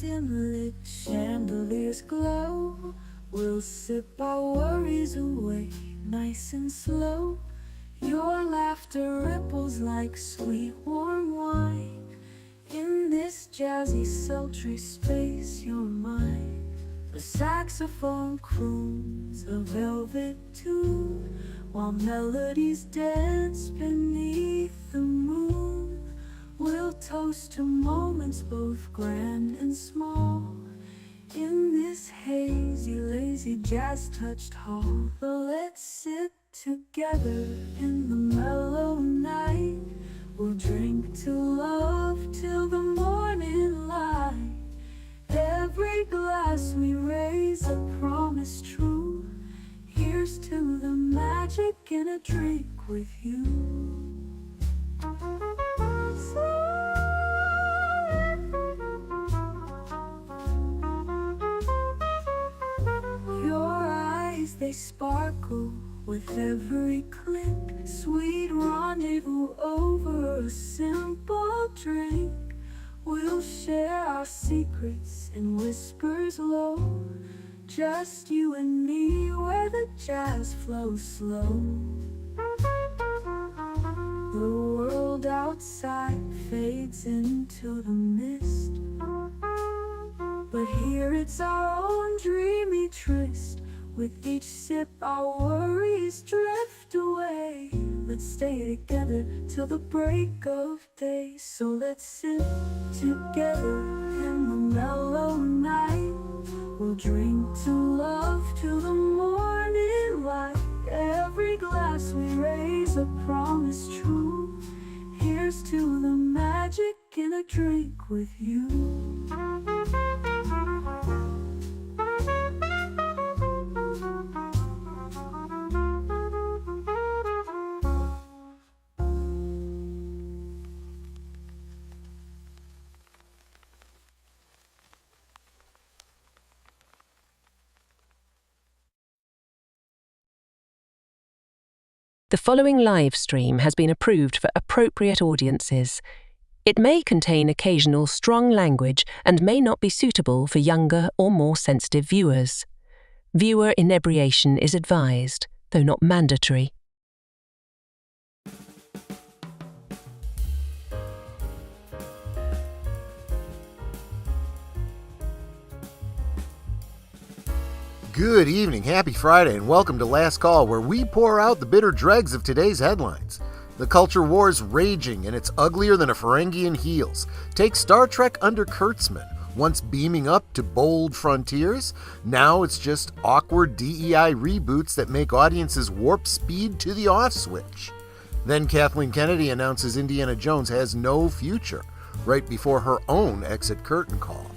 dim-lit chandeliers glow. We'll sip our worries away, nice and slow. Your laughter ripples like sweet warm wine. In this jazzy sultry space you're mine. The saxophone croons a velvet tune, while melodies dance beneath the moon. We'll toast to moments both grand and small, in this hazy, lazy, jazz-touched hall. Let's sit together in the mellow night. We'll drink to love till the morning light. Every glass we raise a promise true. Here's to the magic in a drink with you. Your eyes, they sparkle with every click. Sweet rendezvous over a simple drink. We'll share our secrets in whispers low, just you and me where the jazz flows slow. The world outside fades into the mist, but here it's our own dreamy tryst. With each sip our worries drift away. Let's stay together till the break of day. So let's sit together in the mellow night. We'll drink to love till the morning light. Every glass we raise a promise true. Here's to the magic in a drink with you. The following live stream has been approved for appropriate audiences. It may contain occasional strong language and may not be suitable for younger or more sensitive viewers. Viewer inebriation is advised, though not mandatory. Good evening, happy Friday, and welcome to Last Call, where we pour out the bitter dregs of today's headlines. The culture war's raging, and it's uglier than a Ferengi in heels. Take Star Trek under Kurtzman, once beaming up to bold frontiers. Now it's just awkward DEI reboots that make audiences warp speed to the off switch. Then Kathleen Kennedy announces Indiana Jones has no future, right before her own exit curtain call.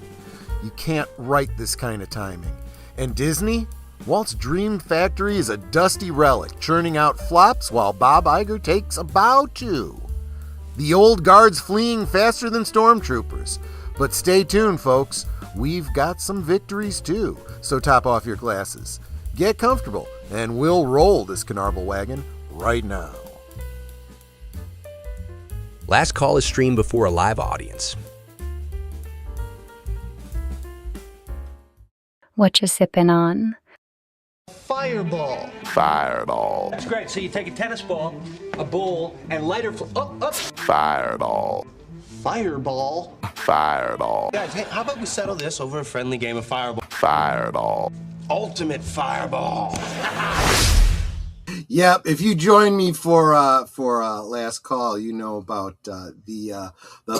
You can't write this kind of timing. And Disney? Walt's dream factory is a dusty relic, churning out flops while Bob Iger takes a bow to. The old guard's fleeing faster than stormtroopers. But stay tuned, folks. We've got some victories too, so top off your glasses. Get comfortable, and we'll roll this Canarble wagon right now. Last Call is streamed before a live audience. What you sipping on? Fireball. Fireball. That's great. So you take a tennis ball, a bowl, and lighter. Fireball. Fireball. Fireball. Guys, hey, how about we settle this over a friendly game of Fireball? Fireball. Ultimate Fireball. Yep, if you join me for Last Call, you know about the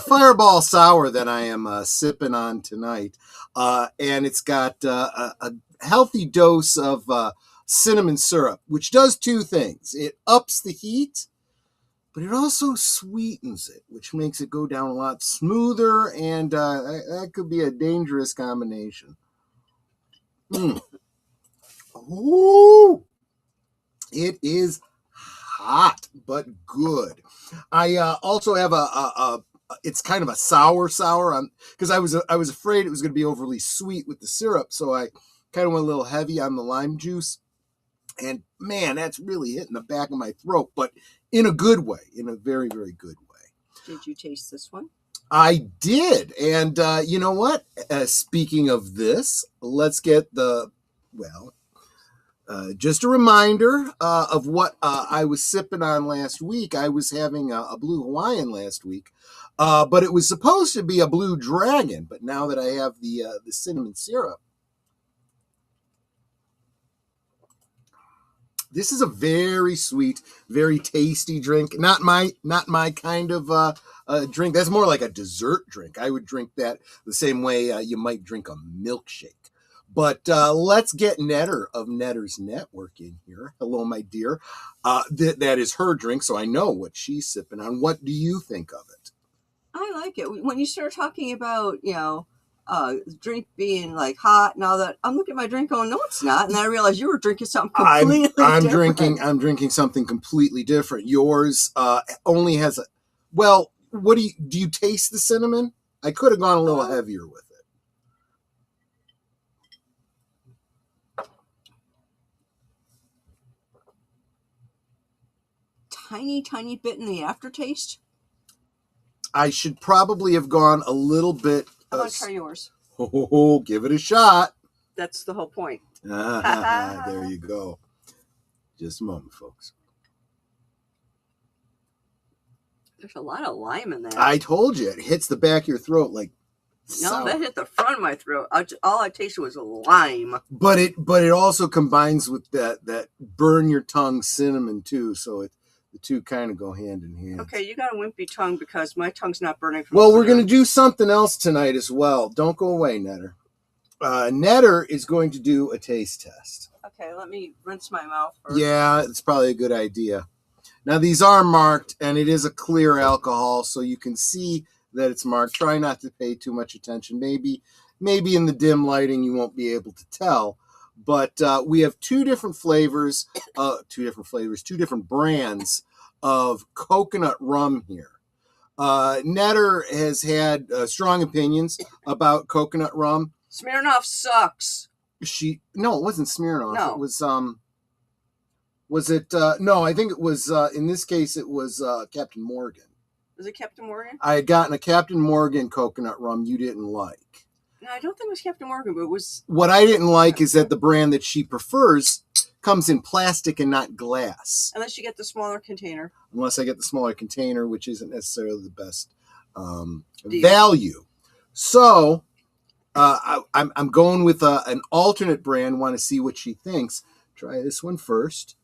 Fireball Sour that I am sipping on tonight. And it's got a healthy dose of cinnamon syrup, which does two things. It ups the heat, but it also sweetens it, which makes it go down a lot smoother, and that could be a dangerous combination. Ooh! It is hot, but good. I also have it's kind of a sour because I was afraid it was going to be overly sweet with the syrup, so I kind of went a little heavy on the lime juice. And man, that's really hitting the back of my throat, but in a good way, in a very, very good way. Did you taste this one? I did. And you know what? Speaking of this, let's get just a reminder of what I was sipping on last week. I was having a Blue Hawaiian last week, but it was supposed to be a Blue Dragon. But now that I have the cinnamon syrup, this is a very sweet, very tasty drink. Not my kind of drink. That's more like a dessert drink. I would drink that the same way you might drink a milkshake. But let's get Netter of Netter's Network in here. Hello, my dear. That is her drink, so I know what she's sipping on. What do you think of it? I like it. When you start talking about, drink being like hot and all that, I'm looking at my drink going, no, it's not. And then I realized you were drinking something completely different. I'm drinking something completely different. Yours only has what do you taste the cinnamon? I could have gone a little heavier with it. Tiny bit in the aftertaste. I should probably have gone a little bit. I'm going to try yours. Oh, give it a shot. That's the whole point. There you go. Just a moment, folks. There's a lot of lime in that. I told you, it hits the back of your throat like No, that hit the front of my throat. All I tasted was lime. But it also combines with that burn your tongue cinnamon too, so the two kind of go hand in hand. Okay, you got a wimpy tongue because my tongue's not burning from Well, we're going to do something else tonight as well. Don't go away, Netter. Netter is going to do a taste test. Okay, let me rinse my mouth first. Yeah, it's probably a good idea. Now, these are marked, and it is a clear alcohol, so you can see that it's marked. Try not to pay too much attention. Maybe in the dim lighting you won't be able to tell. But we have two different brands of coconut rum here. Netter has had strong opinions about coconut rum. Smirnoff sucks. No, it wasn't Smirnoff. No. It was was it no, I think it was in this case it was Captain Morgan. Was it Captain Morgan? I had gotten a Captain Morgan coconut rum you didn't like. No, I don't think it was Captain Morgan, but it was. What I didn't like is that the brand that she prefers comes in plastic and not glass. Unless you get the smaller container. Unless I get the smaller container, which isn't necessarily the best value. So I'm going with an alternate brand. Want to see what she thinks. Try this one first.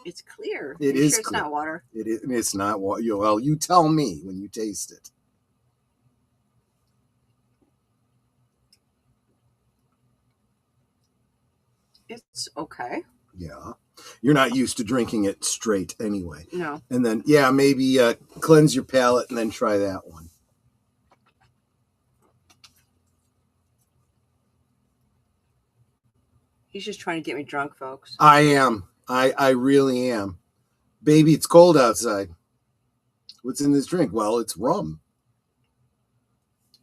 It's clear. It is sure it's clear. not water. It's not water. Well, you tell me when you taste it. It's okay. Yeah. You're not used to drinking it straight anyway. No. And then, maybe cleanse your palate and then try that one. He's just trying to get me drunk, folks. I am. I really am. Baby, it's cold outside. What's in this drink? Well, it's rum.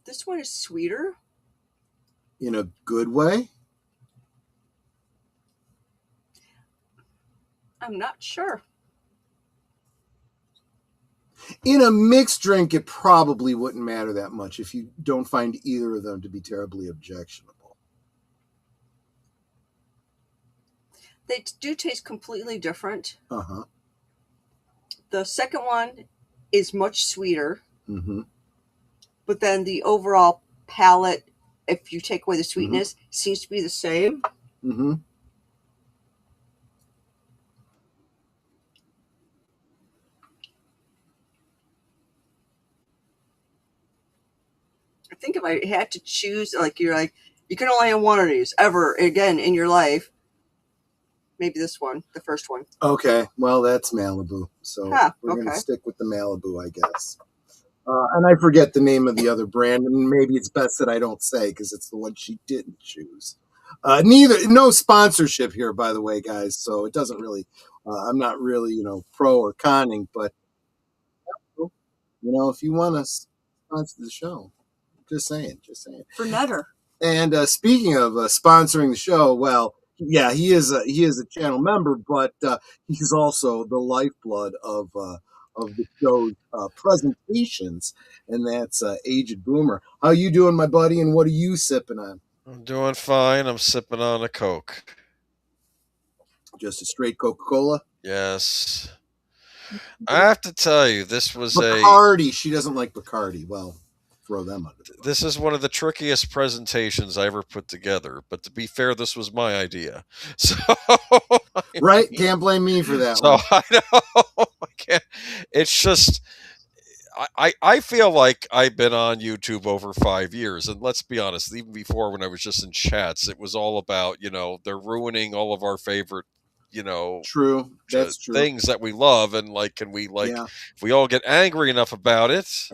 This one is sweeter. In a good way? I'm not sure. In a mixed drink, it probably wouldn't matter that much if you don't find either of them to be terribly objectionable. They do taste completely different. Uh-huh. The second one is much sweeter. Mm-hmm. But then the overall palate, if you take away the sweetness, seems to be the same. Mm-hmm. I think if I had to choose, you can only have one of these ever again in your life. Maybe this one, the first one. Okay, well, that's Malibu. So we're going to stick with the Malibu, I guess. And I forget the name of the other brand, and maybe it's best that I don't say because it's the one she didn't choose. No sponsorship here, by the way, guys. So it doesn't really, I'm not really, pro or conning, but, if you want to sponsor the show, just saying. For Netter. And speaking of sponsoring the show, well, yeah, he is a channel member, but he's also the lifeblood of of the show's presentations, and that's Aged Boomer. How you doing, my buddy, and what are you sipping on? I'm doing fine. I'm sipping on a Coke. Just a straight Coca-Cola? Yes. I have to tell you, this was Bacardi. She doesn't like Bacardi. Well, throw them under the bus. This is one of the trickiest presentations I ever put together. But to be fair, this was my idea. So right? Can't blame me for that so one. I know. I can't. It's just I feel like I've been on YouTube over 5 years, and let's be honest, even before when I was just in chats, it was all about, they're ruining all of our favorite, True. That's true. things that we love, and can we Yeah. if we all get angry enough about it,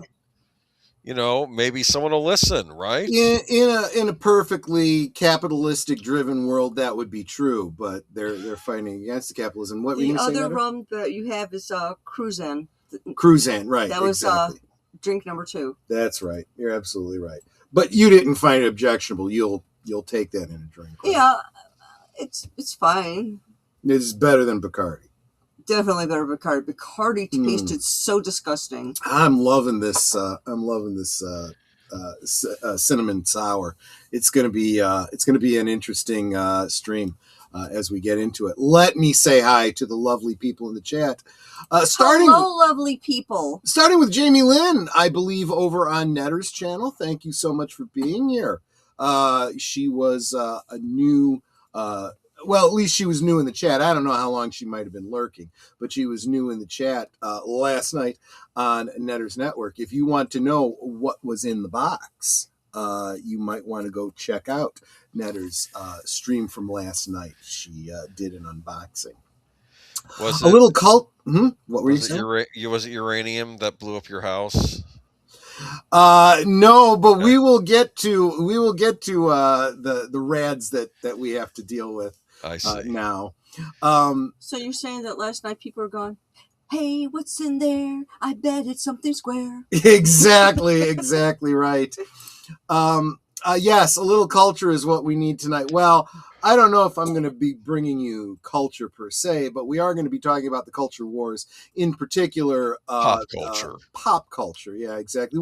maybe someone will listen, right? In a perfectly capitalistic driven world, that would be true, but they're fighting against the capitalism. What the other rum that you have is Kurtzman. Kurtzman, right? That was exactly. Drink number 2. That's right. You're absolutely right. But you didn't find it objectionable. You'll take that in a drink. Right? Yeah, it's fine. It's better than Bacardi. Definitely better than Bacardi. Bacardi tasted so disgusting. I'm loving this. Cinnamon sour. It's gonna be an interesting stream as we get into it. Let me say hi to the lovely people in the chat. Hello, lovely people. Starting with Jamie Lynn, I believe, over on Netter's channel. Thank you so much for being here. She was a new. Well, at least she was new in the chat. I don't know how long she might have been lurking, but she was new in the chat last night on Netter's Network. If you want to know what was in the box, you might want to go check out Netter's stream from last night. She did an unboxing. Was a little cult? What were you saying? Was it uranium that blew up your house? No, but we will get to the rads that we have to deal with. I see. Now. So you're saying that last night people were going, "Hey, what's in there? I bet it's something square." Exactly right. Yes, a little culture is what we need tonight. Well, I don't know if I'm going to be bringing you culture per se, but we are going to be talking about the culture wars, in particular pop culture. Pop culture, yeah, exactly.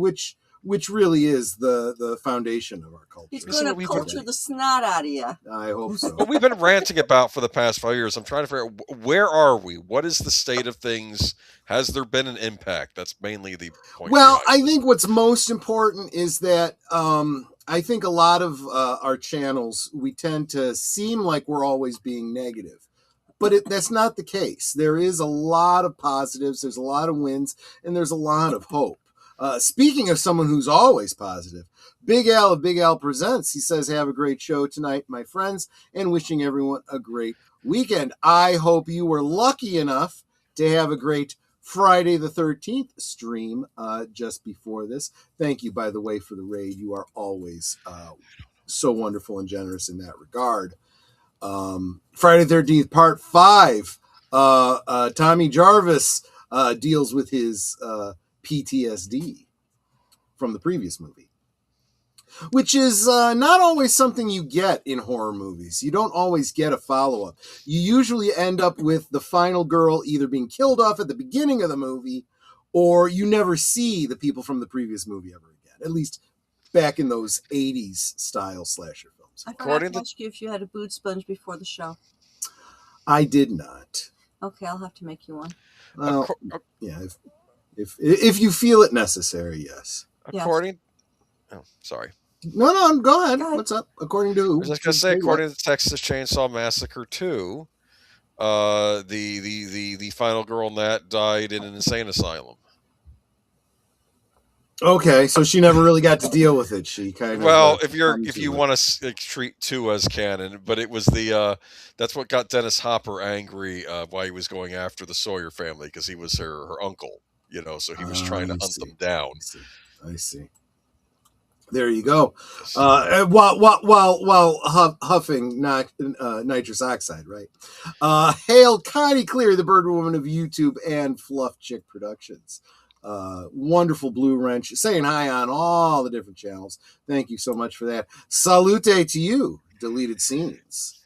Which really is the foundation of our culture. He's going to culture the snot out of you. I hope so. What we've been ranting about for the past 5 years, I'm trying to figure out, where are we? What is the state of things? Has there been an impact? That's mainly the point. Well, I think what's most important is that I think a lot of our channels, we tend to seem like we're always being negative. But that's not the case. There is a lot of positives, there's a lot of wins, and there's a lot of hope. Speaking of someone who's always positive, Big Al of Big Al Presents, he says, have a great show tonight, my friends, and wishing everyone a great weekend. I hope you were lucky enough to have a great Friday the 13th stream just before this. Thank you, by the way, for the raid. You are always so wonderful and generous in that regard. Friday the 13th, part 5. Tommy Jarvis deals with his PTSD from the previous movie, which is not always something you get in horror movies. You don't always get a follow-up. You usually end up with the final girl either being killed off at the beginning of the movie, or you never see the people from the previous movie ever again, at least back in those 80s style slasher films. I forgot to ask you if you had a boot sponge before the show. I did not. Okay, I'll have to make you one. Well, yeah, if you feel it necessary, yes. According, oh, sorry. No, go ahead. What's up? According to who? I was just gonna say, according to Texas Chainsaw Massacre 2, the final girl in that died in an insane asylum. Okay, so she never really got to deal with it. She kind of if you want to treat 2 as canon, but it was that's what got Dennis Hopper angry why he was going after the Sawyer family, because he was her uncle. So he was trying to hunt them down. I see. There you go. While huffing nitrous oxide, right? Hail Connie Clear, the Bird Woman of YouTube and Fluff Chick Productions. Wonderful Blue Wrench, saying hi on all the different channels. Thank you so much for that. Salute to you, Deleted Scenes.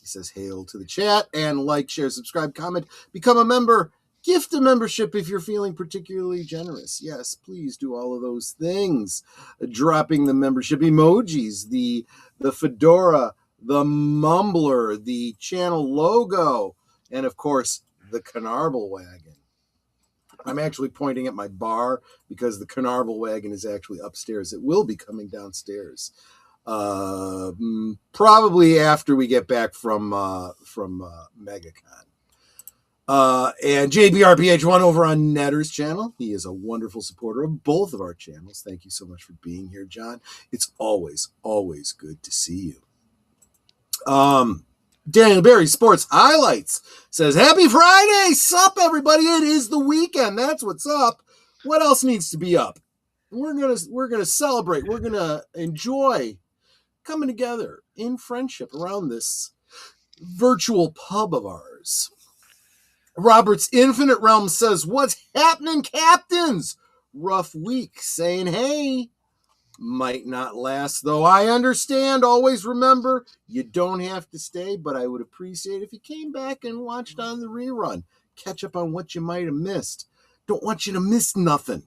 He says hail to the chat, and like, share, subscribe, comment, become a member, Gift a membership if you're feeling particularly generous. Yes, please do all of those things. Dropping the membership emojis, the fedora, the mumbler, the channel logo, and of course, the Canarble wagon. I'm actually pointing at my bar because the Canarble wagon is actually upstairs. It will be coming downstairs. Probably after we get back from MegaCon. And JBRPH1 over on Netter's channel. He is a wonderful supporter of both of our channels. Thank you so much for being here, John. It's always good to see you. Daniel Berry Sports Highlights says, Happy Friday! Sup, everybody? It is the weekend. That's what's up. What else needs to be up? We're gonna celebrate. We're gonna enjoy coming together in friendship around this virtual pub of ours. Robert's Infinite Realm says, What's happening, captains? Rough week. Saying, hey, might not last, though. I understand. Always remember, you don't have to stay, but I would appreciate if you came back and watched on the rerun. Catch up on what you might have missed. Don't want you to miss nothing.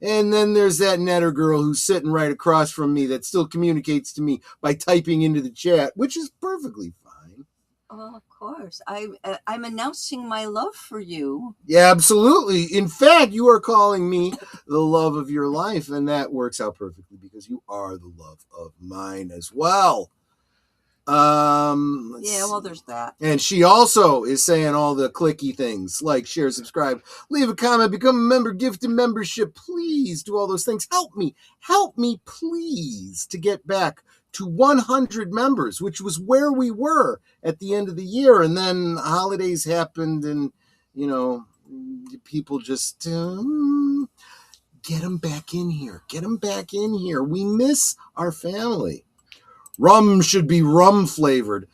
And then there's that Netter girl who's sitting right across from me that still communicates to me by typing into the chat, which is perfectly fine. Oh, of course. I'm announcing my love for you. Yeah, absolutely. In fact, you are calling me the love of your life, and that works out perfectly because you are the love of mine as well. Well, there's that. And she also is saying all the clicky things like share, subscribe, leave a comment, become a member, gift a membership. Please do all those things. Help me, please, to get back to 100 members, which was where we were at the end of the year. And then holidays happened and, people just get them back in here. Get them back in here. We miss our family. Rum should be rum flavored.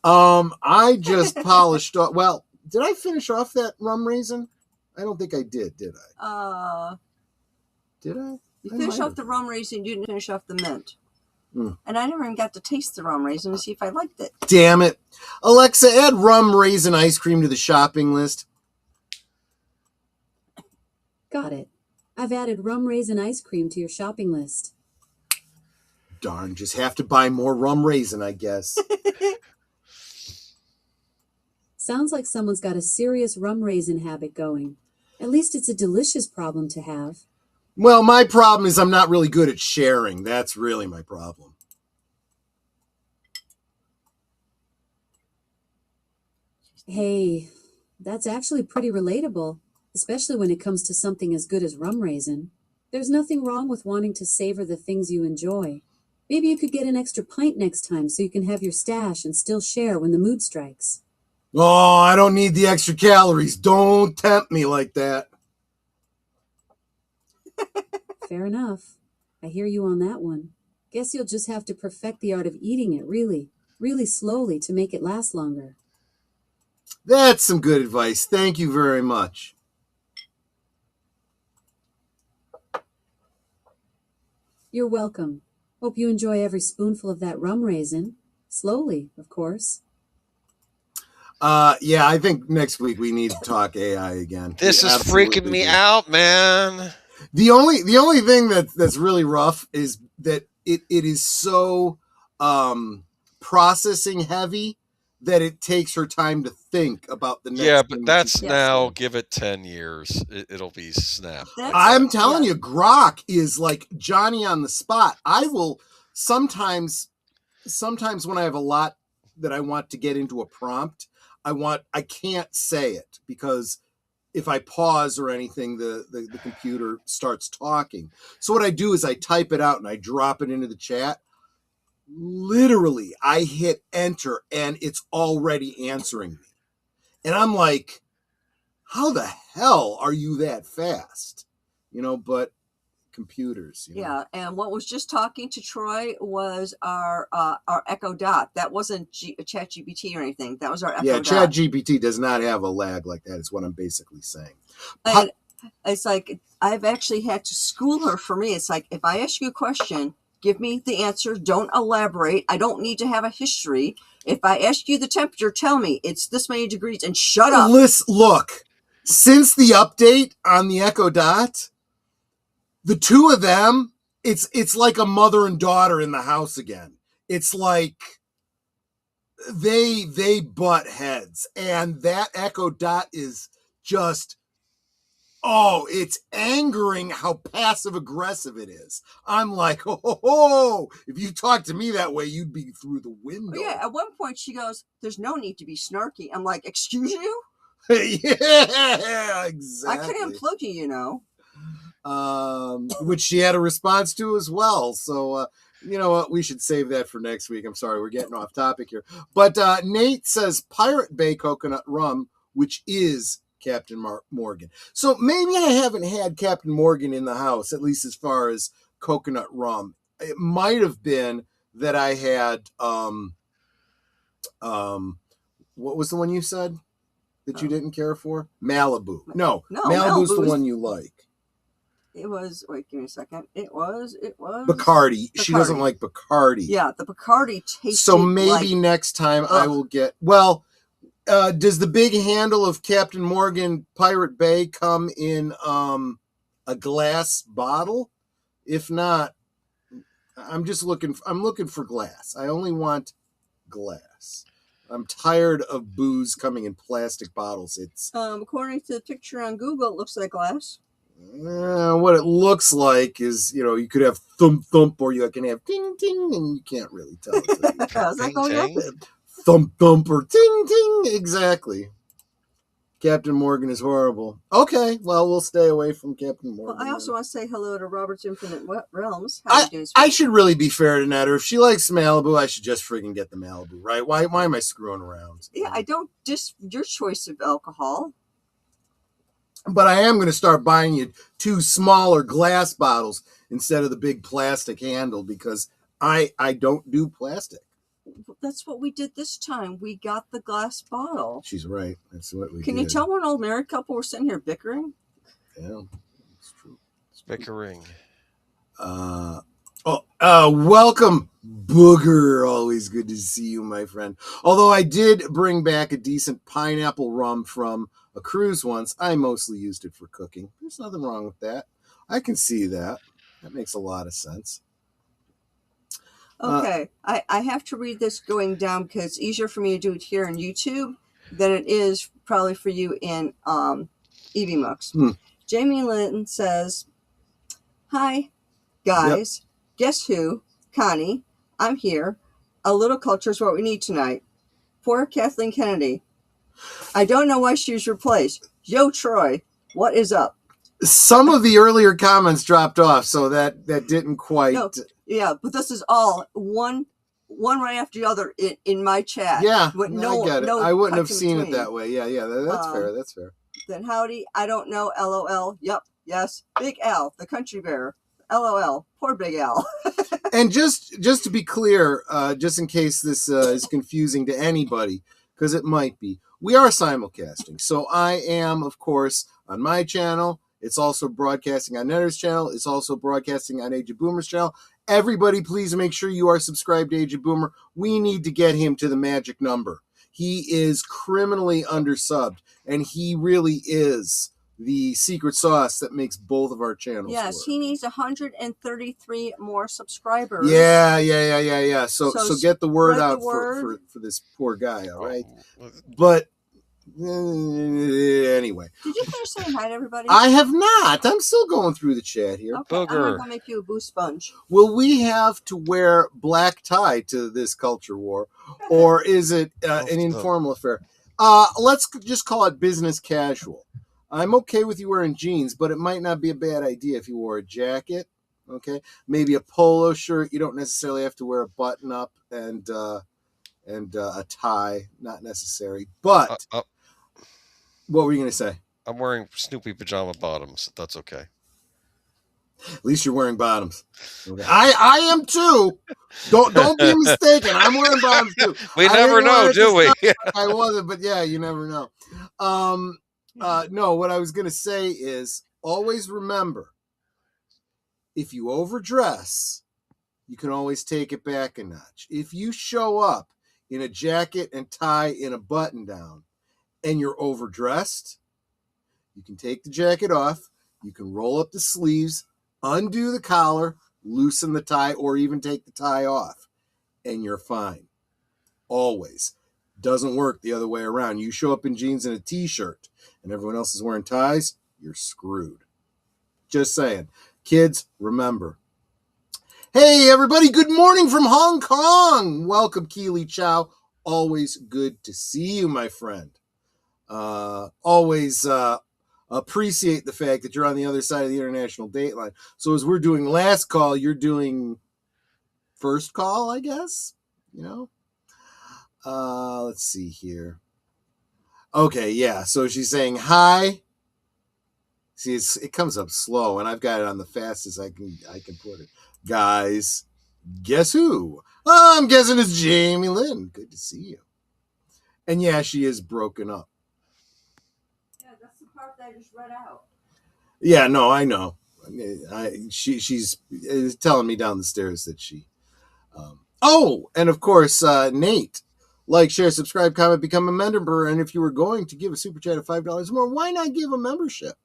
I just polished off. Well, did I finish off that rum raisin? I don't think I did I? Did I? You finished off the rum raisin. You didn't finish off the mint. And I never even got to taste the rum raisin to see if I liked it. Damn it. Alexa, add rum raisin ice cream to the shopping list. Got it. I've added rum raisin ice cream to your shopping list. Darn, just have to buy more rum raisin, I guess. Sounds like someone's got a serious rum raisin habit going. At least it's a delicious problem to have. Well, my problem is I'm not really good at sharing. That's really my problem. Hey, that's actually pretty relatable, especially when it comes to something as good as rum raisin. There's nothing wrong with wanting to savor the things you enjoy. Maybe you could get an extra pint next time so you can have your stash and still share when the mood strikes. Oh, I don't need the extra calories. Don't tempt me like that. Fair enough. I hear you on that one. Guess you'll just have to perfect the art of eating it really slowly to make it last longer. That's some good advice. Thank you very much. You're welcome. Hope you enjoy every spoonful of that rum raisin. Slowly, of course. Yeah, I think next week we need to talk AI again. This is freaking me out, man. The only thing that's really rough is that it is so processing heavy that it takes her time to think about the next. Yeah, but that's now, give it 10 years. It'll be snap. I'm telling you, Grok is like Johnny on the spot. I will sometimes when I have a lot that I want to get into a prompt, I can't say it because if I pause or anything, the computer starts talking. So what I do is I type it out and I drop it into the chat. Literally, I hit enter and it's already answering me. And I'm like, how the hell are you that fast? But computers. Yeah, and what was just talking to Troy was our Echo Dot. That wasn't ChatGPT or anything. That was our Echo Dot. Yeah, ChatGPT does not have a lag like that, is what I'm basically saying. And it's like, I've actually had to school her for me. It's like, if I ask you a question, Give me the answer. Don't elaborate. I don't need to have a history. If I ask you the temperature, tell me it's this many degrees and shut up. Look, since the update on the Echo Dot, the two of them, it's like a mother and daughter in the house again. It's like they butt heads, and that Echo Dot is just, it's angering how passive aggressive it is. I'm like, if you talk to me that way, you'd be through the window. Yeah, at one point she goes, there's no need to be snarky. I'm like, excuse you? Yeah, exactly. I could unplug you, you know. Which she had a response to as well. So, you know what? We should save that for next week. I'm sorry, we're getting off topic here. But Nate says Pirate Bay coconut rum, which is Captain Morgan. So maybe I haven't had Captain Morgan in the house, at least as far as coconut rum. It might have been that I had, what was the one you said that you didn't care for? Malibu. No, Malibu's the one you like. It was, wait, give me a second. It was Bacardi. She doesn't like Bacardi. Yeah, the Bacardi tasted so maybe next time I will get, does the big handle of Captain Morgan Pirate Bay come in a glass bottle? If not, I'm looking for glass. I only want glass. I'm tired of booze coming in plastic bottles. It's according to the picture on Google, it looks like glass. What it looks like is, you could have thump thump, or you can have ting ting, and you can't really tell. How's that going up? Thump thump or ting ting. Exactly. Captain Morgan is horrible. Okay, well, we'll stay away from Captain Morgan. Well, I also want to say hello to Robert's Infinite Realms. How are you doing? I should really be fair to Netta. If she likes Malibu, I should just friggin' get the Malibu, right? Why am I screwing around? Yeah, I don't your choice of alcohol. But I am going to start buying you 2 smaller glass bottles instead of the big plastic handle, because I don't do plastic. That's what we did this time. We got the glass bottle. She's right. That's what we did. Can you tell when an old married couple were sitting here bickering? Yeah, it's true. Bickering. Welcome, Booger. Always good to see you, my friend. Although I did bring back a decent pineapple rum from a cruise once, I mostly used it for cooking. There's nothing wrong with that. I can see that. That makes a lot of sense. Okay, I have to read this going down because it's easier for me to do it here on YouTube than it is probably for you in EVMux. Jamie Lynn says, hi, guys. Yep. Guess who? Connie. I'm here. A little culture is what we need tonight. Poor Kathleen Kennedy. I don't know why she was replaced. Yo, Troy, what is up? Some of the earlier comments dropped off, so that didn't quite. No, yeah, but this is all one right after the other in my chat. Yeah, I get it. I wouldn't have seen it that way. Yeah, that's fair. That's fair. Then howdy, I don't know. LOL. Yep. Yes. Big Al, the country bear. LOL. Poor Big Al. And just to be clear, just in case this is confusing to anybody, because it might be, we are simulcasting. So I am, of course, on my channel. It's also broadcasting on Netter's channel. It's also broadcasting on Age of Boomer's channel. Everybody, please make sure you are subscribed to Age of Boomer. We need to get him to the magic number. He is criminally undersubbed, and he really is the secret sauce that makes both of our channels Yes, work. He needs 133 more subscribers. Yeah. So get the word out for this poor guy, all right? But anyway. Did you finish saying hi to everybody? I have not. I'm still going through the chat here. Okay, I'm going to make you a boo sponge. Will we have to wear black tie to this culture war, or is it an informal affair? Let's just call it business casual. I'm okay with you wearing jeans, but it might not be a bad idea if you wore a jacket. Okay, maybe a polo shirt. You don't necessarily have to wear a button up and a tie. Not necessary. But what were you going to say? I'm wearing Snoopy pajama bottoms. That's okay. At least you're wearing bottoms. Okay. I am too. Don't be mistaken. I'm wearing bottoms too. We never know, do we? I wasn't, but yeah, you never know. No, what I was going to say is always remember, if you overdress, you can always take it back a notch. If you show up in a jacket and tie in a button down and you're overdressed, you can take the jacket off, you can roll up the sleeves, undo the collar, loosen the tie, or even take the tie off, and you're fine. Always. Doesn't work the other way around. You show up in jeans and a t-shirt and everyone else is wearing ties, you're screwed. Just saying. Kids, remember. Hey, everybody. Good morning from Hong Kong. Welcome, Keely Chow. Always good to see you, my friend. Always appreciate the fact that you're on the other side of the international date line. So as we're doing last call, you're doing first call, I guess. You know? Let's see here. Okay, yeah. So she's saying hi. See, it comes up slow, and I've got it on the fastest I can put it. Guys, guess who? I'm guessing it's Jamie Lynn. Good to see you. And yeah, she is broken up. Yeah, that's the part that I just read out. Yeah, no, I know. She's telling me down the stairs that she. Oh, and of course, Nate. Like, share, subscribe, comment, become a member. And if you were going to give a super chat of $5 or more, why not give a membership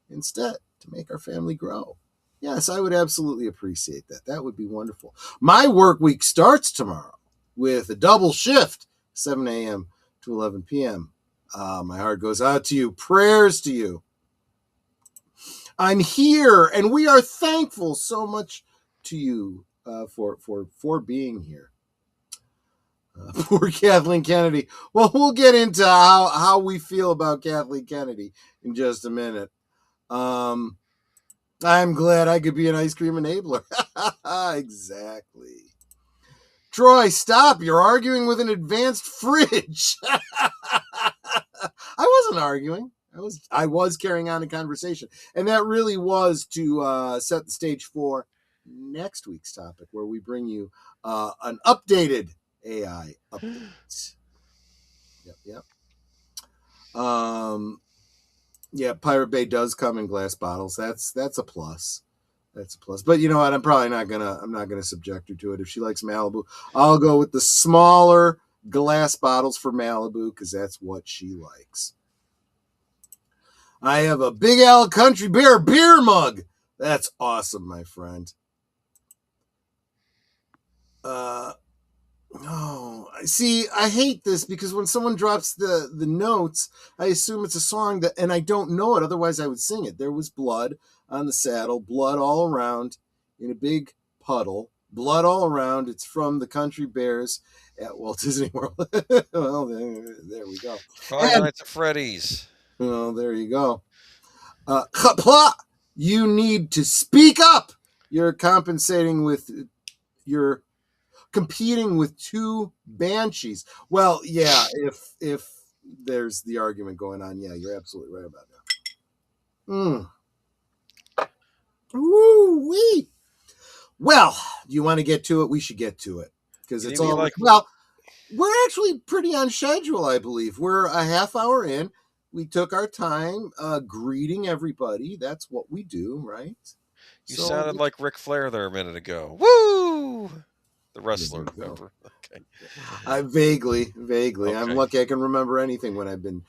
instead to make our family grow? Yes, I would absolutely appreciate that. That would be wonderful. My work week starts tomorrow with a double shift, 7 a.m. to 11 p.m. My heart goes out to you. Prayers to you. I'm here, and we are thankful so much to you for being here. Poor Kathleen Kennedy. Well, we'll get into how we feel about Kathleen Kennedy in just a minute. I'm glad I could be an ice cream enabler. Exactly. Troy, stop. You're arguing with an advanced fridge. I wasn't arguing. I was carrying on a conversation. And that really was to set the stage for next week's topic, where we bring you an updated AI update. Yep. Yeah, Pirate Bay does come in glass bottles. That's a plus. That's a plus. But you know what? I'm not gonna subject her to it. If she likes Malibu, I'll go with the smaller glass bottles for Malibu because that's what she likes. I have a Big Al Country Bear beer mug. That's awesome, my friend. No, see, I hate this because when someone drops the notes, I assume it's a song and I don't know it. Otherwise, I would sing it. There was blood on the saddle, blood all around in a big puddle, blood all around. It's from the Country Bears at Walt Disney World. Well, there we go. Five Nights at Freddy's. Well, there you go. You need to speak up. You're compensating with competing with two banshees. Well, yeah, if there's the argument going on, yeah, you're absolutely right about that. Woo-wee. Well, do you want to get to it? We should get to it. Because it's all well, we're actually pretty on schedule, I believe. We're a half hour in. We took our time greeting everybody. That's what we do, right? You sounded like Ric Flair there a minute ago. Woo! The wrestler, remember? Okay. Vaguely. Okay. I'm lucky I can remember anything when I've been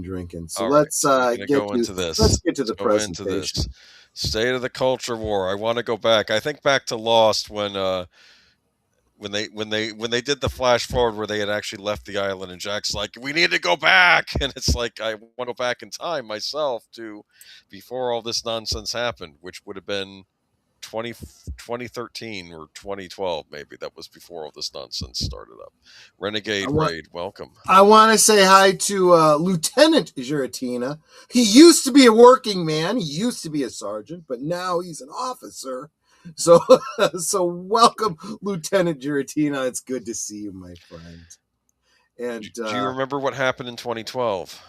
drinking. So right. let's go into this. Let's get to the presentation. Into this. State of the Culture War. I want to go back. I think back to Lost when they did the flash forward where they had actually left the island and Jack's like, we need to go back, and it's like I want to go back in time myself to before all this nonsense happened, which would have been 2013 or 2012, maybe. That was before all this nonsense started up. Renegade Raid, welcome. I want to say hi to Lieutenant Giratina. He used to be a working man. He used to be a sergeant, but now he's an officer. So welcome, Lieutenant Giratina. It's good to see you, my friend. And do you remember what happened in 2012?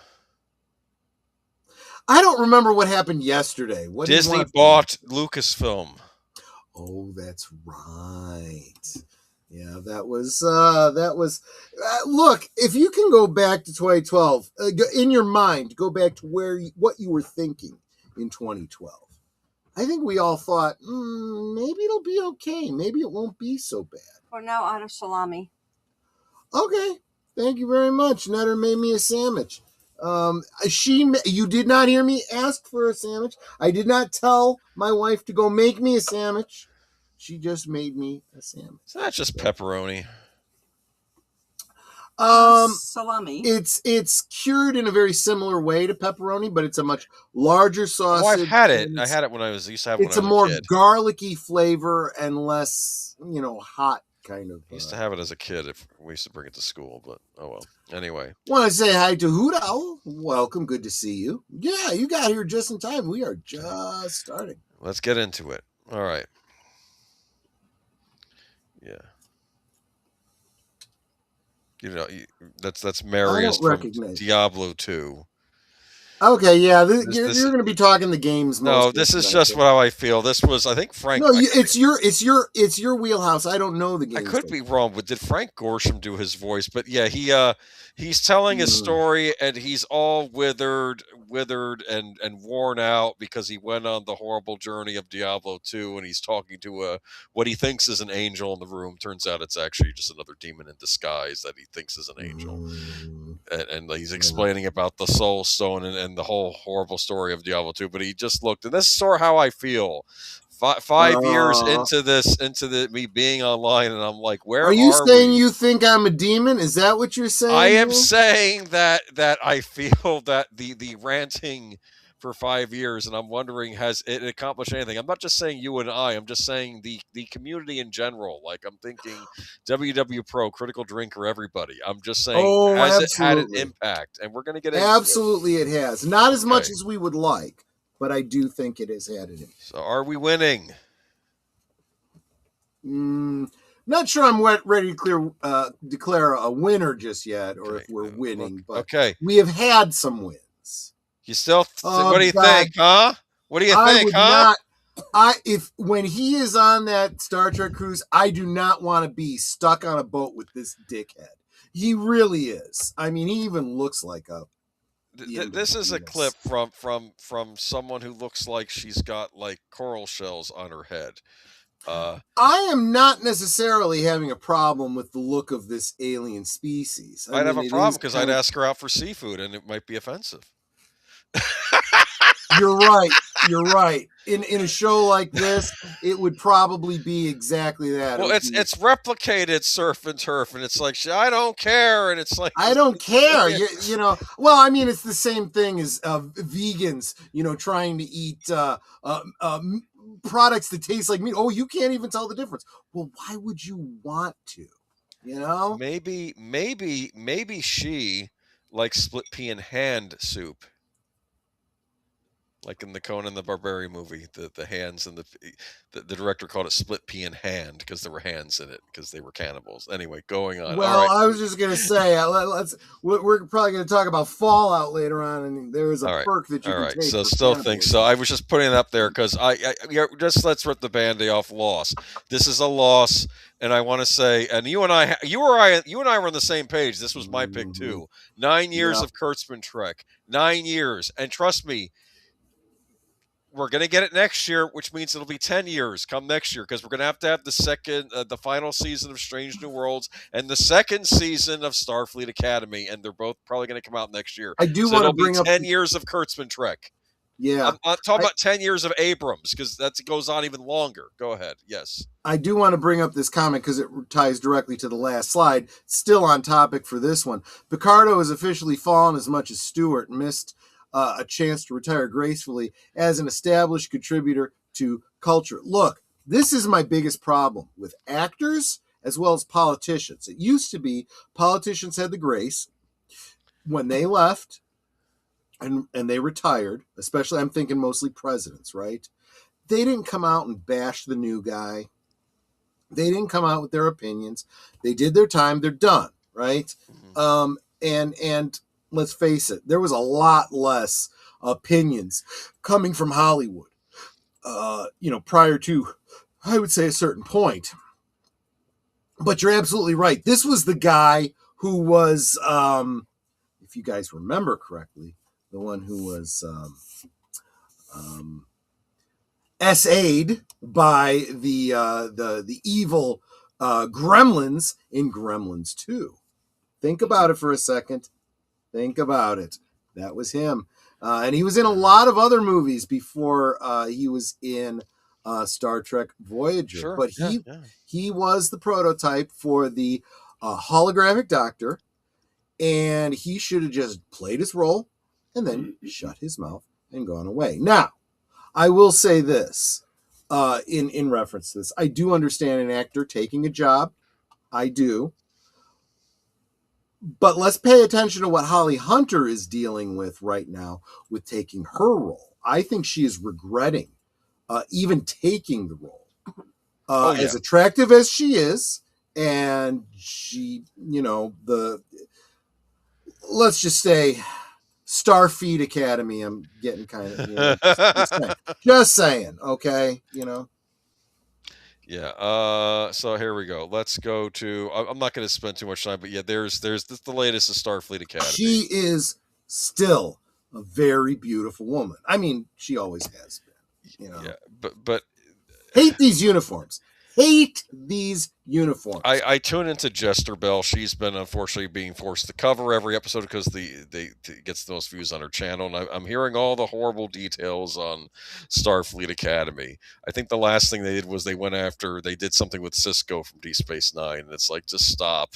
I don't remember what happened yesterday. Disney bought Lucasfilm. Oh, that's right. Yeah, that was look, if you can go back to 2012, in your mind, go back to what you were thinking in 2012. I think we all thought, maybe it'll be okay. Maybe it won't be so bad. We're now out of salami. Okay. Thank you very much. Nutter made me a sandwich. You did not hear me ask for a sandwich. I did not tell my wife to go make me a sandwich. She just made me a sandwich. It's not just pepperoni. Salami. It's cured in a very similar way to pepperoni, but it's a much larger sausage. Oh, I've had it. I had it when I was used to have it. It's a more garlicky flavor and less, hot kind of. I used to have it as a kid. If we used to bring it to school, but oh well. Anyway, want to say hi to Hoot Owl. Welcome, good to see you. Yeah, you got here just in time. We are just starting. Let's get into it. All right. Yeah. That's Marius from Diablo 2. Okay, yeah, you're going to be talking the games. No, this is just how I feel. This was, I think, Frank. No, it's your wheelhouse. I don't know the game. I could be wrong, but did Frank Gorsham do his voice? But yeah, he's telling his story, and he's all withered and worn out because he went on the horrible journey of Diablo 2, and he's talking to what he thinks is an angel in the room. Turns out it's actually just another demon in disguise that he thinks is an angel. And he's explaining about the Soul Stone and the whole horrible story of Diablo 2. But he just looked, and this is sort of how I feel. 5 years into me being online, and I'm like, where are you saying you think I'm a demon? Is that what you're saying? I am saying that I feel that the ranting for 5 years, and I'm wondering, has it accomplished anything? I'm not just saying you and I'm just saying the community in general. Like, I'm thinking WW Pro, Critical Drinker, everybody. I'm just saying, has it had an impact? And we're going to get into Absolutely it has. Not as much as we would like, but I do think it has had an impact. So are we winning? Not sure I'm ready to declare a winner just yet, or if we're winning, but we have had some wins. You still? What do you think, huh? What do you think, huh? When he is on that Star Trek cruise, I do not want to be stuck on a boat with this dickhead. He really is. I mean, he even looks like a. This is a clip from someone who looks like she's got like coral shells on her head. I am not necessarily having a problem with the look of this alien species. I'd have a problem because I'd ask her out for seafood, and it might be offensive. You're right. You're right. In a show like this, it would probably be exactly that. Well, it's replicated surf and turf, and it's like, I don't care, and it's like, I don't care. Well, I mean, it's the same thing as vegans, trying to eat products that taste like meat. Oh, you can't even tell the difference. Well, why would you want to? Maybe she likes split pea and hand soup. Like in the Conan the Barbarian movie, the hands and the director called it split pea in hand because there were hands in it because they were cannibals. Anyway, going on. Well, I was just gonna say, we're probably gonna talk about Fallout later on, and there is a perk that you can take. So still think so. I was just putting it up there because just let's rip the Band-Aid off loss. This is a loss, and I want to say, and you and I were on the same page. This was my pick too. 9 years of Kurtzman Trek, 9 years, and trust me. We're going to get it next year, which means it'll be 10 years come next year because we're going to have the final season of Strange New Worlds and the second season of Starfleet Academy, and they're both probably going to come out next year. I do want to bring up 10 years of Kurtzman Trek. Yeah. I'm talking about 10 years of Abrams because that goes on even longer. Go ahead. Yes. I do want to bring up this comment because it ties directly to the last slide. Still on topic for this one. Picardo has officially fallen as much as Stewart missed a chance to retire gracefully as an established contributor to culture. Look, this is my biggest problem with actors as well as politicians. It used to be politicians had the grace when they left and they retired, especially I'm thinking mostly presidents, right? They didn't come out and bash the new guy. They didn't come out with their opinions. They did their time. They're done, right? And let's face it, there was a lot less opinions coming from Hollywood, prior to, I would say, a certain point. But you're absolutely right. This was the guy who was, if you guys remember correctly, the one who was SA'd by the evil gremlins in Gremlins 2. Think about it for a second. Think about it. That was him. And he was in a lot of other movies before he was in Star Trek Voyager. Sure. But he was the prototype for the holographic doctor, and he should have just played his role and then shut his mouth and gone away. Now, I will say this in reference to this. I do understand an actor taking a job. I do. But let's pay attention to what Holly Hunter is dealing with right now with taking her role. I think she is regretting even taking the role. As attractive as she is, and she, let's just say Starfleet Academy, I'm getting kind of, just saying, okay, Yeah. So here we go. Let's go to. I'm not going to spend too much time, but yeah, there's the latest of Starfleet Academy. She is still a very beautiful woman. I mean, she always has been. Yeah, but hate these uniforms. Hate these uniforms. I tune into Jester Bell. She's been unfortunately being forced to cover every episode because they gets the most views on her channel, and I'm hearing all the horrible details on Starfleet Academy. I think the last thing they did was they did something with Cisco from Deep Space Nine, and it's like, just stop.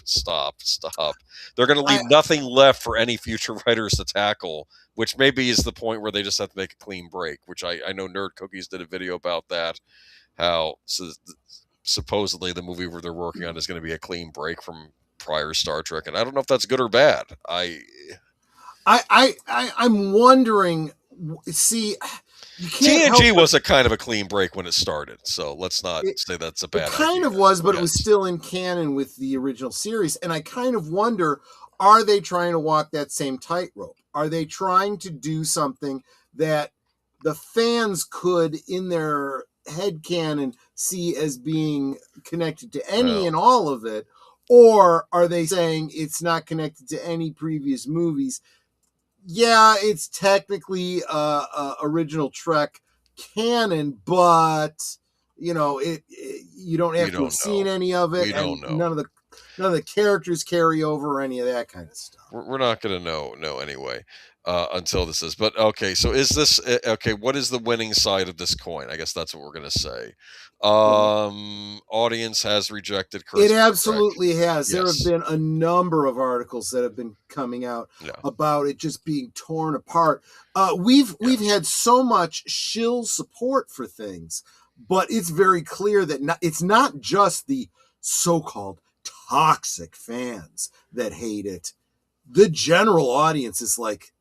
They're going to leave nothing left for any future writers to tackle, which maybe is the point where they just have to make a clean break. Which I know Nerd Cookies did a video about that. How supposedly the movie where they're working on is going to be a clean break from prior Star Trek, and I don't know if that's good or bad. I'm wondering. See, you can't TNG was a kind of a clean break when it started, so let's not say that's a bad. It kind idea. of was, but it was still in canon with the original series, and I kind of wonder: are they trying to walk that same tightrope? Are they trying to do something that the fans could, in their headcanon, see as being connected to any and all of it, or are they saying it's not connected to any previous movies? Yeah, it's technically original Trek canon, but you don't have to have seen any of it, and none of the characters carry over or any of that kind of stuff. We're not going to know anyway until this is. But okay, so is this okay? What is the winning side of this coin? I guess that's what we're going to say. Audience has rejected Kurtzman. It absolutely has. Yes. There have been a number of articles that have been coming out about it just being torn apart. We've had so much shill support for things, but it's very clear that it's not just the so-called toxic fans that hate it. The general audience is like,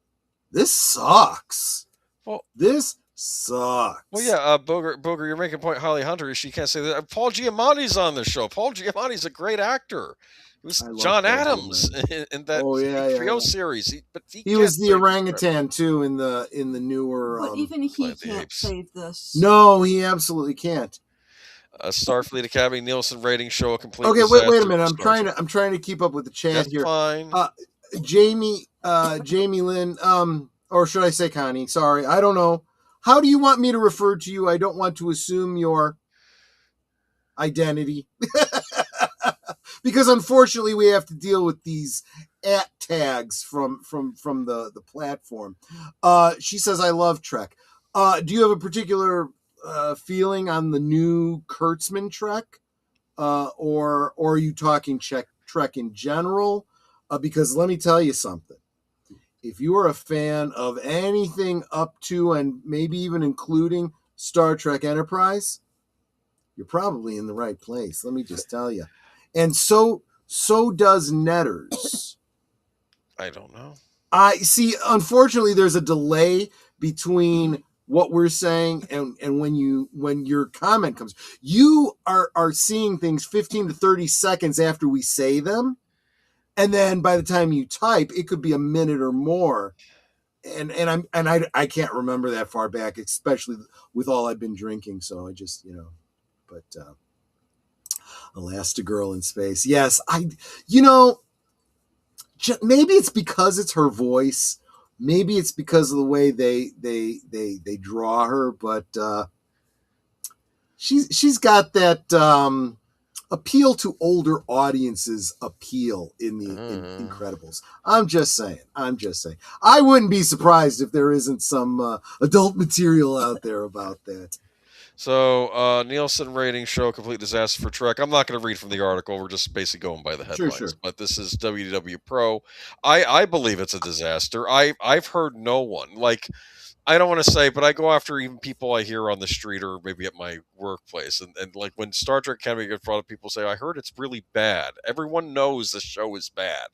this sucks. Well, this sucks. Well, yeah, Booger, you're making a point. Holly Hunter, she can't say that. Paul Giamatti's on the show. Paul Giamatti's a great actor. He was John Adams in that HBO series. He was the orangutan too in the newer. But even he can't save this. No, he absolutely can't. Starfleet Academy Nielsen rating show a complete. Okay, wait a minute. I'm trying to keep up with the chat That's here. Fine. Jamie Lynn, or should I say Connie? Sorry, I don't know. How do you want me to refer to you? I don't want to assume your identity. Because unfortunately we have to deal with these @ tags from the platform. She says, I love Trek. Do you have a particular feeling on the new Kurtzman Trek? Or are you talking Trek in general? Because let me tell you something. If you are a fan of anything up to and maybe even including Star Trek Enterprise, you're probably in the right place. Let me just tell you. And so does Netters. I don't know. I see. Unfortunately, there's a delay between what we're saying and when your comment comes. You are seeing things 15 to 30 seconds after we say them. And then by the time you type, it could be a minute or more. And I can't remember that far back, especially with all I've been drinking. So I just, but Elastigirl in space. Yes. Maybe it's because it's her voice. Maybe it's because of the way they draw her, but she's got that appeal to older audiences appeal in the in Incredibles. I'm just saying. I wouldn't be surprised if there isn't some adult material out there about that. So, Nielsen rating show complete disaster for Trek. I'm not going to read from the article. We're just basically going by the headlines. Sure. But this is WDW Pro. I believe it's a disaster. I've heard no one, like, I don't want to say, but I go after even people I hear on the street or maybe at my workplace. And like when Star Trek Academy gets brought up, people say, I heard it's really bad. Everyone knows the show is bad.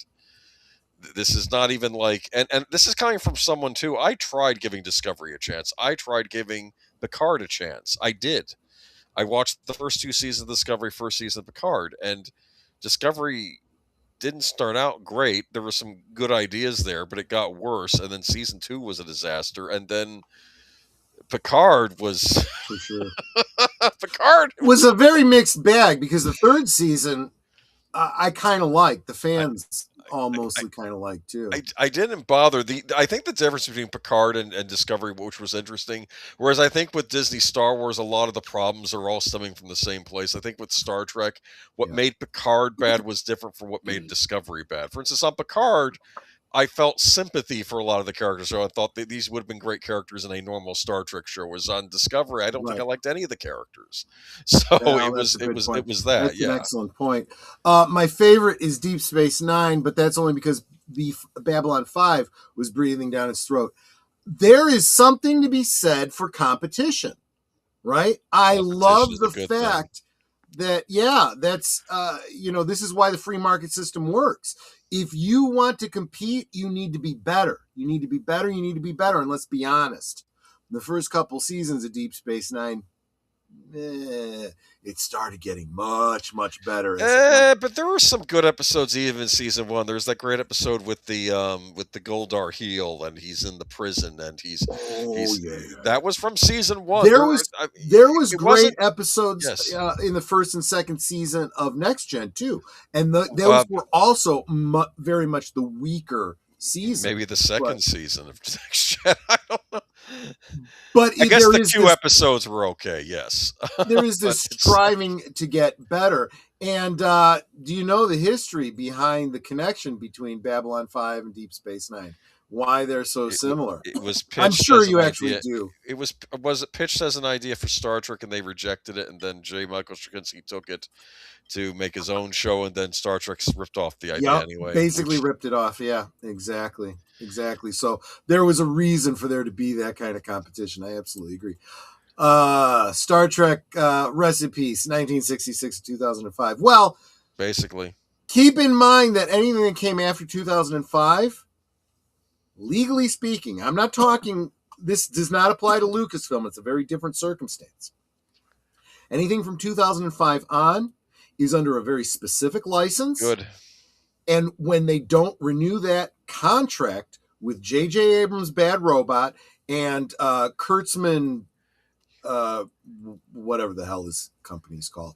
This is not even like, and this is coming from someone too. I tried giving Discovery a chance. I tried giving Picard a chance. I did. I watched the first 2 seasons of Discovery, first season of Picard, and Discovery didn't start out great. There were some good ideas there, but it got worse. And then season 2 was a disaster. And then Picard was for sure. Picard was a very mixed bag because the 3rd season I kind of liked. The fans all mostly kind of like too. I didn't bother. I think the difference between Picard and Discovery, which was interesting, whereas I think with Disney Star Wars, a lot of the problems are all stemming from the same place. I think with Star Trek, what made Picard bad was different from what made Discovery bad. For instance, on Picard, I felt sympathy for a lot of the characters. So I thought that these would have been great characters in a normal Star Trek show. Whereas on Discovery, I don't think I liked any of the characters. So it was that. That's an excellent point. My favorite is Deep Space Nine, but that's only because Babylon 5 was breathing down its throat. There is something to be said for competition, right? I love the fact that, that's, this is why the free market system works. If you want to compete, you need to be better. You need to be better. And let's be honest. The first couple seasons of Deep Space Nine, it started getting much, much better. But there were some good episodes even in season 1. There's that great episode with the Goldar heel, and he's in the prison, and that was from season 1. There was great episodes in the first and second season of Next Gen too, and those were also very much the weaker season. Maybe the second season of Next Gen. I don't know. But I guess the 2 episodes were okay. Yes, there is this striving to get better. And do you know the history behind the connection between Babylon 5 and Deep Space Nine? Why they're so similar? It was pitched. I'm sure you actually do. It was it pitched as an idea for Star Trek, and they rejected it, and then J. Michael Straczynski took it to make his own show, and then Star Trek ripped off the idea anyway. Basically ripped it off. Yeah, exactly. So there was a reason for there to be that kind of competition. I absolutely agree. Star Trek, rest in peace, 1966 to 2005. Well, basically, keep in mind that anything that came after 2005, legally speaking, I'm not talking, this does not apply to Lucasfilm. It's a very different circumstance. Anything from 2005 on is under a very specific license. Good. And when they don't renew that contract with J.J. Abrams' Bad Robot and Kurtzman, whatever the hell his company's called,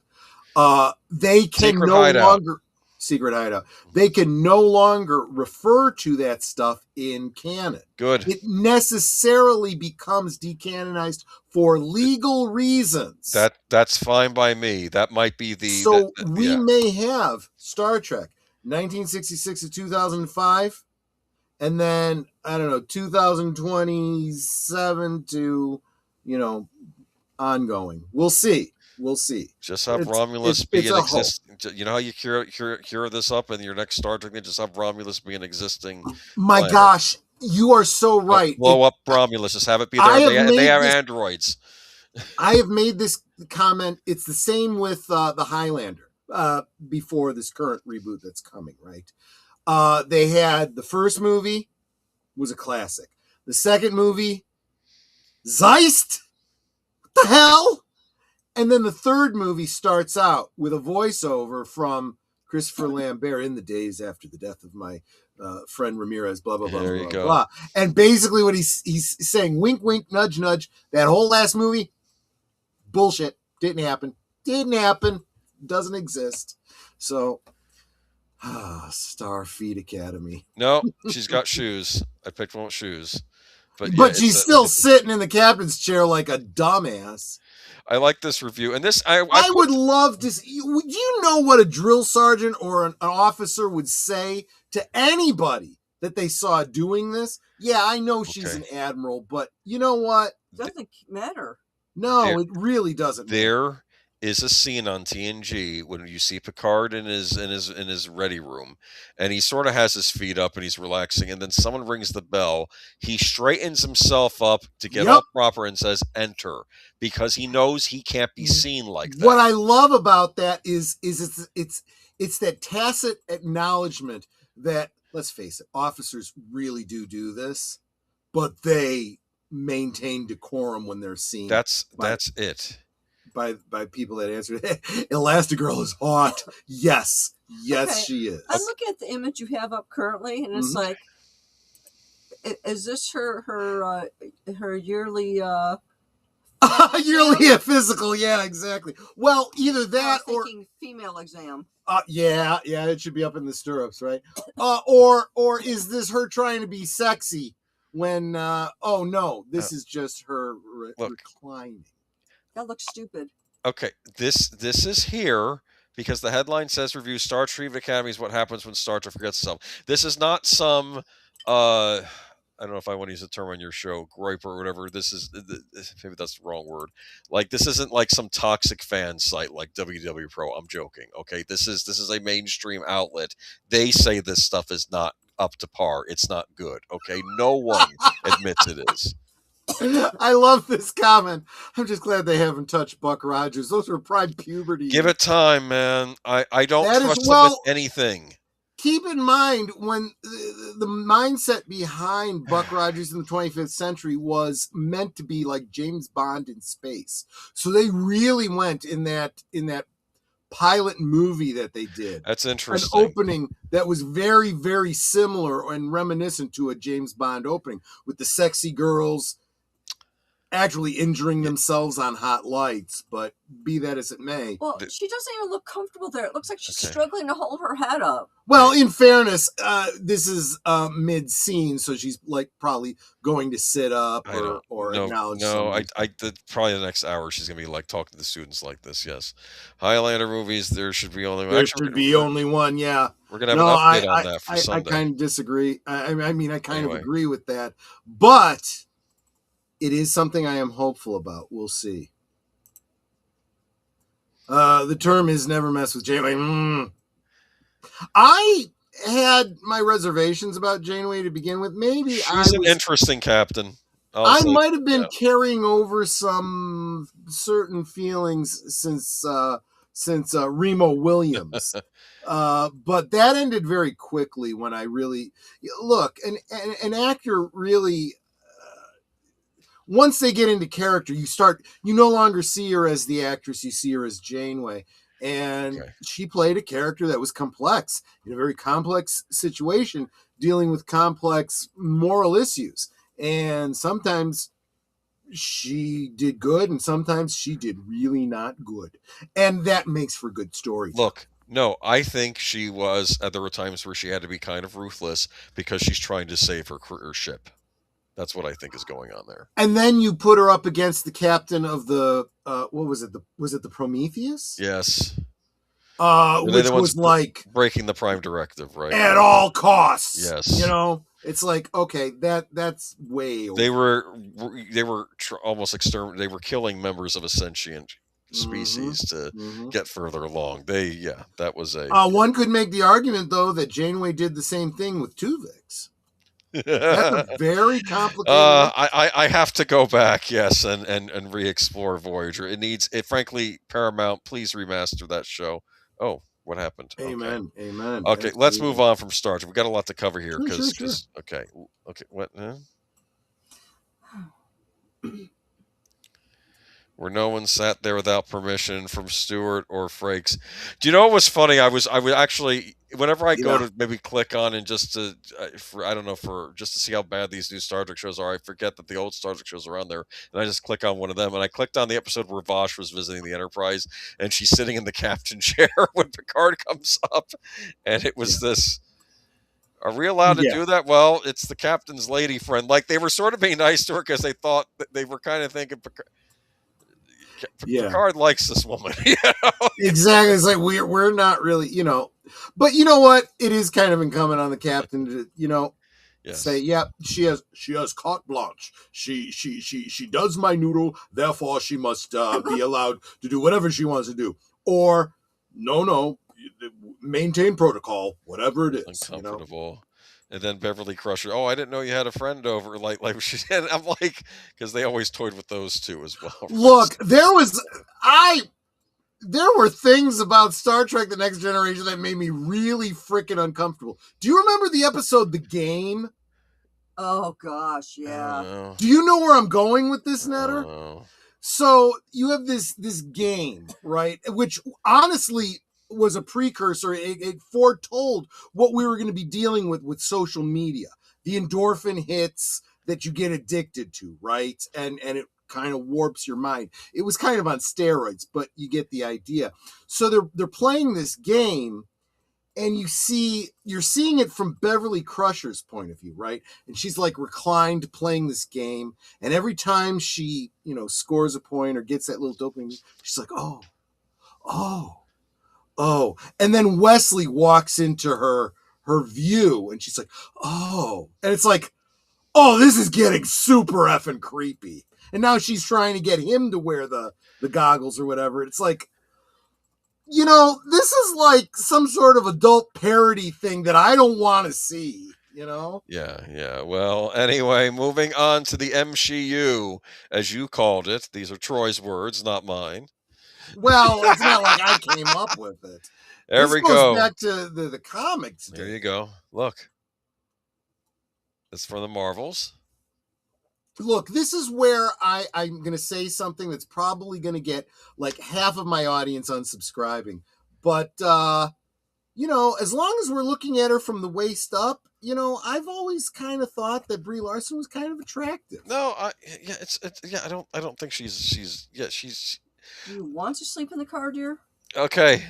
they can Secret Hideout. They can no longer refer to that stuff in canon. Good. It necessarily becomes decanonized for legal reasons. That's fine by me. That might be we may have Star Trek 1966 to 2005, and then I don't know 2027 to ongoing. We'll see. Just have Romulus be an existing. You know how you cure this up in your next Star Trek? Just have Romulus be an existing. My planet. Gosh, you are so right. Blow up Romulus. Just have it be there. They are androids. I have made this comment. It's the same with the Highlander before this current reboot that's coming. Right? They had the first movie was a classic. The second movie, Zeist. What the hell? And then the third movie starts out with a voiceover from Christopher Lambert in the days after the death of my friend Ramirez, blah, blah, blah, there blah, you blah, go. blah. And basically what he's saying, wink, wink, nudge, nudge, that whole last movie, bullshit. Didn't happen. Doesn't exist. So, Starfleet Academy. No, she's got shoes. I picked one with shoes. But she's still sitting in the captain's chair like a dumbass. I like this review, and this I would love to see. Do you know what a drill sergeant or an officer would say to anybody that they saw doing this? Yeah, I know she's an admiral, but you know what? Doesn't matter. No, it really doesn't. There is a scene on TNG when you see Picard in his ready room, and he sort of has his feet up and he's relaxing, and then someone rings the bell. He straightens himself up to get all proper and says "Enter," because he knows he can't be seen like that. What I love about that is it's that tacit acknowledgement that, let's face it, officers really do this, but they maintain decorum when they're seen. That's it. By people that answer, Elastigirl is hot. Yes, she is. I'm looking at the image you have up currently, and it's like, is this her yearly yearly physical? Yeah, exactly. Well, either that or female exam. Yeah, it should be up in the stirrups, right? Or is this her trying to be sexy when? Oh no, this is just her reclining. That looks stupid. Okay, this is here because the headline says review Star Trek Academy is what happens when Star Trek forgets itself. This is not some I don't know if I want to use a term on your show, gripe or whatever. This is maybe that's the wrong word. Like this isn't like some toxic fan site like WW Pro. I'm joking. Okay, this is a mainstream outlet. They say this stuff is not up to par. It's not good. Okay, no one admits it is. I love this comment. I'm just glad they haven't touched Buck Rogers. Those are prime puberty. Give it time, man. I don't trust them with anything. Keep in mind when the mindset behind Buck Rogers in the 25th century was meant to be like James Bond in space. So they really went in that pilot movie that they did. That's interesting. An opening that was very, very similar and reminiscent to a James Bond opening with the sexy girls actually injuring themselves on hot lights, but be that as it may. Well, she doesn't even look comfortable there. It looks like she's struggling to hold her head up. Well, in fairness, this is mid-scene, so she's like probably going to sit up or acknowledge someone. Probably the next hour she's going to be like talking to the students like this, yes. Highlander movies, there should be only one. There should be only one, yeah. We're going to have an update on that for Sunday. I kind of disagree. I kind of agree with that, but it is something I am hopeful about. We'll see. The term is never mess with Janeway. I had my reservations about Janeway to begin with. Maybe she's an interesting captain. I might have been carrying over some certain feelings since Remo Williams. But that ended very quickly when I really look an actor really. Once they get into character, you no longer see her as the actress, you see her as Janeway. And she played a character that was complex in a very complex situation, dealing with complex moral issues. And sometimes she did good, and sometimes she did really not good. And that makes for good stories. Look, no, I think she was, there were times where she had to be kind of ruthless because she's trying to save her career ship. That's what I think is going on there. And then you put her up against the captain of the what was it? Was it the Prometheus? Yes. Which was like breaking the Prime Directive, right? At all costs. Yes. You know, it's like, okay, that's way over. They were almost they were killing members of a sentient species to get further along. That was a. One could make the argument though that Janeway did the same thing with Tuvix. That's a very complicated. I have to go back, yes, and re-explore Voyager. Frankly, Paramount, please remaster that show. Oh, what happened? Amen. Okay. Amen. Okay, let's move on from Star Trek. We've got a lot to cover here because okay, what? Where no one sat there without permission from Stewart or Frakes. Do you know what was funny? I was actually, whenever I go to maybe click on and just to see how bad these new Star Trek shows are, I forget that the old Star Trek shows are on there, and I just click on one of them, and I clicked on the episode where Vosh was visiting the Enterprise, and she's sitting in the captain chair when Picard comes up, and it was this. Are we allowed to do that? Well, it's the captain's lady friend. Like, they were sort of being nice to her because they thought that they were kind of thinking. Picard likes this woman. You know? Exactly. It's like we're not really, but you know what? It is kind of incumbent on the captain to, say, yeah, she has carte blanche. She does my noodle, therefore she must be allowed to do whatever she wants to do. Or no, maintain protocol, whatever it is. Uncomfortable. And then Beverly Crusher. Oh, I didn't know you had a friend over. Like she said. I'm like, because they always toyed with those two as well. Look, there were things about Star Trek: The Next Generation that made me really freaking uncomfortable. Do you remember the episode The Game? Oh gosh, yeah. Do you know where I'm going with this, Netter? So you have this game, right? Which honestly was a precursor. It foretold what we were going to be dealing with social media, the endorphin hits that you get addicted to, right? And it kind of warps your mind. It was kind of on steroids, but you get the idea. So they're playing this game, and you're seeing it from Beverly Crusher's point of view, right? And she's like reclined playing this game, and every time she, scores a point or gets that little dopamine, she's like, oh. And then Wesley walks into her view, and she's like, oh. And it's like, oh, this is getting super effing creepy. And now she's trying to get him to wear the goggles or whatever. It's like, this is like some sort of adult parody thing that I don't want to see, Yeah. Well, anyway, moving on to the MCU, as you called it. These are Troy's words, not mine. Well, it's not like I came up with it. There we go. This goes back to the comics. There you go. Look. It's from the Marvels. Look, this is where I'm going to say something that's probably going to get like half of my audience unsubscribing. But, as long as we're looking at her from the waist up, I've always kind of thought that Brie Larson was kind of attractive. No, I don't think she's. Do you want to sleep in the car, dear? Okay.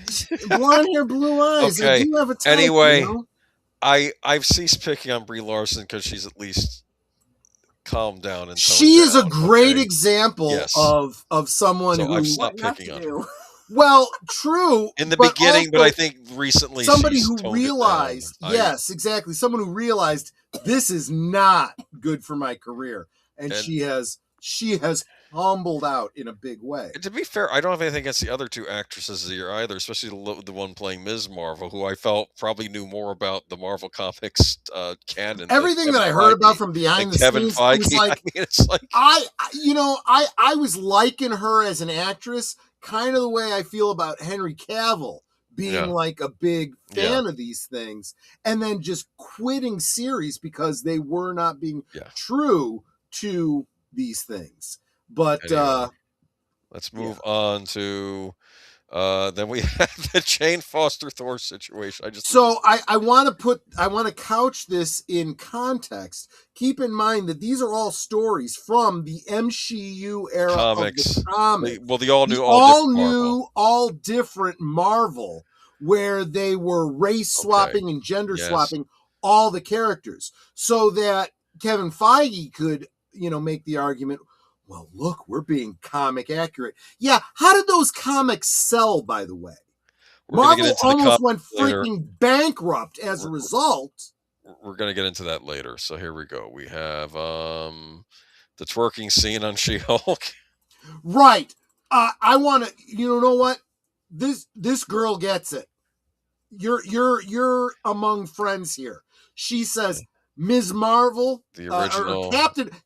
Blonde hair, blue eyes. Okay. I do have a type, Anyway, I've ceased picking on Brie Larson because she's at least calmed down and she is down, a great example of someone who I've stopped picking on her. Well, true. In the beginning, but I think recently somebody who realized, yes, exactly. Someone who realized this is not good for my career. And she has humbled out in a big way. To be fair, I don't have anything against the other two actresses here either, especially the one playing Ms. Marvel, who I felt probably knew more about the Marvel Comics canon. Everything that I heard about from behind the scenes, was like, it's like I was liking her as an actress, kind of the way I feel about Henry Cavill being like a big fan of these things, and then just quitting series because they were not being true to these things. But anyway, let's move on to then we have the Jane Foster Thor situation. I want to couch this in context. Keep in mind that these are all stories from the MCU era comics. Of the comics. All different Marvel, where they were race swapping and gender swapping all the characters, so that Kevin Feige could make the argument, well, look, we're being comic accurate. Yeah, how did those comics sell, by the way? Marvel almost went freaking bankrupt as a result. We're going to get into that later. So here we go. We have the twerking scene on She-Hulk. Right. I want to, you know what? This girl gets it. You're among friends here. She says, Ms. Marvel, the original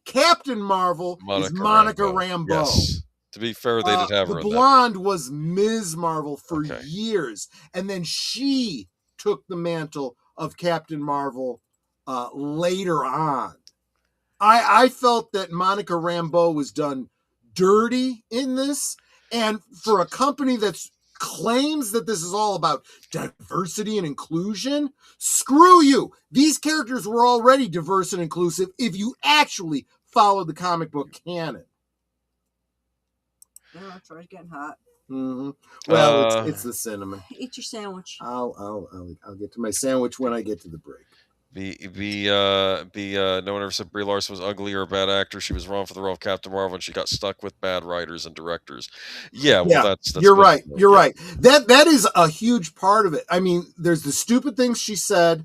Captain Marvel is Monica Rambeau. Yes. To be fair, they did have her. The blonde was Ms. Marvel for years, and then she took the mantle of Captain Marvel later on. I felt that Monica Rambeau was done dirty in this, and for a company that's claims that this is all about diversity and inclusion, screw you. These characters were already diverse and inclusive if you actually followed the comic book canon. Yeah, Troy's getting hot. Mm-hmm. Well, it's the cinnamon. Eat your sandwich. I'll get to my sandwich when I get to the break. No one ever said Brie Larson was ugly or a bad actor. She was wrong for the role of Captain Marvel, and she got stuck with bad writers and directors. Yeah, well, Yeah, that's you're good right. to know, You're yeah. right. That is a huge part of it. I mean, there's the stupid things she said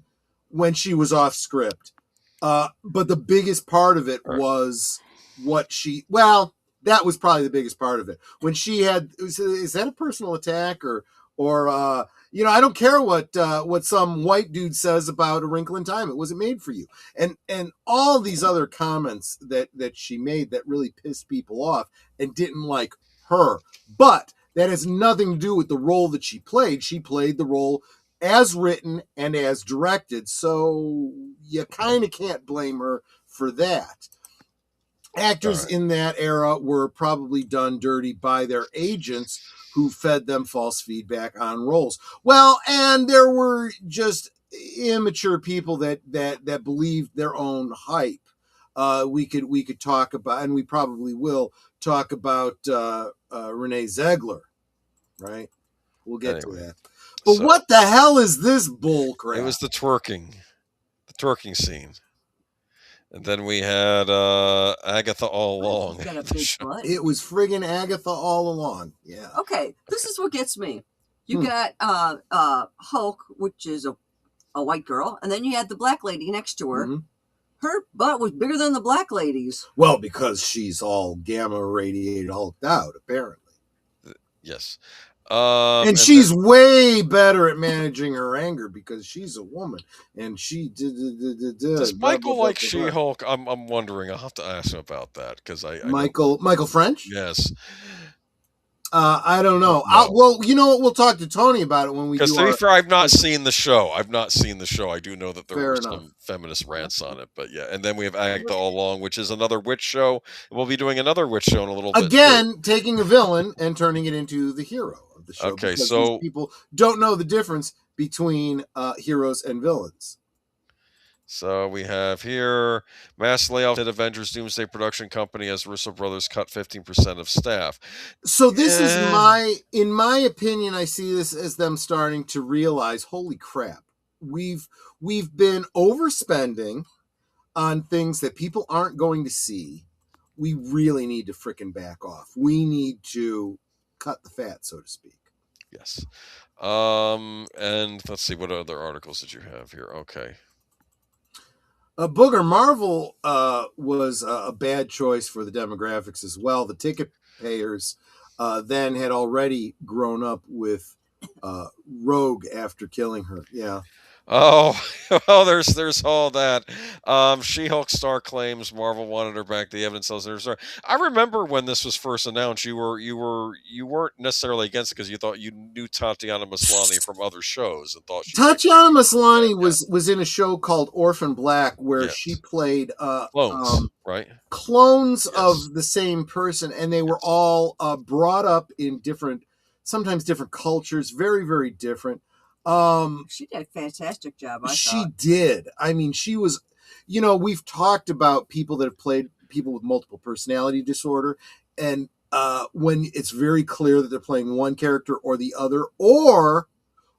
when she was off script, but the biggest part of it Right. was what she. Well, that was probably the biggest part of it when she had. Is that a personal attack or I don't care what some white dude says about A Wrinkle in Time. It wasn't made for you, and all these other comments that she made that really pissed people off and didn't like her. But that has nothing to do with the role that she played. She played the role as written and as directed, so you kind of can't blame her for that. Actors in that era were probably done dirty by their agents who fed them false feedback on roles. Well, and there were just immature people that believed their own hype. We could talk about, and we probably will talk about Renee Zegler, right? We'll get to that. But what the hell is this bull crap? It was the twerking scene. And then we had Agatha all along. Got a big butt. It was friggin' Agatha all along. Yeah. Okay, this is what gets me. You got Hulk, which is a white girl, and then you had the black lady next to her. Mm-hmm. Her butt was bigger than the black lady's. Well, because she's all gamma radiated, hulked out, apparently. Yes. And she's way better at managing her anger because she's a woman, and she does Michael like She-Hulk? I'm wondering. I'll have to ask him about that because I Michael French. Yes. I don't know. No. Well, you know what? We'll talk to Tony about it when we do. Because to be fair, I've not seen the show. I do know that there Fair were enough. some feminist rants on it, but yeah. And then we have Agatha all along, which is another witch show. We'll be doing another witch show in a little bit. Again, taking a villain and turning it into the hero of the show. Okay, so people don't know the difference between heroes and villains. So we have here mass layoff at Avengers Doomsday Production Company as Russo brothers cut 15% of staff. So this is in my opinion, I see this as them starting to realize, holy crap, we've been overspending on things that people aren't going to see. We really need to frickin' back off. We need to cut the fat, so to speak. Yes. And let's see, what other articles did you have here? Okay. Booger Marvel was a bad choice for the demographics as well. The ticket payers then had already grown up with Rogue after killing her. Yeah. Oh, well, there's all that. She-Hulk star claims Marvel wanted her back. The evidence tells her star. I remember when this was first announced, you weren't necessarily against it because you thought you knew Tatiana Maslany from other shows and thought Tatiana Maslany was in a show called Orphan Black where she played clones, right? Clones of the same person, and they were all brought up in sometimes different cultures, very, very different. She did a fantastic job. She did. I mean, she was, we've talked about people that have played people with multiple personality disorder. And when it's very clear that they're playing one character or the other, or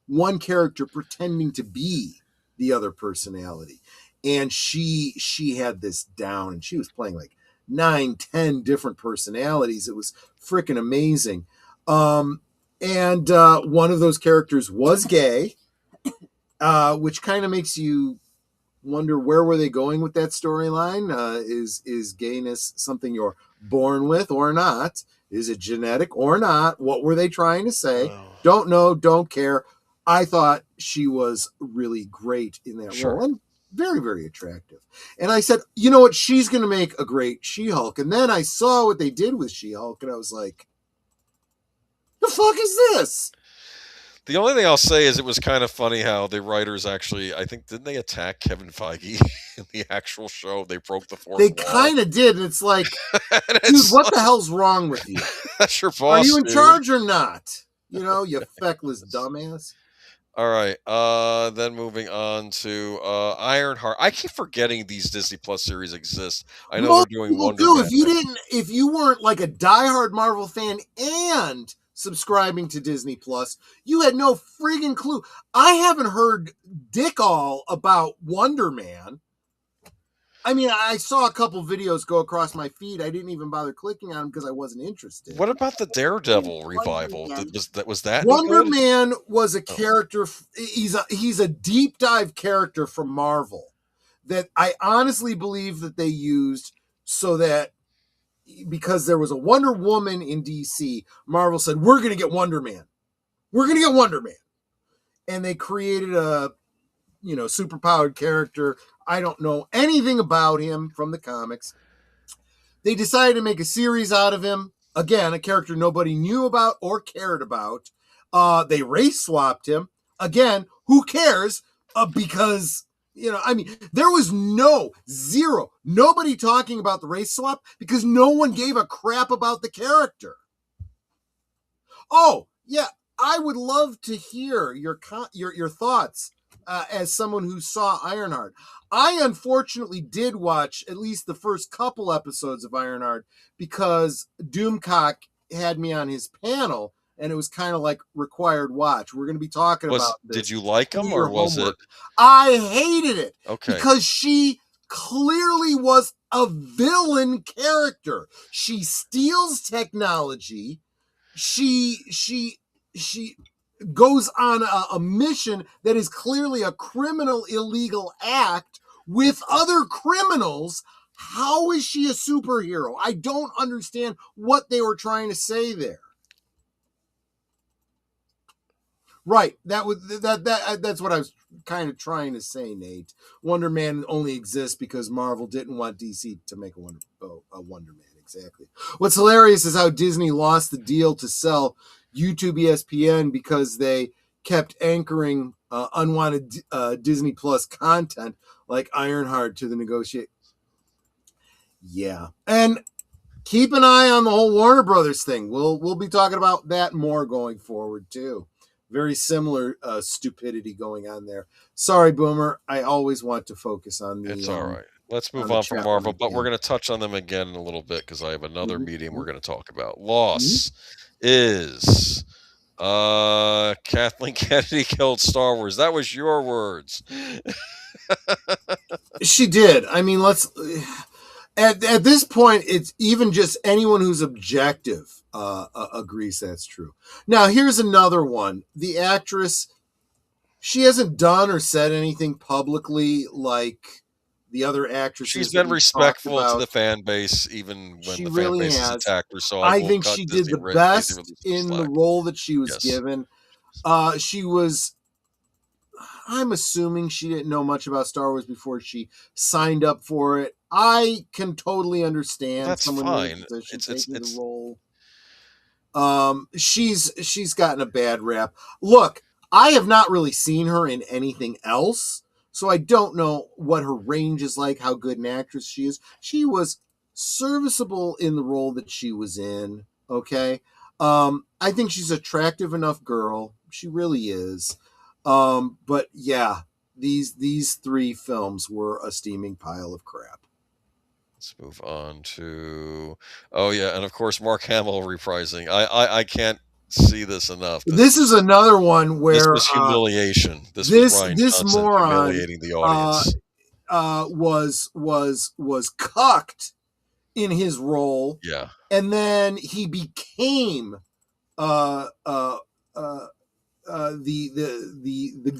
one character pretending to be the other personality. And she had this down, and she was playing like 9-10 different personalities. It was freaking amazing. And one of those characters was gay, which kind of makes you wonder, where were they going with that storyline? Is gayness something you're born with or not? Is it genetic or not? What were they trying to say? Don't know, don't care. I thought she was really great in that role and very, very attractive. And I said, you know what? She's going to make a great She-Hulk. And then I saw what they did with She-Hulk, and I was like, the fuck is this? The only thing I'll say is it was kind of funny how the writers actually, I think, didn't they attack Kevin Feige in the actual show? They broke the fourth wall. They kind of did. And it's like, dude, what the hell's wrong with you? That's your boss. Are you in charge or not? You feckless dumbass. All right. Then moving on to Ironheart. I keep forgetting these Disney Plus series exist. I know they're doing Wonder Man. If you weren't like a diehard Marvel fan and subscribing to Disney Plus, you had no friggin' clue. I haven't heard dick all about Wonder Man. I mean, I saw a couple videos go across my feed. I didn't even bother clicking on them because I wasn't interested. What about the Daredevil revival? Was that Wonder any good? Man was a character. He's a deep dive character from Marvel that I honestly believe that they used so that because there was a Wonder Woman in DC, Marvel said, we're going to get Wonder Man. We're going to get Wonder Man. And they created a, superpowered character. I don't know anything about him from the comics. They decided to make a series out of him. Again, a character nobody knew about or cared about. They race swapped him. Again, who cares? Because, there was nobody talking about the race swap because no one gave a crap about the character. Oh, yeah, I would love to hear your thoughts as someone who saw Ironheart. I unfortunately did watch at least the first couple episodes of Ironheart because Doomcock had me on his panel, and it was kind of like required watch. We're going to be talking about this. Did you like him or was it? I hated it. Okay. Because she clearly was a villain character. She steals technology. She goes on a mission that is clearly a criminal, illegal act with other criminals. How is she a superhero? I don't understand what they were trying to say there. Right. That's what I was kind of trying to say, Nate. Wonder Man only exists because Marvel didn't want DC to make a Wonder Man. Exactly. What's hilarious is how Disney lost the deal to sell YouTube ESPN because they kept anchoring unwanted Disney Plus content like Ironheart to the negotiate. Yeah. And keep an eye on the whole Warner Brothers thing. We'll be talking about that more going forward too. Very similar stupidity going on there. Sorry, Boomer. I always want to focus on the... It's all right. Let's move on from Marvel, but we're going to touch on them again in a little bit because I have another medium we're going to talk about. Loss is Kathleen Kennedy killed Star Wars. That was your words. She did. I mean, let's... At this point, it's even just anyone who's objective agrees that's true. Now, here's another one. The actress, she hasn't done or said anything publicly like the other actresses. She's been respectful to the fan base, even when the fan base has attacked her. So I think she did the best in the role that she was given. She was... I'm assuming she didn't know much about Star Wars before she signed up for it. I can totally understand. That's someone fine. It's the role. She's gotten a bad rap. Look, I have not really seen her in anything else, so I don't know what her range is like, how good an actress she is. She was serviceable in the role that she was in. Okay. I think she's an attractive enough girl. She really is. But yeah, these three films were a steaming pile of crap. Let's move on to, and of course Mark Hamill reprising. I can't see this enough. This is another one where this was humiliation. This was Ryan Johnson moron humiliating the audience. Was cucked in his role. Yeah, and then he became the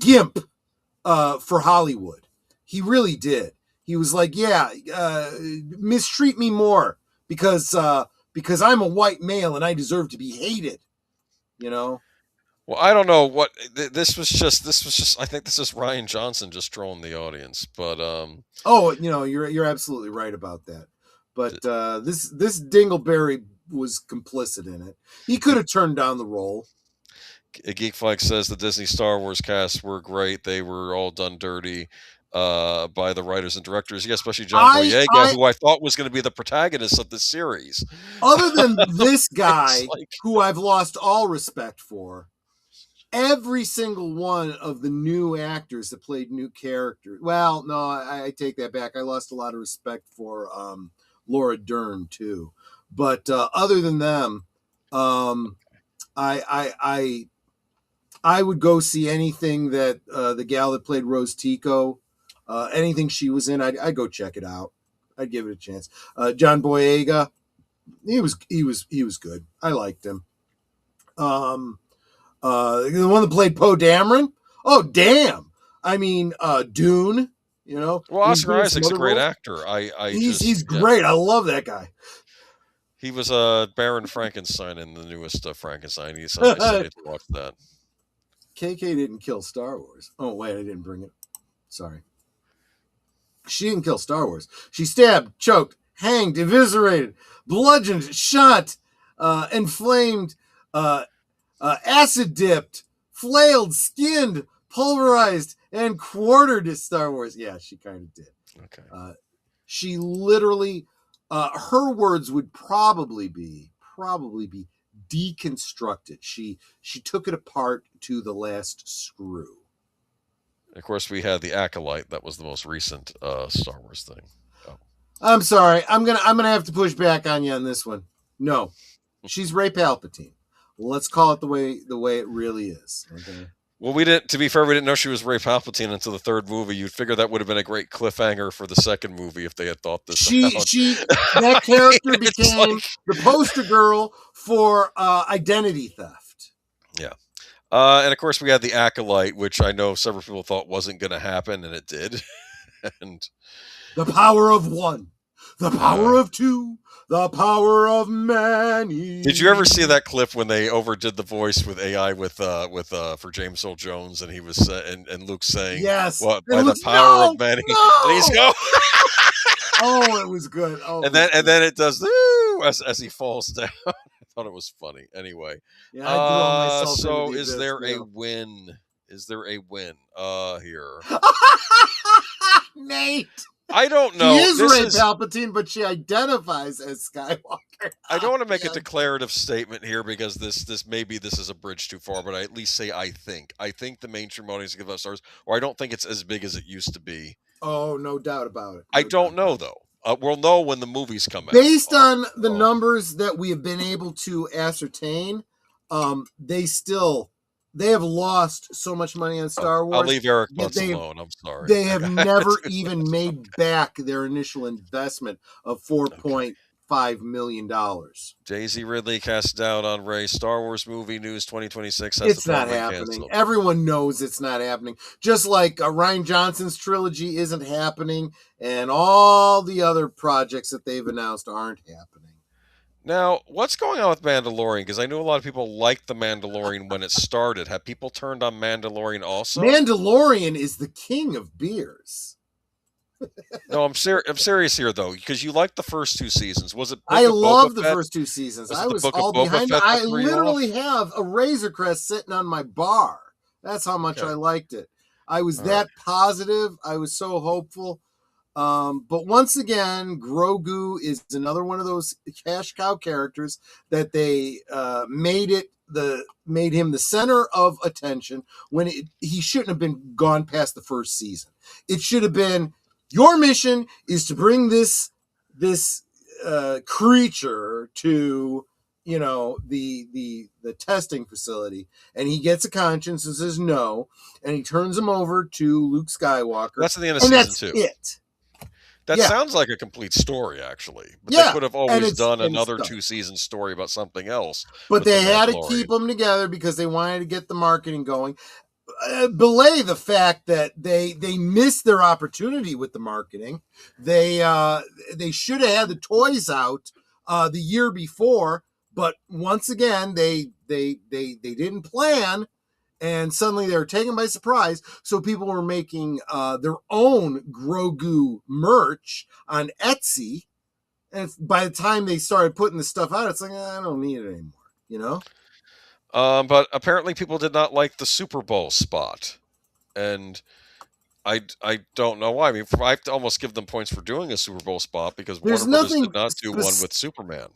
gimp for Hollywood. He really did. He was like, mistreat me more because I'm a white male and I deserve to be hated. Well, I don't know what this was just. I think this is Ryan Johnson just trolling the audience. But you're absolutely right about that. But this Dingleberry was complicit in it. He could have turned down the role. Geek Flex says the Disney Star Wars cast were great. They were all done dirty by the writers and directors. Yeah, especially John Boyega, who I thought was going to be the protagonist of the series. Other than this guy, who I've lost all respect for, every single one of the new actors that played new characters. Well, no, I take that back. I lost a lot of respect for Laura Dern too. But other than them, I would go see anything that the gal that played Rose Tico, anything she was in. I'd go check it out. I'd give it a chance. John Boyega, he was good. I liked him. The one that played Poe Dameron. Oh damn! I mean, Dune. You know, well, Oscar Isaac's a great actor. He's great. I love that guy. He was Baron Frankenstein in the newest Frankenstein. He's excited to watch that. KK didn't kill Star Wars. Oh wait, I didn't bring it. Sorry. She didn't kill Star Wars. She stabbed, choked, hanged, eviscerated, bludgeoned, shot, inflamed, acid dipped, flailed, skinned, pulverized, and quartered Star Wars. Yeah, she kind of did. Okay. She literally, her words would probably be deconstructed. She took it apart to the last screw. Of course, we had the Acolyte. That was the most recent Star Wars thing. Oh. I'm sorry. I'm gonna have to push back on you on this one. No, she's Rey Palpatine. Let's call it the way it really is. Okay. Well, we didn't. To be fair, we didn't know she was Rey Palpatine until the third movie. You'd figure that would have been a great cliffhanger for the second movie if they had thought this out. That character became the poster girl for identity theft. Yeah. And of course, we had the Acolyte, which I know several people thought wasn't going to happen, and it did. And the power of one, the power of two, the power of many. Did you ever see that clip when they overdid the voice with AI for James Earl Jones, and he was and Luke saying, "Yes, what by the power of many?" And he's going. Oh, it was good. Oh, and then it does as he falls down. I thought it was funny. Anyway, yeah, so is there a win? Is there a win here? Nate, I don't know. She is Rey Palpatine, but she identifies as Skywalker. I don't want to make a declarative statement here because this maybe this is a bridge too far, but I at least say I think the mainstream audience give us stars, or I don't think it's as big as it used to be. Oh, no doubt about it. I don't know though. We'll know when the movies come out. Based on the numbers that we have been able to ascertain, they have lost so much money on Star Wars. I'll leave Eric Butts alone. I'm sorry. They have never even made back their initial investment of $4.5 million. Daisy Ridley cast doubt on Rey. Star Wars movie news 2026. It's not happening. Canceled. Everyone knows it's not happening. Just like Rian Johnson's trilogy isn't happening, and all the other projects that they've announced aren't happening. Now, what's going on with Mandalorian? Because I know a lot of people liked The Mandalorian when it started. Have people turned on Mandalorian also? Mandalorian is the king of beers. No, I'm serious here, though, because you liked the first two seasons. Was it? I love the first two seasons. I was all behind it. I literally have a Razor Crest sitting on my bar. That's how much I liked it. I was that positive. I was so hopeful. But once again, Grogu is another one of those cash cow characters that they made him the center of attention when he shouldn't have been gone past the first season. It should have been, your mission is to bring this creature to, you know, the testing facility, and he gets a conscience and says no, and he turns him over to Luke Skywalker. That's at the end of season 2. It. That sounds like a complete story, actually. But they could have always done another 2-season story about something else. But they had to keep them together because they wanted to get the marketing going. Belay the fact that they missed their opportunity with the marketing. They should have had the toys out the year before, but once again they didn't plan. And suddenly they were taken by surprise. So people were making their own Grogu merch on Etsy. And by the time they started putting the stuff out, it's like, I don't need it anymore, you know? But apparently people did not like the Super Bowl spot. And I don't know why. I mean, I have to almost give them points for doing a Super Bowl spot because Warner Brothers did not do one with Superman.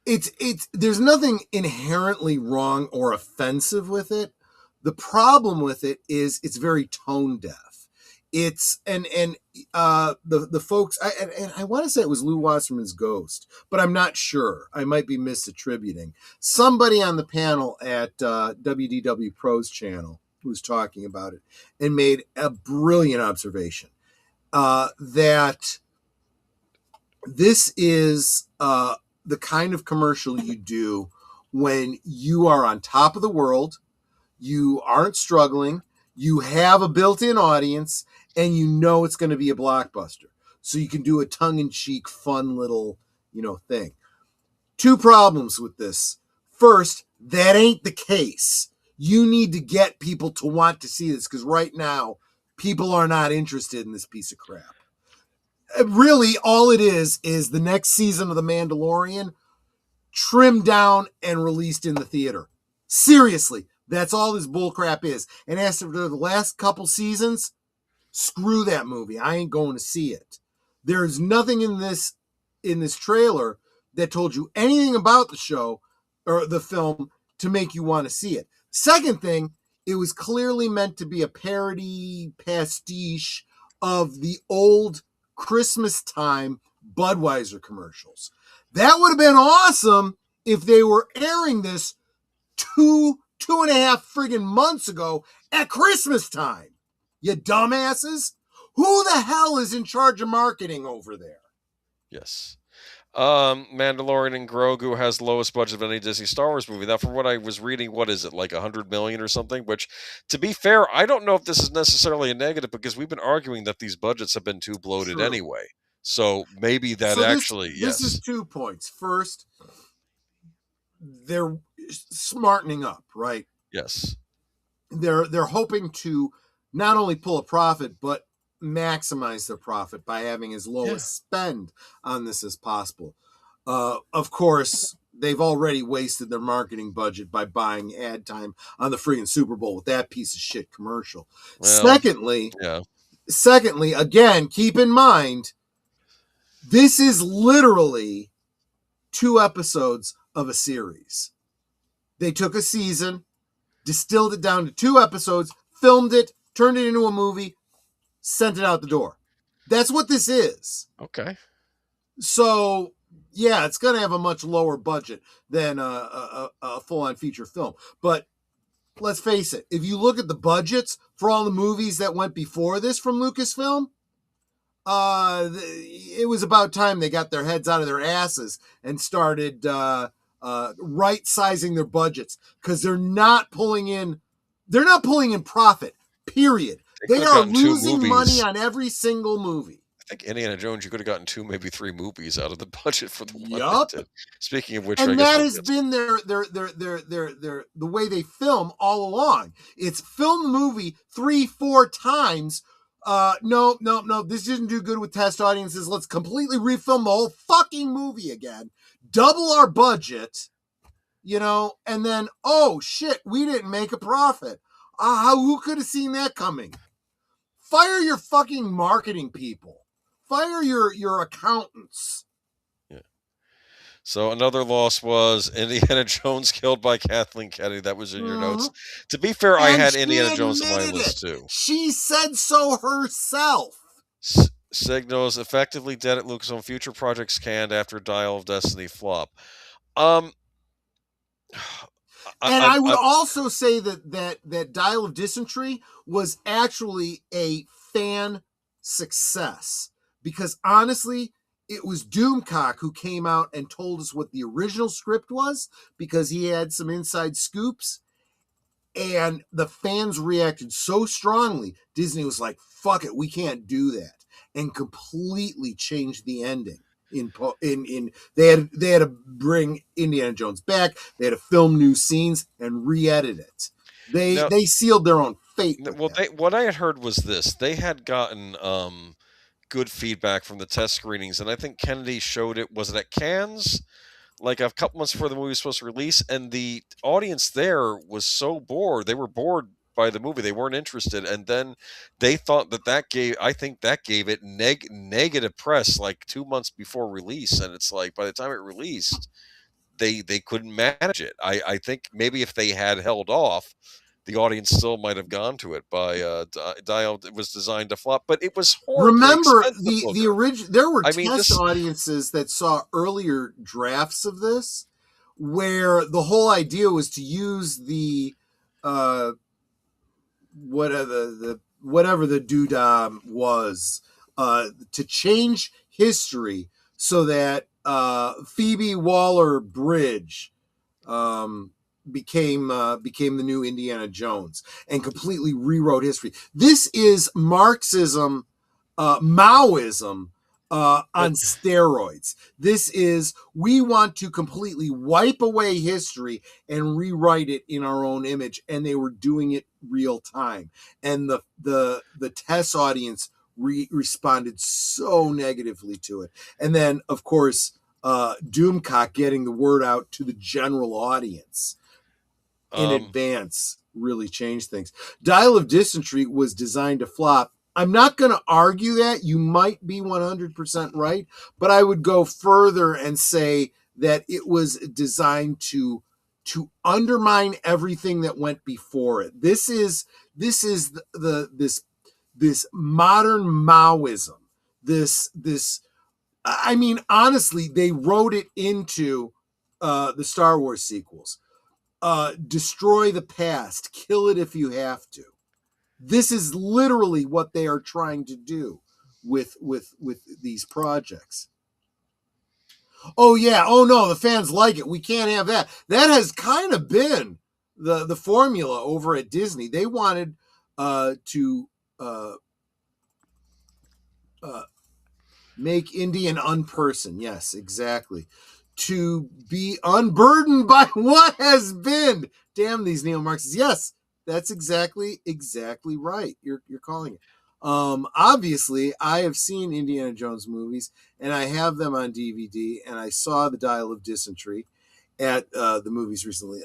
There's nothing inherently wrong or offensive with it. The problem with it is it's very tone deaf. It's the folks, and I want to say it was Lou Wasserman's Ghost, but I'm not sure. I might be misattributing. Somebody on the panel at WDW Pro's channel was talking about it and made a brilliant observation that this is the kind of commercial you do when you are on top of the world, you aren't struggling, you have a built-in audience, and you know it's going to be a blockbuster. So you can do a tongue-in-cheek, fun little, thing. Two problems with this. First, that ain't the case. You need to get people to want to see this, because right now, people are not interested in this piece of crap. Really, all it is the next season of The Mandalorian trimmed down and released in the theater. Seriously, that's all this bullcrap is. And as for the last couple seasons, screw that movie. I ain't going to see it. There's nothing in this trailer that told you anything about the show or the film to make you want to see it. Second thing, it was clearly meant to be a parody pastiche of the old Christmas time Budweiser commercials. That would have been awesome if they were airing this two and a half friggin' months ago at Christmas time. You dumbasses. Who the hell is in charge of marketing over there? Yes. Mandalorian and Grogu has the lowest budget of any Disney Star Wars movie. Now, from what I was reading, what is it, like $100 million or something? Which, to be fair, I don't know if this is necessarily a negative, because we've been arguing that these budgets have been too bloated anyway. So maybe that this is 2 points. First, they're smartening up, right? Yes. They're hoping to not only pull a profit, but maximize their profit by having as low a spend on this as possible. Of course, they've already wasted their marketing budget by buying ad time on the freaking Super Bowl with that piece of shit commercial. Well, secondly, again, keep in mind, this is literally 2 episodes of a series. They took a season, distilled it down to 2 episodes, filmed it, turned it into a movie, sent it out the door. That's what this is. Okay. So, yeah, it's going to have a much lower budget than a full-on feature film. But let's face it, if you look at the budgets for all the movies that went before this from Lucasfilm, it was about time they got their heads out of their asses and started right-sizing their budgets, because they're not pulling in profit, period. They are losing money on every single movie. I think Indiana Jones, you could have gotten 2, maybe 3 movies out of the budget for the one they did. Speaking of which, and that has been their the way they film all along. It's film the movie 3-4 times. No, this didn't do good with test audiences. Let's completely refilm the whole fucking movie again. Double our budget, and then, oh shit, we didn't make a profit. Who could have seen that coming? Fire your fucking marketing people. Fire your accountants. Yeah. So another loss was Indiana Jones killed by Kathleen Kennedy. That was in your notes. To be fair, I had Indiana Jones on my list too. She said so herself. Signals effectively dead at Lucasfilm. Future projects canned after Dial of Destiny flop. I would also say that Dial of Dysentery was actually a fan success, because honestly, it was Doomcock who came out and told us what the original script was, because he had some inside scoops, and the fans reacted so strongly. Disney was like, fuck it, we can't do that, and completely changed the ending. They had to bring Indiana Jones back. They had to film new scenes and re-edit it. They sealed their own fate. What I had heard was this: they had gotten good feedback from the test screenings, and I think Kennedy showed it. Was it at Cannes? Like a couple months before the movie was supposed to release, and the audience there was so bored. They were bored by the movie. They weren't interested, and then they thought that gave it negative press like 2 months before release, and it's like by the time it released, they couldn't manage it. I think maybe if they had held off, the audience still might have gone to it by Dial. It was designed to flop, but it was horribly Remember expensive. the original. There were I mean, test audiences that saw earlier drafts of this, where the whole idea was to use the whatever the doodah was to change history so that Phoebe Waller-Bridge became the new Indiana Jones and completely rewrote history. This is Marxism, Maoism on steroids. This is, we want to completely wipe away history and rewrite it in our own image, and they were doing it real time. And the test audience responded so negatively to it. And then, of course, Doomcock getting the word out to the general audience in advance really changed things. Dial of Dysentery was designed to flop. I'm not going to argue that. You might be 100% right, but I would go further and say that it was designed to undermine everything that went before it. This is this modern Maoism. This I mean, honestly, they wrote it into the Star Wars sequels. Destroy the past, kill it if you have to. This is literally what they are trying to do with these projects. Oh yeah, oh no, the fans like it. We can't have that. That has kind of been the formula over at Disney. They wanted to make Indy an unperson. Yes, exactly. To be unburdened by what has been. Damn these neo-Marxists. Yes, that's exactly right. You're calling it. Obviously, I have seen Indiana Jones movies, and I have them on DVD, and I saw the Dial of Dysentery at the movies recently.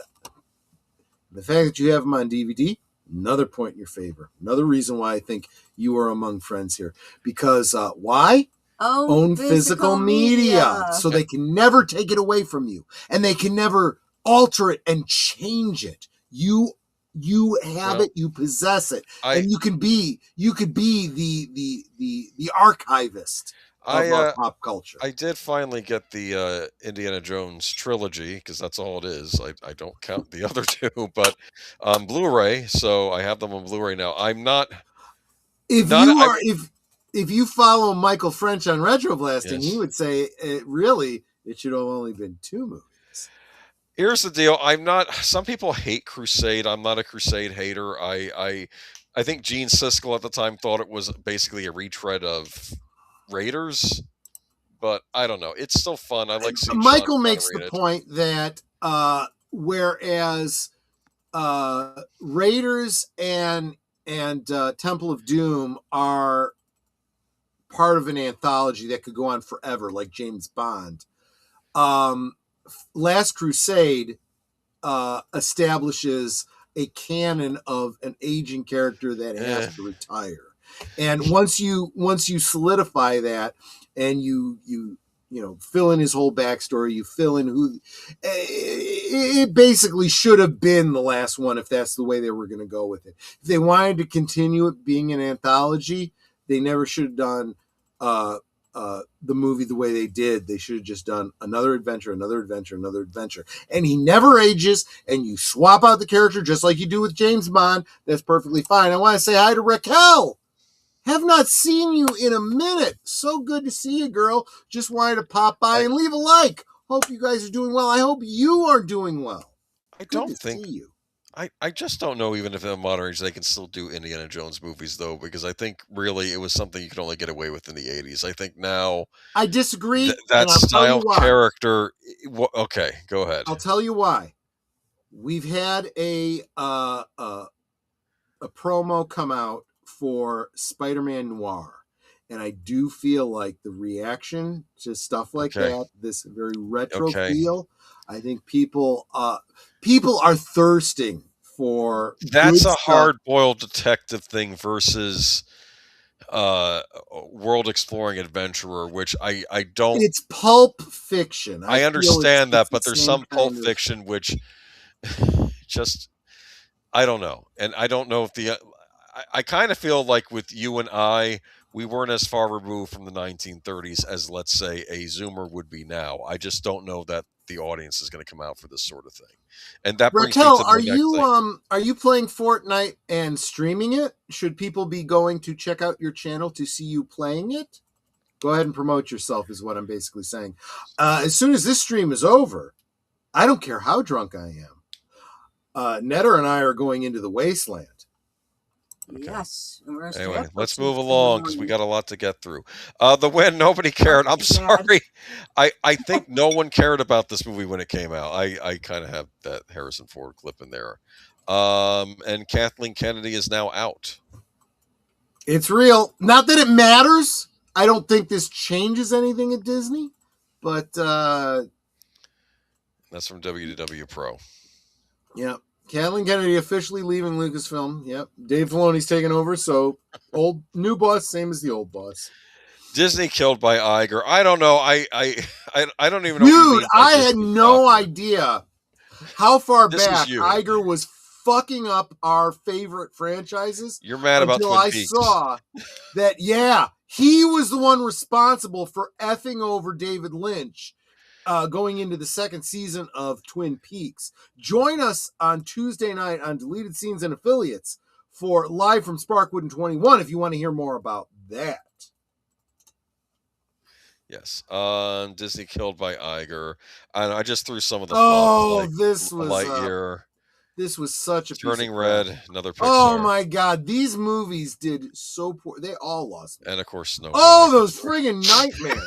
The fact that you have them on DVD, another point in your favor. Another reason why I think you are among friends here. Because why? Own physical media. So they can never take it away from you, and they can never alter it and change it. You have it, you possess it, and you could be the archivist of our pop culture. I did finally get the Indiana Jones trilogy, because that's all it is. I don't count the other two, but on Blu-ray, so I have them on Blu-ray now. I'm not. If you follow Michael French on Retroblasting, he would say it should have only been 2 movies. Here's the deal. I'm not. Some people hate Crusade. I'm not a Crusade hater. I think Gene Siskel at the time thought it was basically a retread of Raiders, but I don't know. It's still fun. I like seeing Michael makes the point that whereas Raiders and Temple of Doom are part of an anthology that could go on forever, like James Bond. Last Crusade establishes a canon of an aging character that has to retire, and once you solidify that, and you fill in his whole backstory, you fill in who it basically should have been the last one if that's the way they were going to go with it. If they wanted to continue it being an anthology, they never should have done the movie the way they did. They should have just done another adventure. And he never ages, and you swap out the character just like you do with James Bond. That's perfectly fine. I want to say hi to Raquel. Have not seen you in a minute. So good to see you, girl. Just wanted to pop by and leave a like. Hope you guys are doing well. I hope you are doing well. I don't think you. I just don't know, even if in the modern age they can still do Indiana Jones movies, though, because I think really it was something you could only get away with in the 80s. I think now... I disagree. That style character... Okay, go ahead. I'll tell you why. We've had a promo come out for Spider-Man Noir, and I do feel like the reaction to stuff like that, this very retro feel, I think people are thirsting for. That's a hard-boiled detective thing versus world exploring adventurer, which I don't. It's pulp fiction. I understand that, but there's some pulp fiction which just I don't know. And I don't know if I kind of feel like with you and I, we weren't as far removed from the 1930s as, let's say, a Zoomer would be now. I just don't know that the audience is going to come out for this sort of thing. And that brings me Raquel, to my next thing. are you playing Fortnite and streaming it? Should people be going to check out your channel to see you playing it? Go ahead and promote yourself is what I'm basically saying. As soon as this stream is over, I don't care how drunk I am. Netter and I are going into the wasteland. Okay. Yes. Anyway, let's move along because we got a lot to get through. The Win, nobody cared. I'm sorry. I think no one cared about this movie when it came out. I kind of have that Harrison Ford clip in there. And Kathleen Kennedy is now out. It's real. Not that it matters. I don't think this changes anything at Disney, but that's from WDW Pro. Yeah. Kathleen Kennedy officially leaving Lucasfilm. Yep. Dave Filoni's taking over, so new boss, same as the old boss. Disney killed by Iger. I don't know. I don't even know. Dude, I had no idea how far back Iger was fucking up our favorite franchises. You're mad about Twin Peaks. I saw that, yeah, he was the one responsible for effing over David Lynch. Going into the second season of Twin Peaks. Join us on Tuesday night on Deleted Scenes and Affiliates for Live from Sparkwood and 21 if you want to hear more about that. Yes. Disney killed by Iger. And I just threw some of the this was Lightyear. This was such a Turning Red, another Pixar. Oh my God, these movies did so poor. They all lost me. And of course, Snow. Oh, those friggin' nightmares.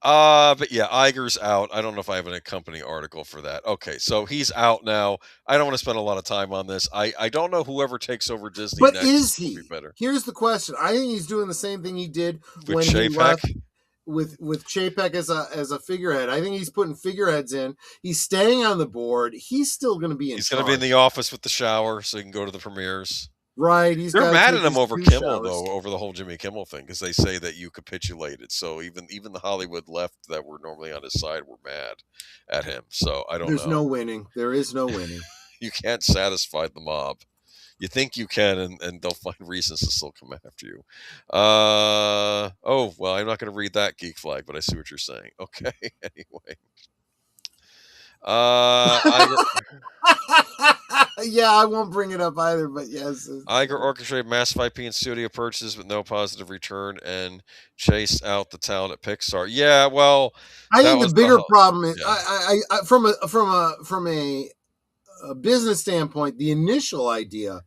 But yeah, Iger's out. I don't know if I have an accompanying article for that. Okay, so he's out now. I don't want to spend a lot of time on this. I don't know whoever takes over Disney but next is he? Better. Here's the question. I think he's doing the same thing he did with when Chapek. He left with Chapek as a figurehead. I think he's putting figureheads in. He's staying on the board. He's still going to be in He's going to be in the office with the shower so he can go to the premieres. Right. They're mad at him over Kimmel, though, over the whole Jimmy Kimmel thing, because they say that you capitulated. So even the Hollywood left that were normally on his side were mad at him. So I don't know. There's no winning. There is no winning. You can't satisfy the mob. You think you can, and they'll find reasons to still come after you. Oh, well, I'm not going to read that geek flag, but I see what you're saying. Okay, anyway. Yeah, I won't bring it up either, but yes. Iger orchestrated massive IP and studio purchases with no positive return and chased out the talent at Pixar. Yeah, well, I think the bigger problem is, I from a business standpoint, the initial idea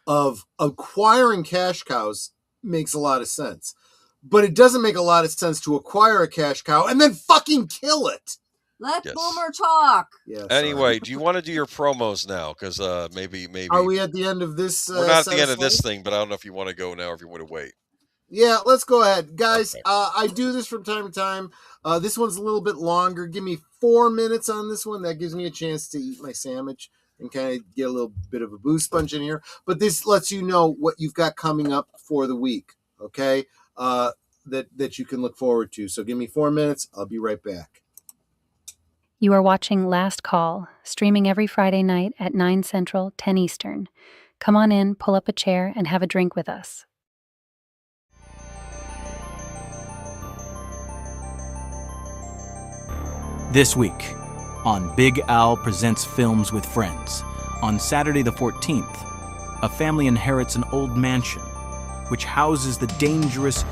of acquiring cash cows makes a lot of sense, but it doesn't make a lot of sense to acquire a cash cow and then fucking kill it. Let Boomer talk. Yeah, anyway, do you want to do your promos now? Because maybe. Are we at the end of this? We're not at the end of this thing, but I don't know if you want to go now or if you want to wait. Yeah, let's go ahead. Guys, okay. I do this from time to time. This one's a little bit longer. Give me 4 minutes on this one. That gives me a chance to eat my sandwich and kind of get a little bit of a boost sponge in here. But this lets you know what you've got coming up for the week, okay? That you can look forward to. So give me 4 minutes. I'll be right back. You are watching Last Call, streaming every Friday night at 9 Central, 10 Eastern. Come on in, pull up a chair, and have a drink with us. This week on Big Al Presents Films with Friends, on Saturday the 14th, a family inherits an old mansion which houses the dangerous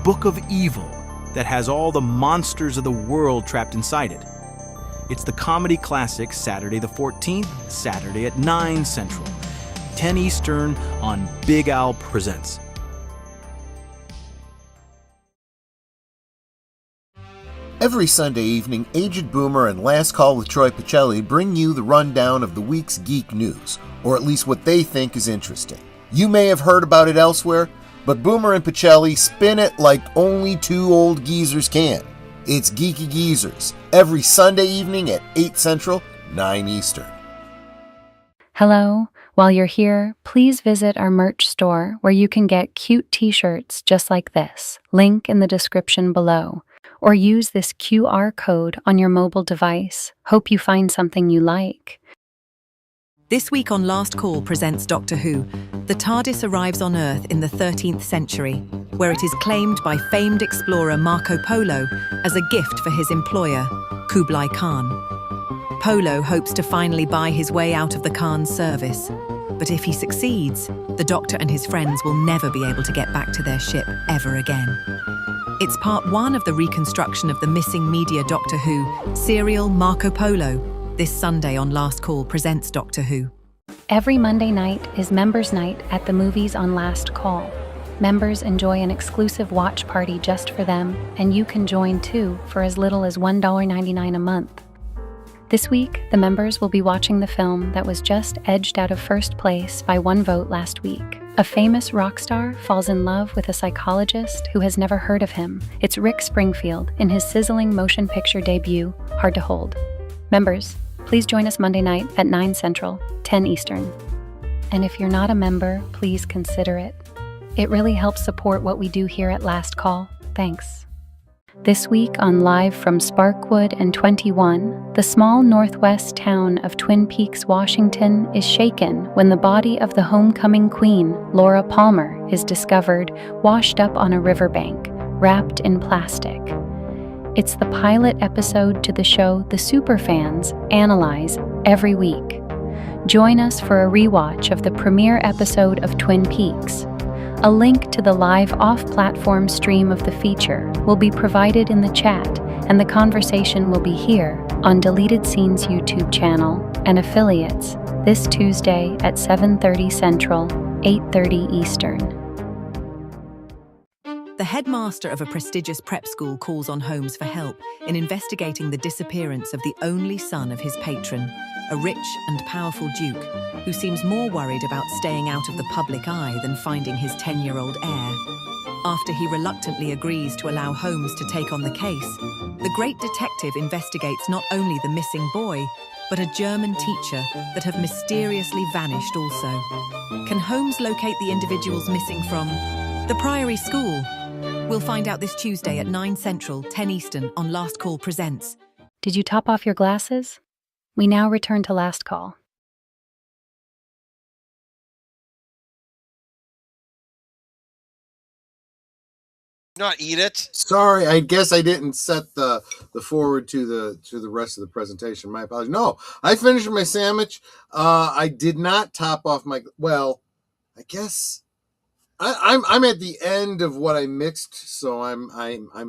Book of Evil that has all the monsters of the world trapped inside it. It's the comedy classic Saturday the 14th, Saturday at 9 Central, 10 Eastern on Big Al Presents. Every Sunday evening, Aged Boomer and Last Call with Troy Pacelli bring you the rundown of the week's geek news, or at least what they think is interesting. You may have heard about it elsewhere, but Boomer and Pacelli spin it like only two old geezers can. It's Geeky Geezers, every Sunday evening at 8 Central, 9 Eastern. Hello. While you're here, please visit our merch store where you can get cute t-shirts just like this. Link in the description below. Or use this QR code on your mobile device. Hope you find something you like. This week on Last Call presents Doctor Who, the TARDIS arrives on Earth in the 13th century, where it is claimed by famed explorer Marco Polo as a gift for his employer, Kublai Khan. Polo hopes to finally buy his way out of the Khan's service, but if he succeeds, the Doctor and his friends will never be able to get back to their ship ever again. It's part 1 of the reconstruction of the missing media Doctor Who serial Marco Polo. This Sunday on Last Call presents Doctor Who. Every Monday night is Members Night at the movies on Last Call. Members enjoy an exclusive watch party just for them, and you can join too for as little as $1.99 a month. This week, the members will be watching the film that was just edged out of first place by 1 vote last week. A famous rock star falls in love with a psychologist who has never heard of him. It's Rick Springfield in his sizzling motion picture debut, Hard to Hold. Members, please join us Monday night at 9 Central, 10 Eastern. And if you're not a member, please consider it. It really helps support what we do here at Last Call. Thanks. This week on Live from Sparkwood and 21, the small northwest town of Twin Peaks, Washington is shaken when the body of the homecoming queen, Laura Palmer, is discovered washed up on a riverbank, wrapped in plastic. It's the pilot episode to the show the superfans analyze every week. Join us for a rewatch of the premiere episode of Twin Peaks. A link to the live off-platform stream of the feature will be provided in the chat, and the conversation will be here on Deleted Scenes YouTube channel and affiliates this Tuesday at 7:30 Central, 8:30 Eastern. The headmaster of a prestigious prep school calls on Holmes for help in investigating the disappearance of the only son of his patron, a rich and powerful duke who seems more worried about staying out of the public eye than finding his 10-year-old heir. After he reluctantly agrees to allow Holmes to take on the case, the great detective investigates not only the missing boy, but a German teacher that have mysteriously vanished also. Can Holmes locate the individuals missing from the Priory School? We'll find out this Tuesday at 9 Central, 10 Eastern on Last Call Presents. Did you top off your glasses? We now return to Last Call. Not eat it. Sorry, I guess I didn't set the forward to the rest of the presentation. My apologies. No, I finished my sandwich. I did not top off my. Well, I guess I'm at the end of what I mixed, so I'm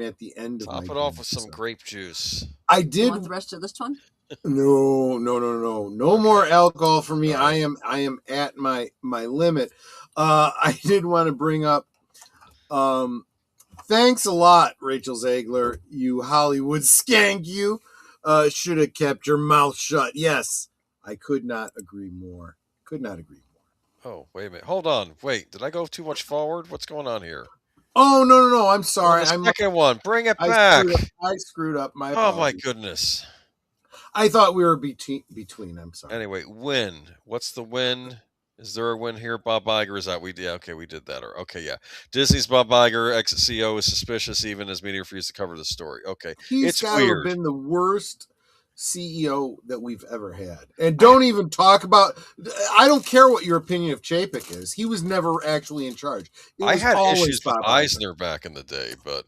at the end of. Top it off with some grape juice. I did. You want the rest of this one? No more alcohol for me. I am at my limit. I did want to bring up. Thanks a lot, Rachel Zegler. You Hollywood skank, you should have kept your mouth shut. Yes, I could not agree more. Oh, wait a minute. Hold on. Wait, did I go too much forward? What's going on here? Oh, no. I'm sorry. The second one. Bring it back. I screwed up. My apologies. apologies. Oh, my goodness. I thought we were between. I'm sorry. Anyway, win. What's the win? Is there a win here? Bob Iger is out. We did that. Okay, yeah. Disney's Bob Iger, ex-CEO, is suspicious even as media refused to cover the story. Okay, He's got to have been the worst CEO that we've ever had. And don't even talk about. I don't care what your opinion of Chapek is. He was never actually in charge. I had issues with Eisner back in the day, but.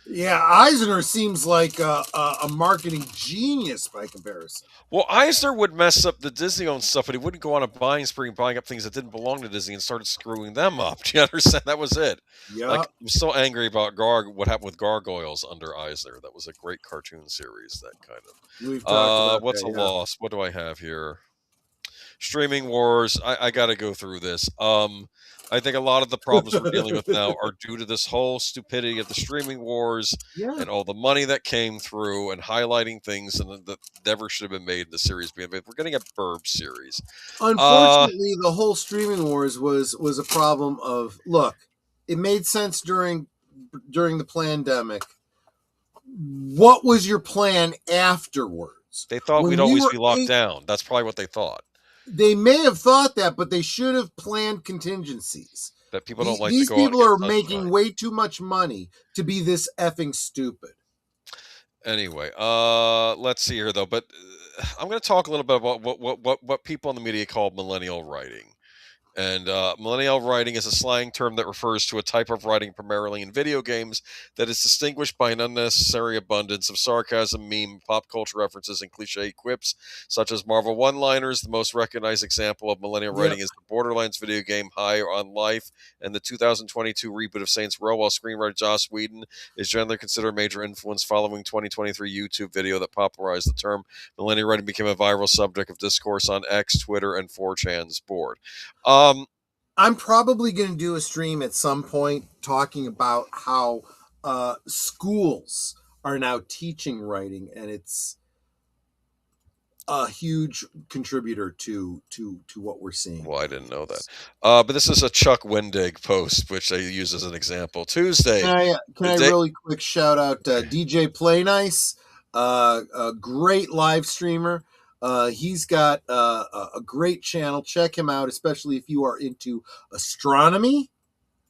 Yeah, Eisner seems like a marketing genius by comparison. Well, Eisner would mess up the Disney-owned stuff, but he wouldn't go on a buying spree, buying up things that didn't belong to Disney and started screwing them up. Do you understand? That was it. Yeah. Like, I'm so angry about what happened with Gargoyles under Eisner. That was a great cartoon series, that kind of. We've talked about what's that, a loss? What do I have here? Streaming wars. I got to go through this. I think a lot of the problems we're dealing with now are due to this whole stupidity of the streaming wars and all the money that came through and highlighting things that never should have been made in the series being made. We're getting a Burb series. Unfortunately, the whole streaming wars was a problem of, look, it made sense during the pandemic. What was your plan afterwards? They thought we'd always be locked down. That's probably what they thought. They may have thought that, but they should have planned contingencies. That people don't like these to go people out are and get making way too much money to be this effing stupid. Anyway, let's see here though. But I'm going to talk a little bit about what people in the media call millennial writing. And millennial writing is a slang term that refers to a type of writing primarily in video games that is distinguished by an unnecessary abundance of sarcasm, meme, pop culture references, and cliche quips, such as Marvel one-liners. The most recognized example of millennial writing is the Borderlands video game High on Life, and the 2022 reboot of Saints Row, while screenwriter Joss Whedon is generally considered a major influence following 2023 YouTube video that popularized the term. Millennial writing became a viral subject of discourse on X, Twitter, and 4chan's board. I'm probably going to do a stream at some point talking about how schools are now teaching writing, and it's a huge contributor to what we're seeing. Well, I didn't know that. But this is a Chuck Wendig post, which I use as an example. Tuesday. Can I really quick shout out DJ Play Nice, a great live streamer. He's got a great channel. Check him out, especially if you are into astronomy.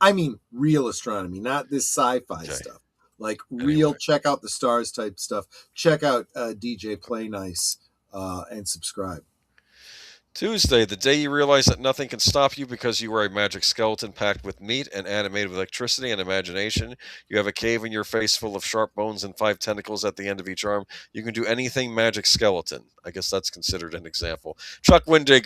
I mean, real astronomy, not this sci-fi stuff. Like real, check out the stars type stuff. Check out DJ Play Nice and subscribe. Tuesday, the day you realize that nothing can stop you because you are a magic skeleton packed with meat and animated with electricity and imagination. You have a cave in your face full of sharp bones and 5 tentacles at the end of each arm. You can do anything magic skeleton. I guess that's considered an example. Chuck Wendig,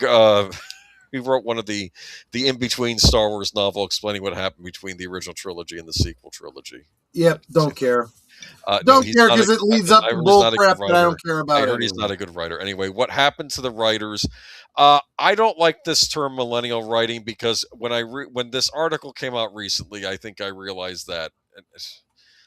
he wrote one of the in-between Star Wars novel explaining what happened between the original trilogy and the sequel trilogy. Yep, don't care. Don't care because it leads up to bull crap that I don't care about. I heard he's not a good writer. Anyway, what happened to the writers? I don't like this term millennial writing because when this article came out recently, I think I realized that.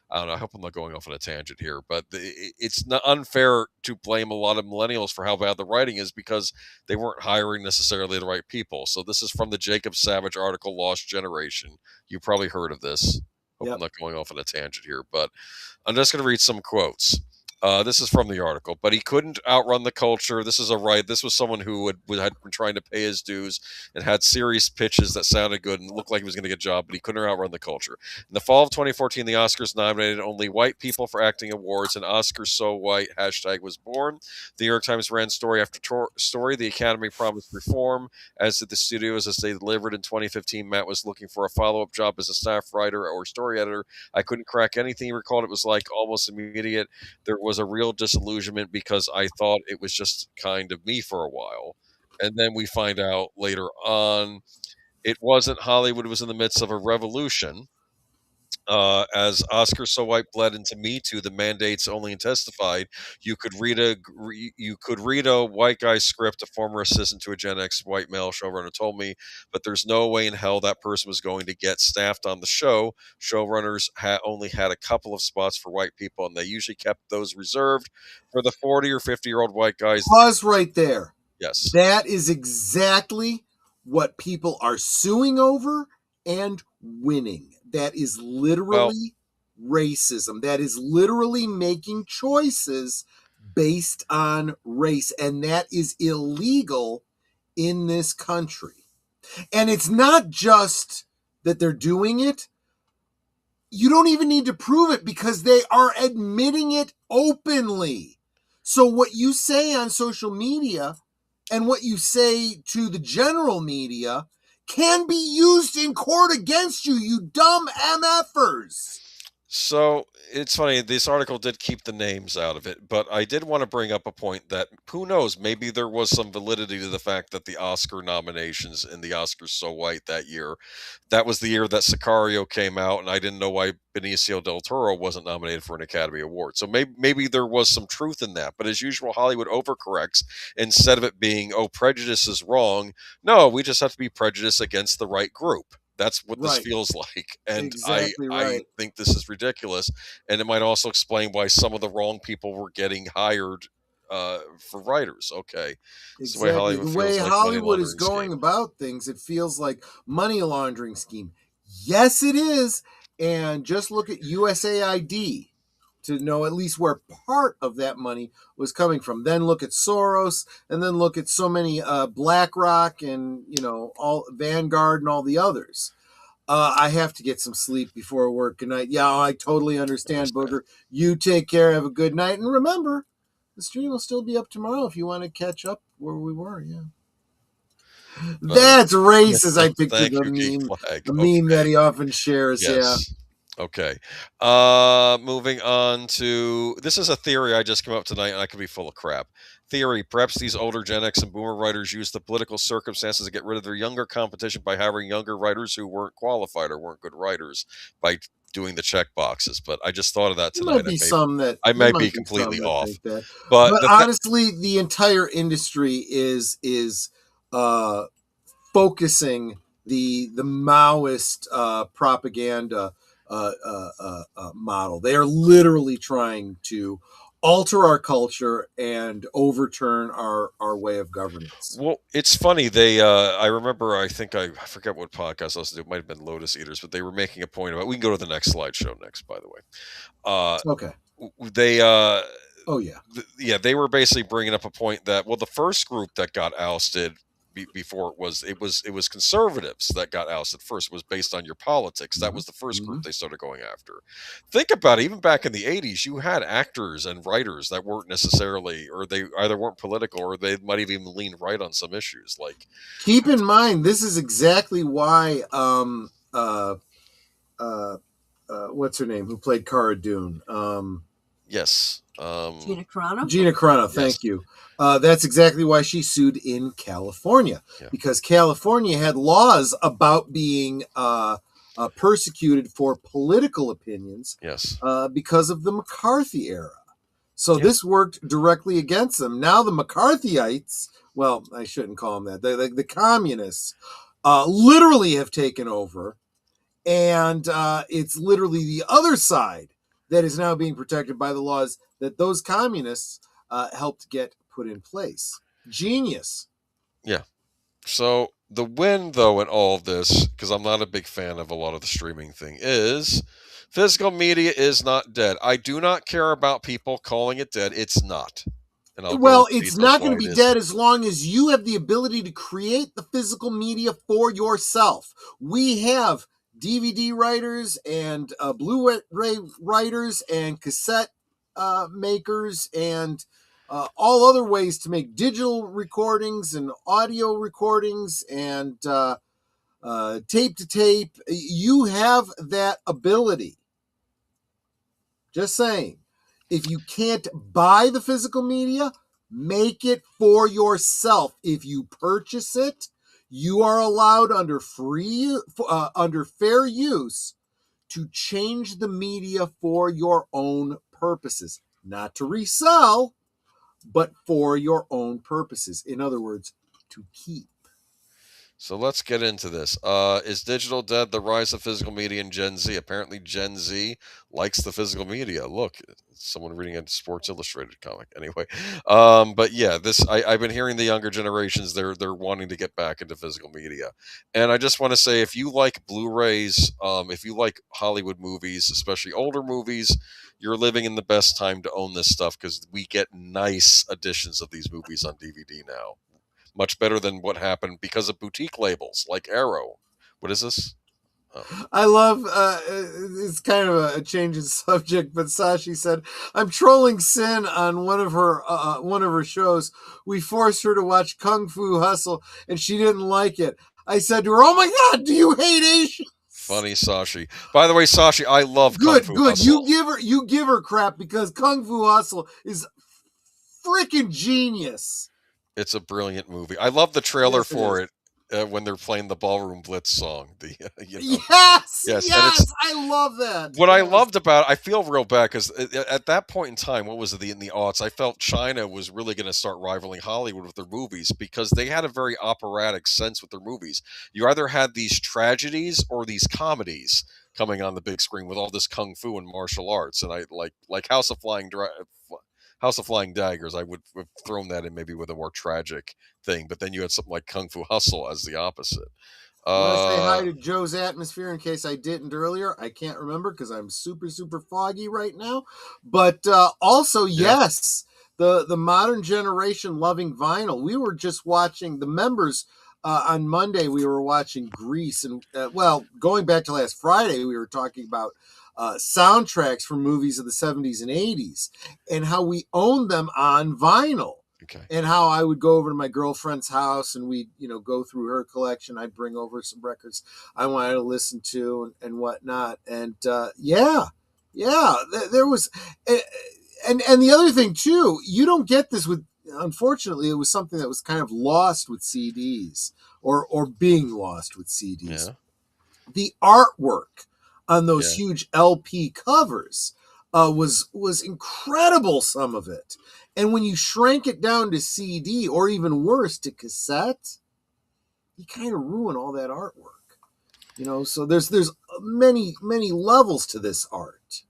I don't know. I hope I'm not going off on a tangent here, but it's not unfair to blame a lot of millennials for how bad the writing is because they weren't hiring necessarily the right people. So this is from the Jacob Savage article, Lost Generation. You probably heard of this. Hope I'm not going off on a tangent here, but I'm just going to read some quotes. This is from the article, but he couldn't outrun the culture. This was someone who had been trying to pay his dues and had serious pitches that sounded good and looked like he was going to get a job, but he couldn't outrun the culture. In the fall of 2014, the Oscars nominated only white people for acting awards, and Oscars So White #was born. The New York Times ran story after story. The Academy promised reform, as did the studios, as they delivered in 2015. Matt was looking for a follow-up job as a staff writer or story editor. I couldn't crack anything, he recalled. It was like almost immediate. There was a real disillusionment because I thought it was just kind of me for a while. And then we find out later on it wasn't. Hollywood was in the midst of a revolution. As Oscar So White bled into Me Too, the mandates only intensified. You could read a white guy's script, a former assistant to a Gen X white male showrunner told me, but there's no way in hell that person was going to get staffed on the show. Showrunners only had a couple of spots for white people, and they usually kept those reserved for the 40 or 50-year-old white guys. Pause right there. Yes. That is exactly what people are suing over and winning. That is literally racism. That is literally making choices based on race. And that is illegal in this country. And it's not just that they're doing it. You don't even need to prove it because they are admitting it openly. So what you say on social media and what you say to the general media can be used in court against you, you dumb MFers. So it's funny, this article did keep the names out of it, but I did want to bring up a point that, who knows, maybe there was some validity to the fact that the Oscar nominations in the Oscars So White that year, that was the year that Sicario came out, and I didn't know why Benicio del Toro wasn't nominated for an Academy Award. So maybe there was some truth in that, but as usual, Hollywood overcorrects. Instead of it being, oh, prejudice is wrong, no, we just have to be prejudiced against the right group. That's what this feels like. And exactly I think this is ridiculous. And it might also explain why some of the wrong people were getting hired for writers. Okay. Exactly. The way Hollywood is going about things, it feels like money laundering scheme. Yes, it is. And just look at USAID to know at least where part of that money was coming from. Then look at Soros, and then look at so many BlackRock and, all Vanguard and all the others. I have to get some sleep before work. Good night. Yeah, I totally understand, Booger. You take care. Have a good night. And remember, the stream will still be up tomorrow if you want to catch up where we were. Yeah. That's racist. I picture Thank the you, Geek meme, Flag. the meme that he often shares. Yeah. Yes. Okay. Moving on to this is a theory I just came up tonight, and I could be full of crap. Theory: perhaps these older Gen X and Boomer writers used the political circumstances to get rid of their younger competition by hiring younger writers who weren't qualified or weren't good writers by doing the check boxes. But I just thought of that There tonight. might be some that I there might be completely some that off. think that. But But honestly, the entire industry is focusing the Maoist propaganda model. They are literally trying to alter our culture and overturn our way of governance. Well, it's funny. They, I remember. I forget what podcast I listened to. It might have been Lotus Eaters, but they were making a point about. We can go to the next slideshow next, by the way. Okay. They. Oh yeah. Yeah, they were basically bringing up a point that the first group that got ousted before it was conservatives that got ousted first. It was based on your politics. That was the first group they started going after. Think about it. Even back in the 80s, you had actors and writers that weren't necessarily, or they either weren't political, or they might have even leaned right on some issues. Like, keep in mind, this is exactly why what's her name, who played Cara Dune? Yes. Gina Carano? Gina Carano, thank you. That's exactly why she sued in California, because California had laws about being persecuted for political opinions because of the McCarthy era. So this worked directly against them. Now the McCarthyites, well, I shouldn't call them that, the communists, literally have taken over, and it's literally the other side that is now being protected by the laws that those communists helped get put in place. Genius. Yeah. So the win, though, in all of this, because I'm not a big fan of a lot of the streaming thing, is physical media is not dead. I do not care about people calling it dead. It's not. And it's not going to be dead as long as you have the ability to create the physical media for yourself. We have DVD writers and Blu-ray writers and cassette makers and all other ways to make digital recordings and audio recordings and tape to tape. You have that ability. Just saying. If you can't buy the physical media, make it for yourself. If you purchase it, you are allowed under fair use to change the media for your own purposes, not to resell, but for your own purposes. In other words, to keep. So let's get into this. Is digital dead? The rise of physical media in Gen Z. Apparently, Gen Z likes the physical media. Look, someone reading a Sports Illustrated comic. Anyway, but yeah, I've been hearing the younger generations they're wanting to get back into physical media, and I just want to say, if you like Blu-rays, if you like Hollywood movies, especially older movies, you're living in the best time to own this stuff because we get nice editions of these movies on DVD now. Much better than what happened because of boutique labels like Arrow. What is this? Oh. I love, it's kind of a change in subject, but Sashi said, I'm trolling Sin on one of her shows. We forced her to watch Kung Fu Hustle, and she didn't like it. I said to her, oh my God, do you hate Asians? Funny Sashi. By the way, Sashi, I love Kung Fu Hustle. You give her crap because Kung Fu Hustle is freaking genius. It's a brilliant movie. I love the trailer for it when they're playing the Ballroom Blitz song. Yes, I love that. What I loved about it, I feel real bad because at that point in time, what was it, in the aughts, I felt China was really going to start rivaling Hollywood with their movies because they had a very operatic sense with their movies. You either had these tragedies or these comedies coming on the big screen with all this kung fu and martial arts, and I like House of Flying Daggers, I would have thrown that in maybe with a more tragic thing. But then you had something like Kung Fu Hustle as the opposite. I want to say hi to Joe's Atmosphere in case I didn't earlier. I can't remember because I'm super, super foggy right now. But also, yes, the modern generation loving vinyl. We were just watching the members on Monday. We were watching Grease. And, going back to last Friday, we were talking about soundtracks from movies of the 70s and 80s, and how we owned them on vinyl. Okay. And how I would go over to my girlfriend's house and we'd, go through her collection. I'd bring over some records I wanted to listen to and whatnot. And there was, and the other thing too, you don't get this with, unfortunately, it was something that was kind of lost with CDs or being lost with CDs. Yeah. The artwork on those huge LP covers was incredible, some of it. And when you shrank it down to CD, or even worse, to cassette, you kind of ruin all that artwork. So there's many levels to this art.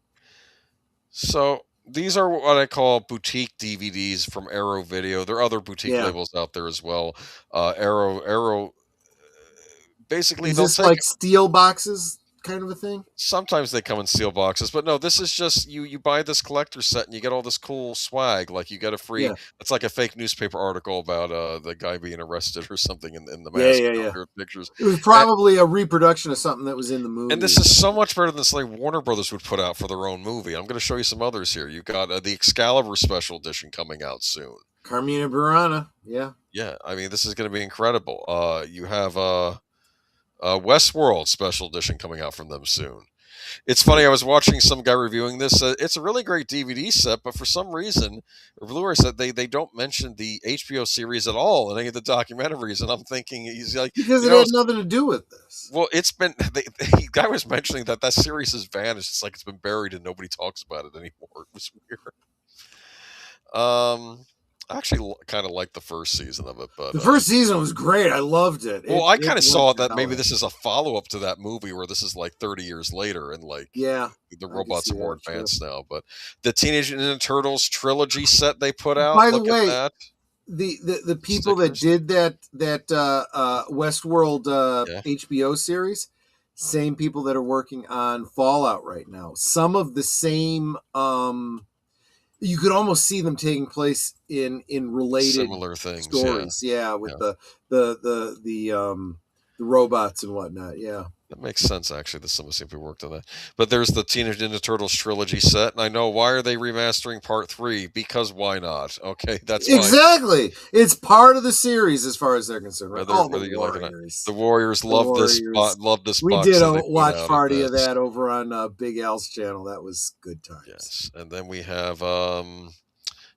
So these are what I call boutique DVDs from Arrow Video. There are other boutique labels out there as well. Arrow. Basically, is they'll this take like steel boxes kind of a thing? Sometimes they come in steel boxes, but no, this is just you buy this collector set and you get all this cool swag. Like you get a free, it's like a fake newspaper article about the guy being arrested or something in the mask. Pictures. It was probably a reproduction of something that was in the movie. And this is so much better than something Warner Brothers would put out for their own movie. I'm going to show you some others here. You've got the Excalibur special edition coming out soon. Carmina Burana, yeah. I mean, this is going to be incredible. You have Westworld special edition coming out from them soon. It's funny, I was watching some guy reviewing this. It's a really great DVD set, but for some reason, Blu-ray said they don't mention the HBO series at all in any of the documentaries, and I'm thinking, he's like... Because it had nothing to do with this. Well, it's been... The guy was mentioning that series has vanished. It's like it's been buried and nobody talks about it anymore. It was weird. I actually kind of liked the first season of it, but the first season was great. I loved it. Well, I kind of saw that maybe this is a follow-up to that movie where this is like 30 years later and like the robots are more advanced now. But the Teenage Ninja Turtles trilogy set they put out. By the way, the people that did that Westworld HBO series, same people that are working on Fallout right now. Some of the same. You could almost see them taking place in related similar things, stories, with the robots and whatnot, That makes sense, actually. Some of the same people worked on that. But there's the Teenage Ninja Turtles trilogy set, and I know why are they remastering Part 3? Because why not? Okay, that's exactly. Fine. It's part of the series as far as they're concerned. Right? Whether you like it or not. The Warriors love this. Love this. We did a watch party of that over on Big Al's channel. That was good times. Yes, and then we have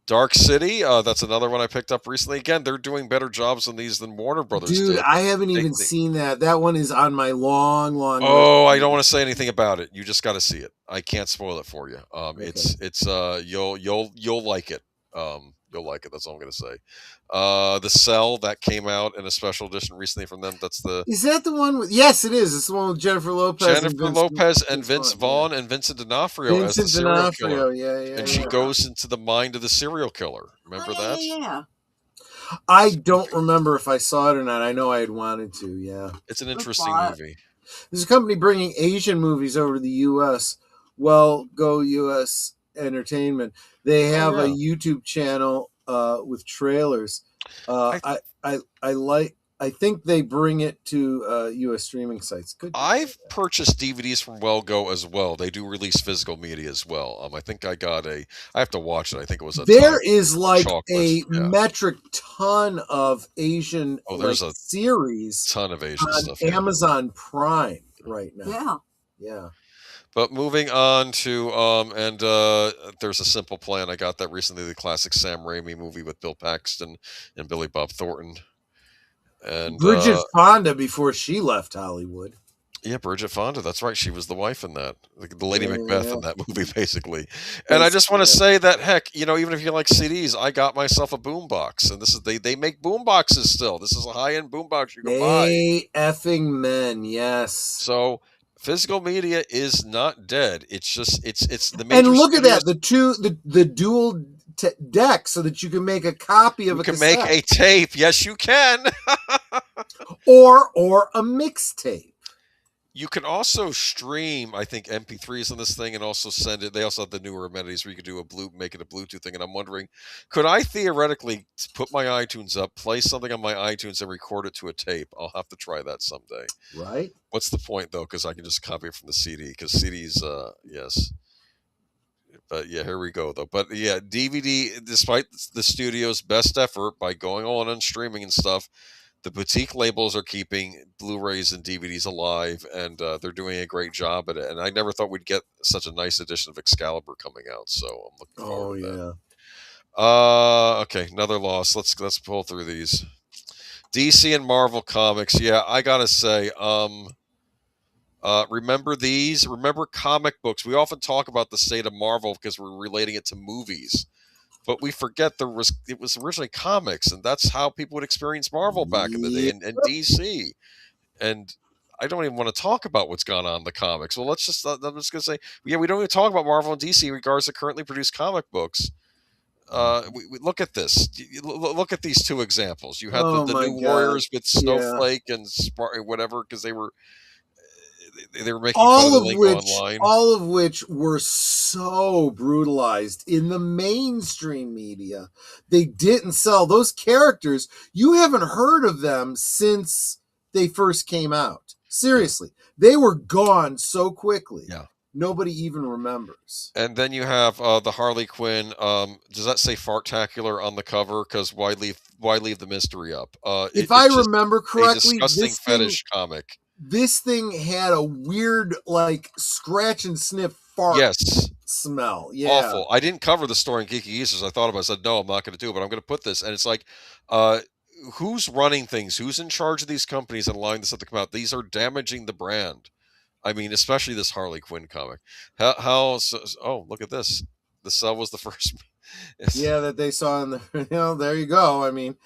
Dark City. That's another one I picked up recently. Again, they're doing better jobs on these than Warner Brothers did. I haven't even seen that. That one is on my long Oh, I don't want to say anything about it. You just got to see it. I can't spoil it for you. Okay. It's you'll like it. You'll like it. That's all I'm going to say. The Cell that came out in a special edition recently from them. Is that the one with? Yes, it is. It's the one with Jennifer Lopez. Vince Vaughn and Vincent D'Onofrio as the serial killer. And she goes into the mind of the serial killer. Remember that? Yeah. I don't remember if I saw it or not. I know I had wanted to. Yeah. It's an interesting movie. There's a company bringing Asian movies over to the U.S. Well, Go U.S. Entertainment. They have a YouTube channel with trailers. I think they bring it to U.S. streaming sites. I've purchased DVDs from Well Go as well. They do release physical media as well. I think I got I have to watch it. I think it was There is like a metric ton of Asian there's a series. Ton of Asian on stuff. Amazon Prime right now. Yeah. But moving on to There's a Simple Plan. I got that recently, the classic Sam Raimi movie with Bill Paxton and Billy Bob Thornton. And Bridget Fonda before she left Hollywood. Yeah, Bridget Fonda. That's right. She was the wife in that, the Lady Macbeth in that movie, basically. And I just want to say that, heck, even if you like CDs, I got myself a boombox, and this is they make boomboxes still. This is a high-end boombox you can buy. Effing men, yes. So physical media is not dead. It's just it's the major. And look at that, the dual deck, so that you can make a copy of a cassette. You can make a tape. Yes, you can. or a mixtape. You can also stream, I think, MP3s on this thing and also send it. They also have the newer amenities where you could do make it a Bluetooth thing. And I'm wondering, could I theoretically put my iTunes up, play something on my iTunes, and record it to a tape? I'll have to try that someday. Right. What's the point, though? Because I can just copy it from the CD. Because CDs, yes. But yeah, here we go, though. But yeah, DVD, despite the studio's best effort by going on and streaming and stuff, the boutique labels are keeping Blu-rays and DVDs alive, and they're doing a great job at it. And I never thought we'd get such a nice edition of Excalibur coming out, so I'm looking forward to that. Okay, another loss. Let's pull through these. DC and Marvel Comics. Yeah, I gotta say, remember these? Remember comic books? We often talk about the state of Marvel because we're relating it to movies. But we forget it was originally comics, and that's how people would experience Marvel back in the day, and DC. And I don't even want to talk about what's gone on in the comics. Well, I'm just going to say, yeah, we don't even talk about Marvel and DC in regards to currently produced comic books. We look at this. Look at these two examples. You had the New Warriors with Snowflake and whatever, because they were making fun of the link online. All of which were so brutalized in the mainstream media. They didn't sell those characters. You haven't heard of them since they first came out. Seriously, they were gone so quickly. Yeah. Nobody even remembers. And then you have the Harley Quinn. Does that say Fartacular on the cover? Because why leave the mystery up? If I remember correctly, a disgusting fetish comic. This thing had a weird, like, scratch and sniff fart smell. Yeah. Awful. I didn't cover the story in Geeky Geezers. I thought about it. I said, no, I'm not going to do it, but I'm going to put this. And it's like, who's running things? Who's in charge of these companies and allowing this stuff to come out? These are damaging the brand. I mean, especially this Harley Quinn comic. Oh, look at this. The Cell was the first. Yeah, that they saw in the, there you go. I mean,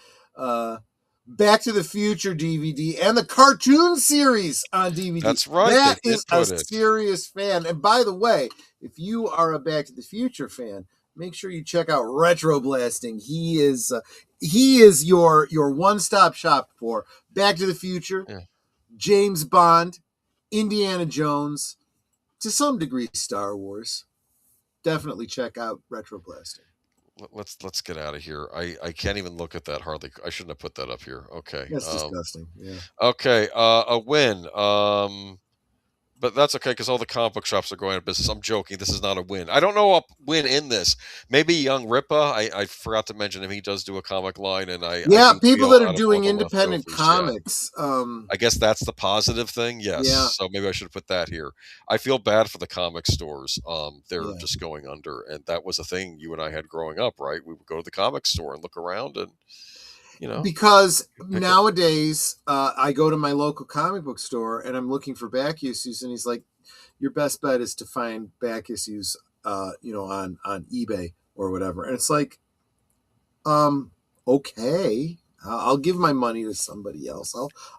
Back to the Future DVD and the cartoon series on DVD. That's right. That is a serious fan. And by the way, if you are a Back to the Future fan, make sure you check out Retro Blasting. He is your one-stop shop for Back to the Future, James Bond, Indiana Jones, to some degree Star Wars. Definitely check out Retro Blasting. Let's get out of here. I can't even look at that Harley. I shouldn't have put that up here. Okay. That's disgusting. Yeah. Okay. A win. But that's okay because all the comic book shops are going out of business. I'm joking. This is not a win. I don't know a win in this. Maybe Young Ripa. I forgot to mention him. He does do a comic line, and people that are doing independent comics. Yeah. I guess that's the positive thing. Yes. Yeah. So maybe I should have put that here. I feel bad for the comic stores. They're just going under, and that was a thing you and I had growing up, right? We would go to the comic store and look around and. Because nowadays I go to my local comic book store and I'm looking for back issues, and he's like, your best bet is to find back issues on eBay or whatever. And it's like, okay, I'll give my money to somebody else.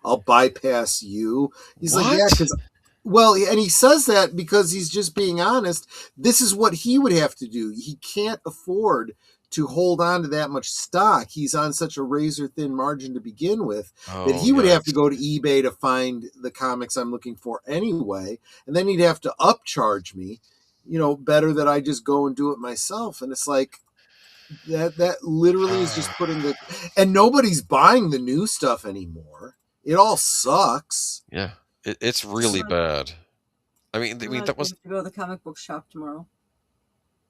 I'll bypass you. He's like, yeah, because and he says that because he's just being honest. This is what he would have to do. He can't afford to hold on to that much stock. He's on such a razor thin margin to begin with that he would have to go to eBay to find the comics I'm looking for anyway. And then he'd have to upcharge me, better that I just go and do it myself. And it's like that literally is just and nobody's buying the new stuff anymore. It all sucks. Yeah. It's really bad. I mean, that was to go to the comic book shop tomorrow.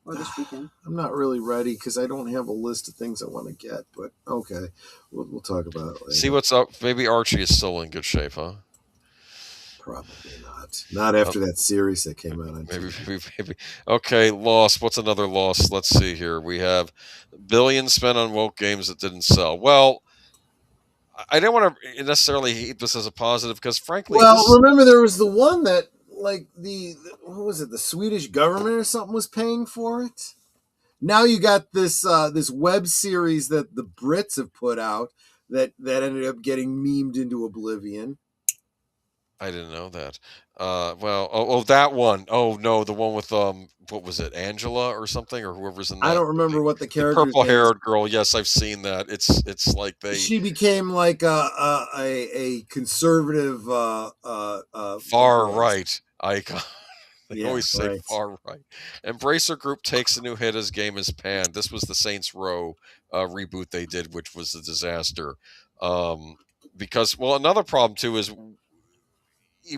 Or this weekend. I'm not really ready because I don't have a list of things I want to get, but okay, we'll talk about it later. See what's up. Maybe Archie is still in good shape, huh? Probably not. Not after that series that came out on maybe. Okay, loss. What's another loss? Let's see here. We have billions spent on woke games that didn't sell. Well, I don't want to necessarily heap this as a positive because, frankly, remember there was the one that. Like what was it? The Swedish government or something was paying for it. Now you got this web series that the Brits have put out that ended up getting memed into oblivion. I didn't know that. That one. Oh no, the one with what was it, Angela or something, or whoever's in I that. don't remember what the The character's name is. purple-haired girl. Yes, I've seen that. It's like they She became like a conservative far voice. right icon. They always say right. far right. Embracer Group takes a new hit as game is panned. This was the Saints Row reboot they did, which was a disaster. Because another problem too is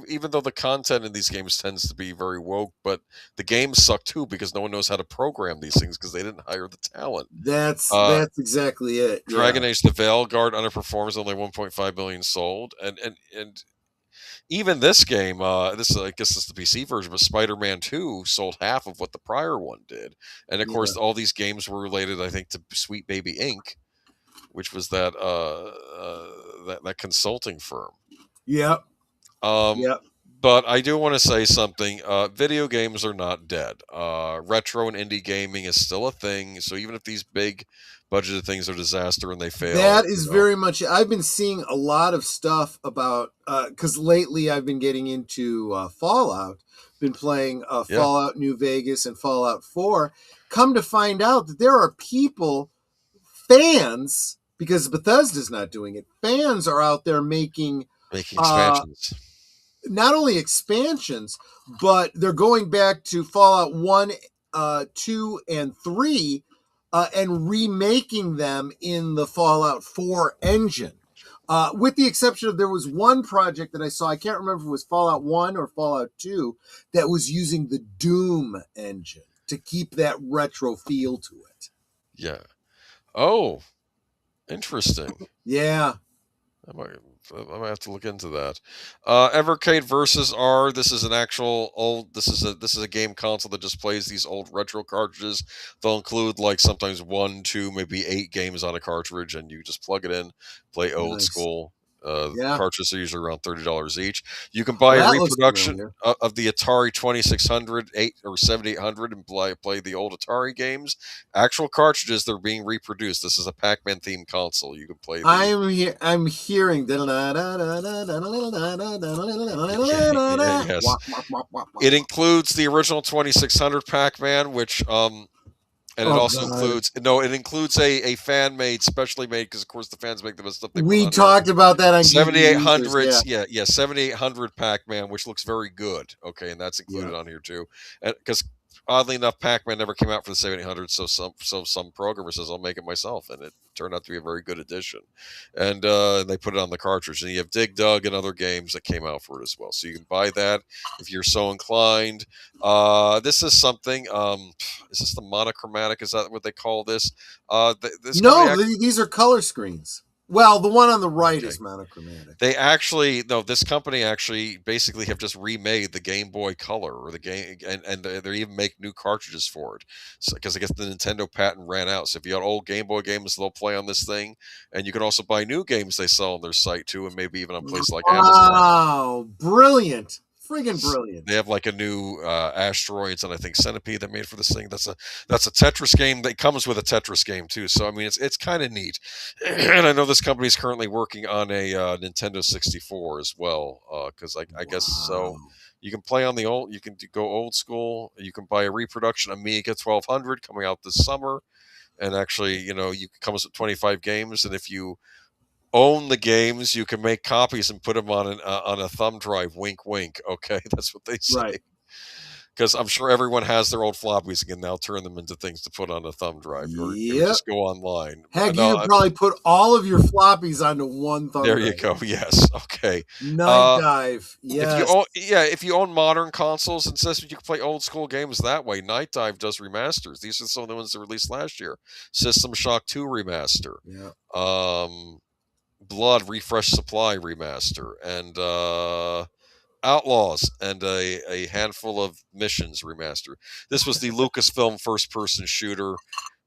even though the content in these games tends to be very woke, but the games suck too because no one knows how to program these things because they didn't hire the talent. That's exactly it. Dragon Age: The Veilguard underperforms, only 1.5 million sold, and even this game, this I guess it's the PC version, but Spider-Man 2 sold half of what the prior one did, and of course all these games were related, I think, to Sweet Baby Inc., which was that that consulting firm. Yep. But I do want to say something. Video games are not dead. Retro and indie gaming is still a thing. So even if these big budgeted things are a disaster and they fail, that is very much. I've been seeing a lot of stuff about because lately I've been getting into Fallout. Been playing Fallout New Vegas and Fallout 4. Come to find out that there are people, fans, because Bethesda's not doing it. Fans are out there making expansions. Not only expansions, but they're going back to Fallout 1, 2, and 3 and remaking them in the Fallout 4 engine. With the exception of there was one project that I saw, I can't remember if it was Fallout 1 or Fallout 2, that was using the Doom engine to keep that retro feel to it. Yeah. Oh, interesting. Yeah. I might have to look into that. Evercade versus R. This is an actual old. This is a game console that just plays these old retro cartridges. They'll include like sometimes 1, 2, maybe 8 games on a cartridge, and you just plug it in, play old school. Cartridges are usually around $30 each. You can buy a reproduction of the Atari 2600, 8 or 7800, and play the old Atari games. Actual cartridges, they're being reproduced. This is a Pac-Man themed console. You can play. I'm hearing. Yes. It includes the original 2600 Pac-Man, which and it also includes it includes a fan made, specially made, because of course the fans make the best stuff. We talked about that on 7800s, 7800 Pac-Man, which looks very good. Okay, and that's included on here too, because oddly enough, Pac-Man never came out for the 7800, so some programmer says I'll make it myself, and it turned out to be a very good addition. And they put it on the cartridge, and you have Dig Dug and other games that came out for it as well, so you can buy that if you're so inclined. This is something. Is this the monochromatic? Is that what they call this? These are color screens. Well, the one on the right is monochromatic. This company actually basically have just remade the Game Boy Color or the game, and they even make new cartridges for it. So, because I guess the Nintendo patent ran out. So if you got old Game Boy games, they'll play on this thing, and you can also buy new games they sell on their site too, and maybe even on places like Amazon. Wow, brilliant! Friggin' brilliant. They have like a new Asteroids and I think Centipede they made for this thing. That's a Tetris game that comes with a Tetris game too. So I mean it's kind of neat. And I know this company is currently working on a Nintendo 64 as well. Because I guess so. You can play on the old. You can go old school. You can buy a reproduction Amiga 1200 coming out this summer, and actually you comes with 25 games. And if you own the games, you can make copies and put them on a thumb drive. Wink, wink. Okay, that's what they say. Right. Because I'm sure everyone has their old floppies and can now turn them into things to put on a thumb drive, or just go online. Heck, you could probably put all of your floppies onto one thumb drive. There you go. Yes. Okay. Night Dive. Yes. If you own modern consoles and says you can play old school games that way, Night Dive does remasters. These are some of the ones that released last year. System Shock 2 remaster. Yeah. Blood Refresh Supply remaster, and Outlaws and a handful of missions remaster. This was the Lucasfilm first-person shooter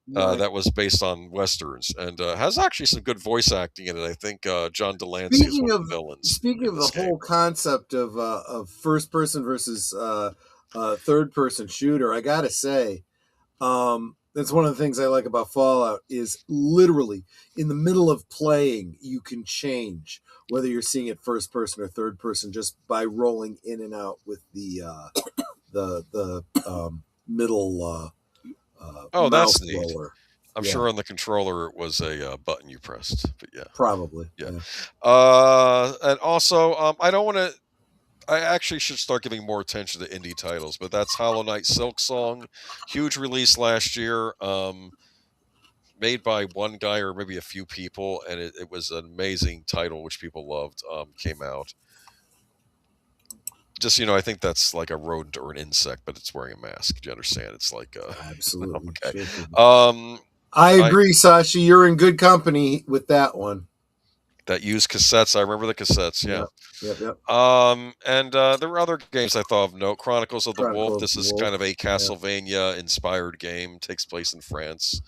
that was based on westerns, and has actually some good voice acting in it. I think John Delancey is one of the villains. Speaking of the whole concept of first-person versus third-person shooter, I gotta say, That's one of the things I like about Fallout is literally in the middle of playing, you can change whether you're seeing it first person or third person just by rolling in and out with the middle Oh, that's mouse neat. roller. I'm sure on the controller it was a button you pressed, but yeah, probably. Yeah. And also, I don't want to. I actually should start giving more attention to indie titles, but that's Hollow Knight Silk Song, huge release last year, made by one guy or maybe a few people, and it was an amazing title which people loved. Came out. Just I think that's like a rodent or an insect, but it's wearing a mask. Do you understand? It's like absolutely. Okay. I agree, Sasha. You're in good company with that one. That used cassettes. I remember the cassettes. Yeah. Yep. And there were other games I thought of note. Chronicles of the Wolf. This is kind of a Castlevania-inspired game. Takes place in France,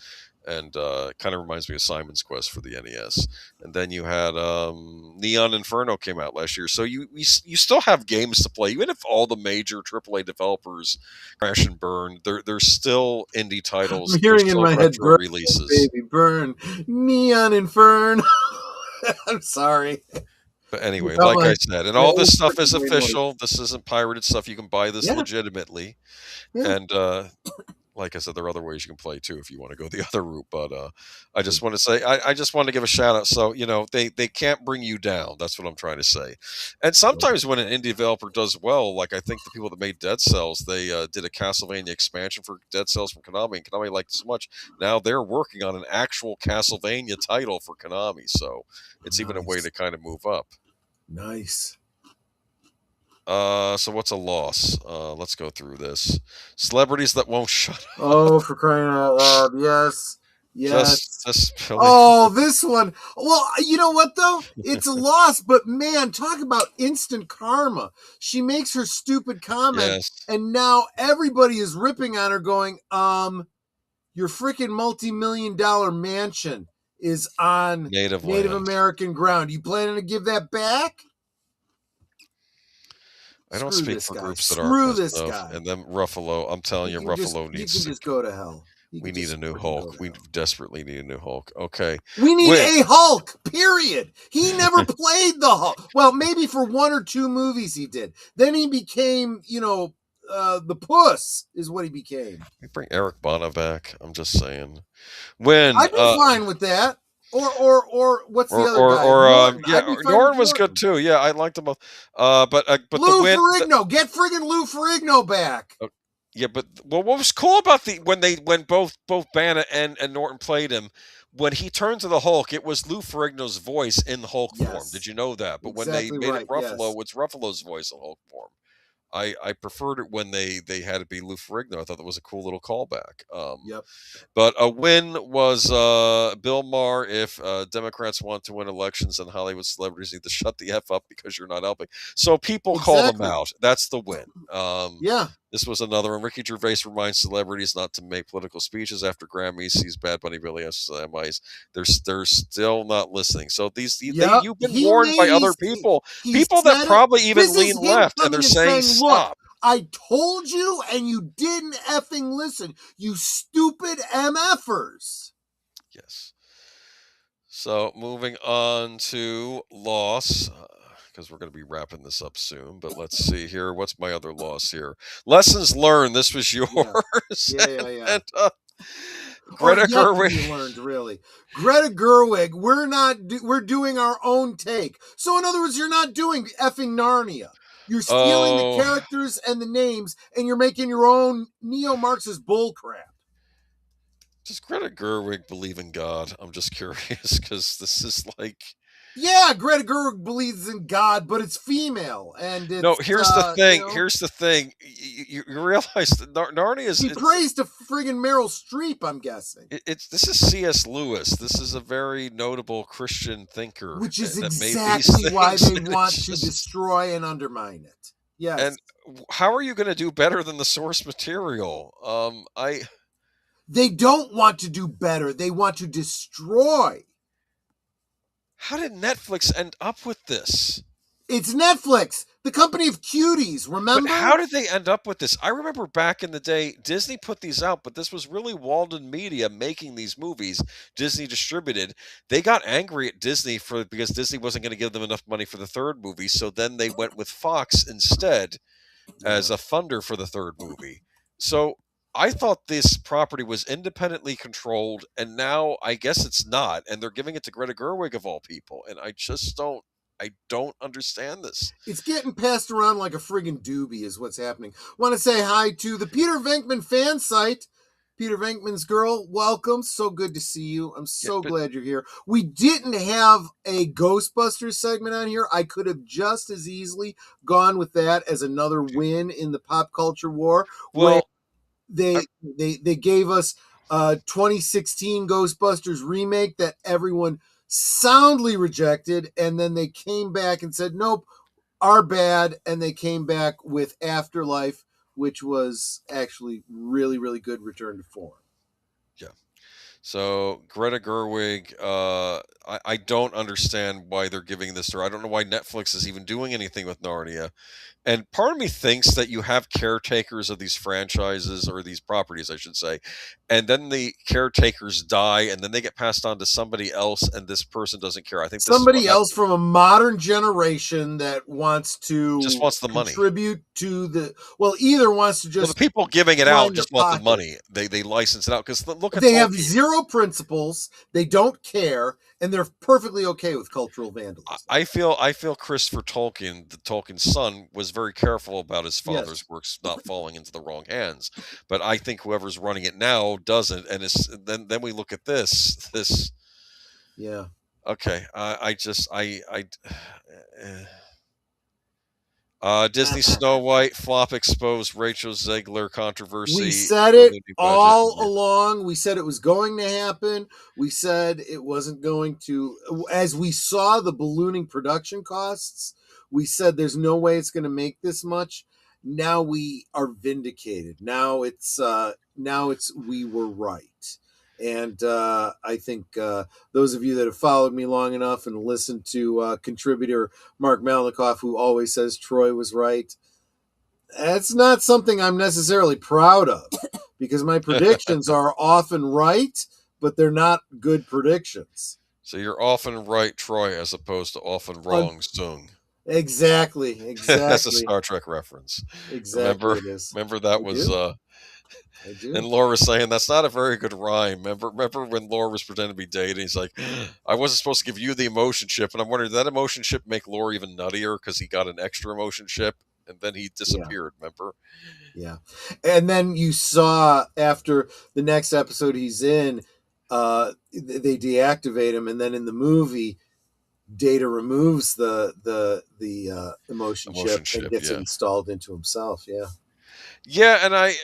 and kind of reminds me of Simon's Quest for the NES. And then you had Neon Inferno came out last year. So you still have games to play, even if all the major AAA developers crash and burn. There's still indie titles. I'm hearing in my head, burn, releases. Baby, burn Neon Inferno. I'm sorry. But anyway, like I said, and all this stuff is official. This isn't pirated stuff. You can buy this legitimately. Yeah. And like I said, there are other ways you can play too if you want to go the other route. But I just want to say, I just want to give a shout out. So, they can't bring you down. That's what I'm trying to say. And sometimes when an indie developer does well, like I think the people that made Dead Cells, they did a Castlevania expansion for Dead Cells from Konami, and Konami liked it so much. Now they're working on an actual Castlevania title for Konami. So it's even a way to kind of move up. Nice. So what's a loss? Let's go through this. Celebrities that won't shut up. Oh, for crying out loud! Yes. Just oh, this one. Well, you know what though? It's a loss, but man, talk about instant karma. She makes her stupid comment, and now everybody is ripping on her, going, your freaking multi-million-dollar mansion is on Native American ground. You planning to give that back? I don't speak for groups that Screw aren't. this guy. And then Ruffalo, I'm telling you, Ruffalo needs. You can just go to hell. We need a new Hulk. We desperately need a new Hulk. Okay. We need a Hulk, period. He never played the Hulk. Well, maybe for one or two movies he did. Then he became, the Puss is what he became. We bring Eric Bana back. I'm just saying. When I'd be fine with that. Or what's the other guy? Jordan was good too. Yeah, I liked them both. But Lou Ferrigno, get friggin' Lou Ferrigno back. Yeah, but what was cool about when both Bana and Norton played him, when he turned to the Hulk, it was Lou Ferrigno's voice in the Hulk form. Did you know that? But when they made it Ruffalo, it's Ruffalo's voice in Hulk form. I preferred it when they had to be Lou Ferrigno. I thought that was a cool little callback. But a win was Bill Maher. If Democrats want to win elections, and Hollywood celebrities need to shut the F up because you're not helping. So people call them out. That's the win. This was another one. Ricky Gervais reminds celebrities not to make political speeches after Grammys. Sees Bad Bunny really has MIs. They're still not listening. So you've been warned by other people. People that probably even lean left, and they're saying stop. Look, I told you, and you didn't effing listen. You stupid MFers. Yes. So moving on to loss. Because we're going to be wrapping this up soon. But let's see here. What's my other loss here? Lessons learned. This was yours. Yeah. Greta Gerwig learned, really. Greta Gerwig, we're doing our own take. So in other words, you're not doing effing Narnia. You're stealing the characters and the names, and you're making your own neo-Marxist bullcrap. Does Greta Gerwig believe in God? I'm just curious, because this is like... Yeah, Greta Gerwig believes in God, but it's female, and it's, no. Here's the thing. Here's the thing. You realize that Narnia is. He prays to friggin' Meryl Streep. I'm guessing. This is C.S. Lewis. This is a very notable Christian thinker, which is exactly why they want to destroy and undermine it. Yes. And how are you going to do better than the source material? They don't want to do better. They want to destroy. How did Netflix end up with this? It's Netflix. The Company of Cuties, remember? But how did they end up with this? I remember back in the day, Disney put these out, but this was really Walden Media making these movies. Disney distributed. They got angry at Disney because Disney wasn't going to give them enough money for the third movie, so then they went with Fox instead as a funder for the third movie. So I thought this property was independently controlled, and now I guess it's not, and they're giving it to Greta Gerwig of all people, and I don't understand this. It's getting passed around like a friggin' doobie is what's happening. Want to say hi to the Peter Venkman fan site. Peter Venkman's girl, welcome. So good to see you. I'm so glad you're here. We didn't have a Ghostbusters segment on here. I could have just as easily gone with that as another win in the pop culture war. Well, they gave us a 2016 Ghostbusters remake that everyone soundly rejected, and then they came back and said, nope, our bad, and they came back with Afterlife, which was actually really, really good return to form. Yeah. So Greta Gerwig, I don't understand why they're giving this to her. I don't know why Netflix is even doing anything with Narnia. And part of me thinks that you have caretakers of these franchises, or these properties, I should say, and then the caretakers die, and then they get passed on to somebody else, and this person doesn't care. I think somebody else from a modern generation that wants to just wants the money, contribute to the either wants to just the people giving it out just want the money. They license it out because look at they have zero principles. They don't care. And they're perfectly okay with cultural vandalism. I feel Christopher Tolkien, the Tolkien's son, was very careful about his father's works not falling into the wrong hands. But I think whoever's running it now doesn't. And then we look at this. Yeah. Okay. Disney Snow White flop exposed Rachel Zegler controversy. We said it all along. We said it was going to happen. We said it wasn't going to. As we saw the ballooning production costs, we said there's no way it's going to make this much. Now we are vindicated. Now it's we were right. And I think those of you that have followed me long enough and listened to contributor Mark Malnikoff, who always says Troy was right, that's not something I'm necessarily proud of, because my predictions are often right, but they're not good predictions. So you're often right, Troy, as opposed to often wrong, Sung. Exactly. That's a Star Trek reference. Exactly. Remember that was... I do. And Laura saying that's not a very good rhyme. Remember when Laura was pretending to be dating? He's like, I wasn't supposed to give you the emotion chip, and I'm wondering, did that emotion chip make Laura even nuttier because he got an extra emotion chip, and then he disappeared? Yeah. Remember? Yeah, and then you saw after the next episode he's in, they deactivate him, and then in the movie, Data removes the emotion chip and gets it installed into himself. Yeah. Yeah, and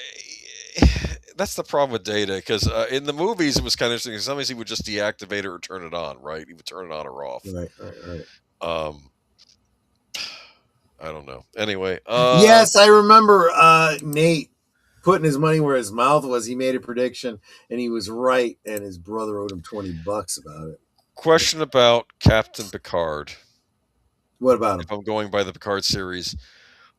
that's the problem with Data, because in the movies it was kind of interesting. Sometimes he would just deactivate it or turn it on, right? He would turn it on or off. Right. I don't know. Anyway. Yes, I remember Nate putting his money where his mouth was. He made a prediction, and he was right, and his brother owed him $20 about it. Question about Captain Picard. What about him? If I'm going by the Picard series,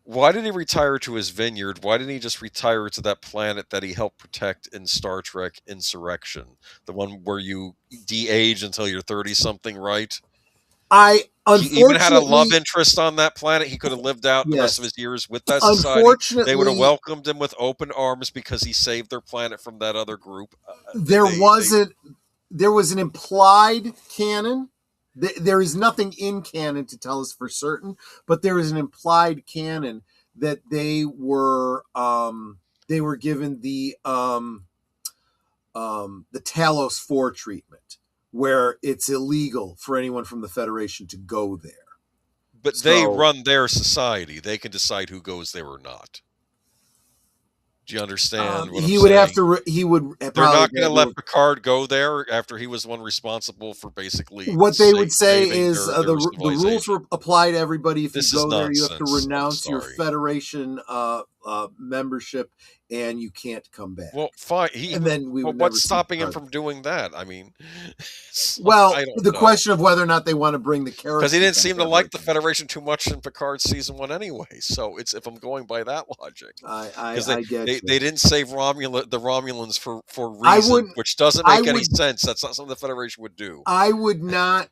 why did he retire to his vineyard? Why didn't he just retire to that planet that he helped protect in Star Trek Insurrection? The one where you de-age until you're 30-something, right? He even had a love interest on that planet. He could have lived out the rest of his years with that society. They would have welcomed him with open arms because he saved their planet from that other group. There was an implied canon. There is nothing in canon to tell us for certain, but there is an implied canon that they were given the Talos 4 treatment, where it's illegal for anyone from the Federation to go there. But they run their society. They can decide who goes there or not. Do you understand what I'm he would saying? have to. He would. They're not going to let Picard go there after he was the one responsible for basically. What they would say is the rules apply to everybody. If you go there, you have to renounce your Federation membership, and you can't come back. Well, fine. And then we would what's never see stopping him Picard. from doing that? I mean, Well, I don't the know. question of whether or not they want to bring the character, Because he didn't seem to like the Federation too much in Picard season 1 anyway. So it's if I'm going by that logic, I they you. didn't save the Romulans for reason, which doesn't make any sense. That's not something the Federation would do. I would not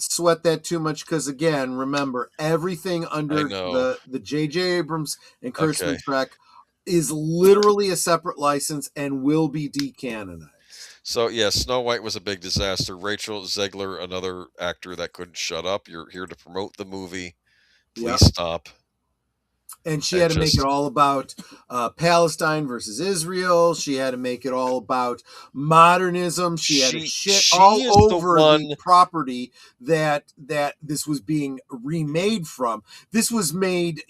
sweat that too much because, again, remember, everything under the J.J. Abrams and Kurtzman track is literally a separate license and will be decanonized. So, yeah, Snow White was a big disaster. Rachel Zegler, another actor that couldn't shut up. You're here to promote the movie. Please stop. And she had to make it all about Palestine versus Israel. She had to make it all about modernism. She had to shit all over the property that this was being remade from. This was made,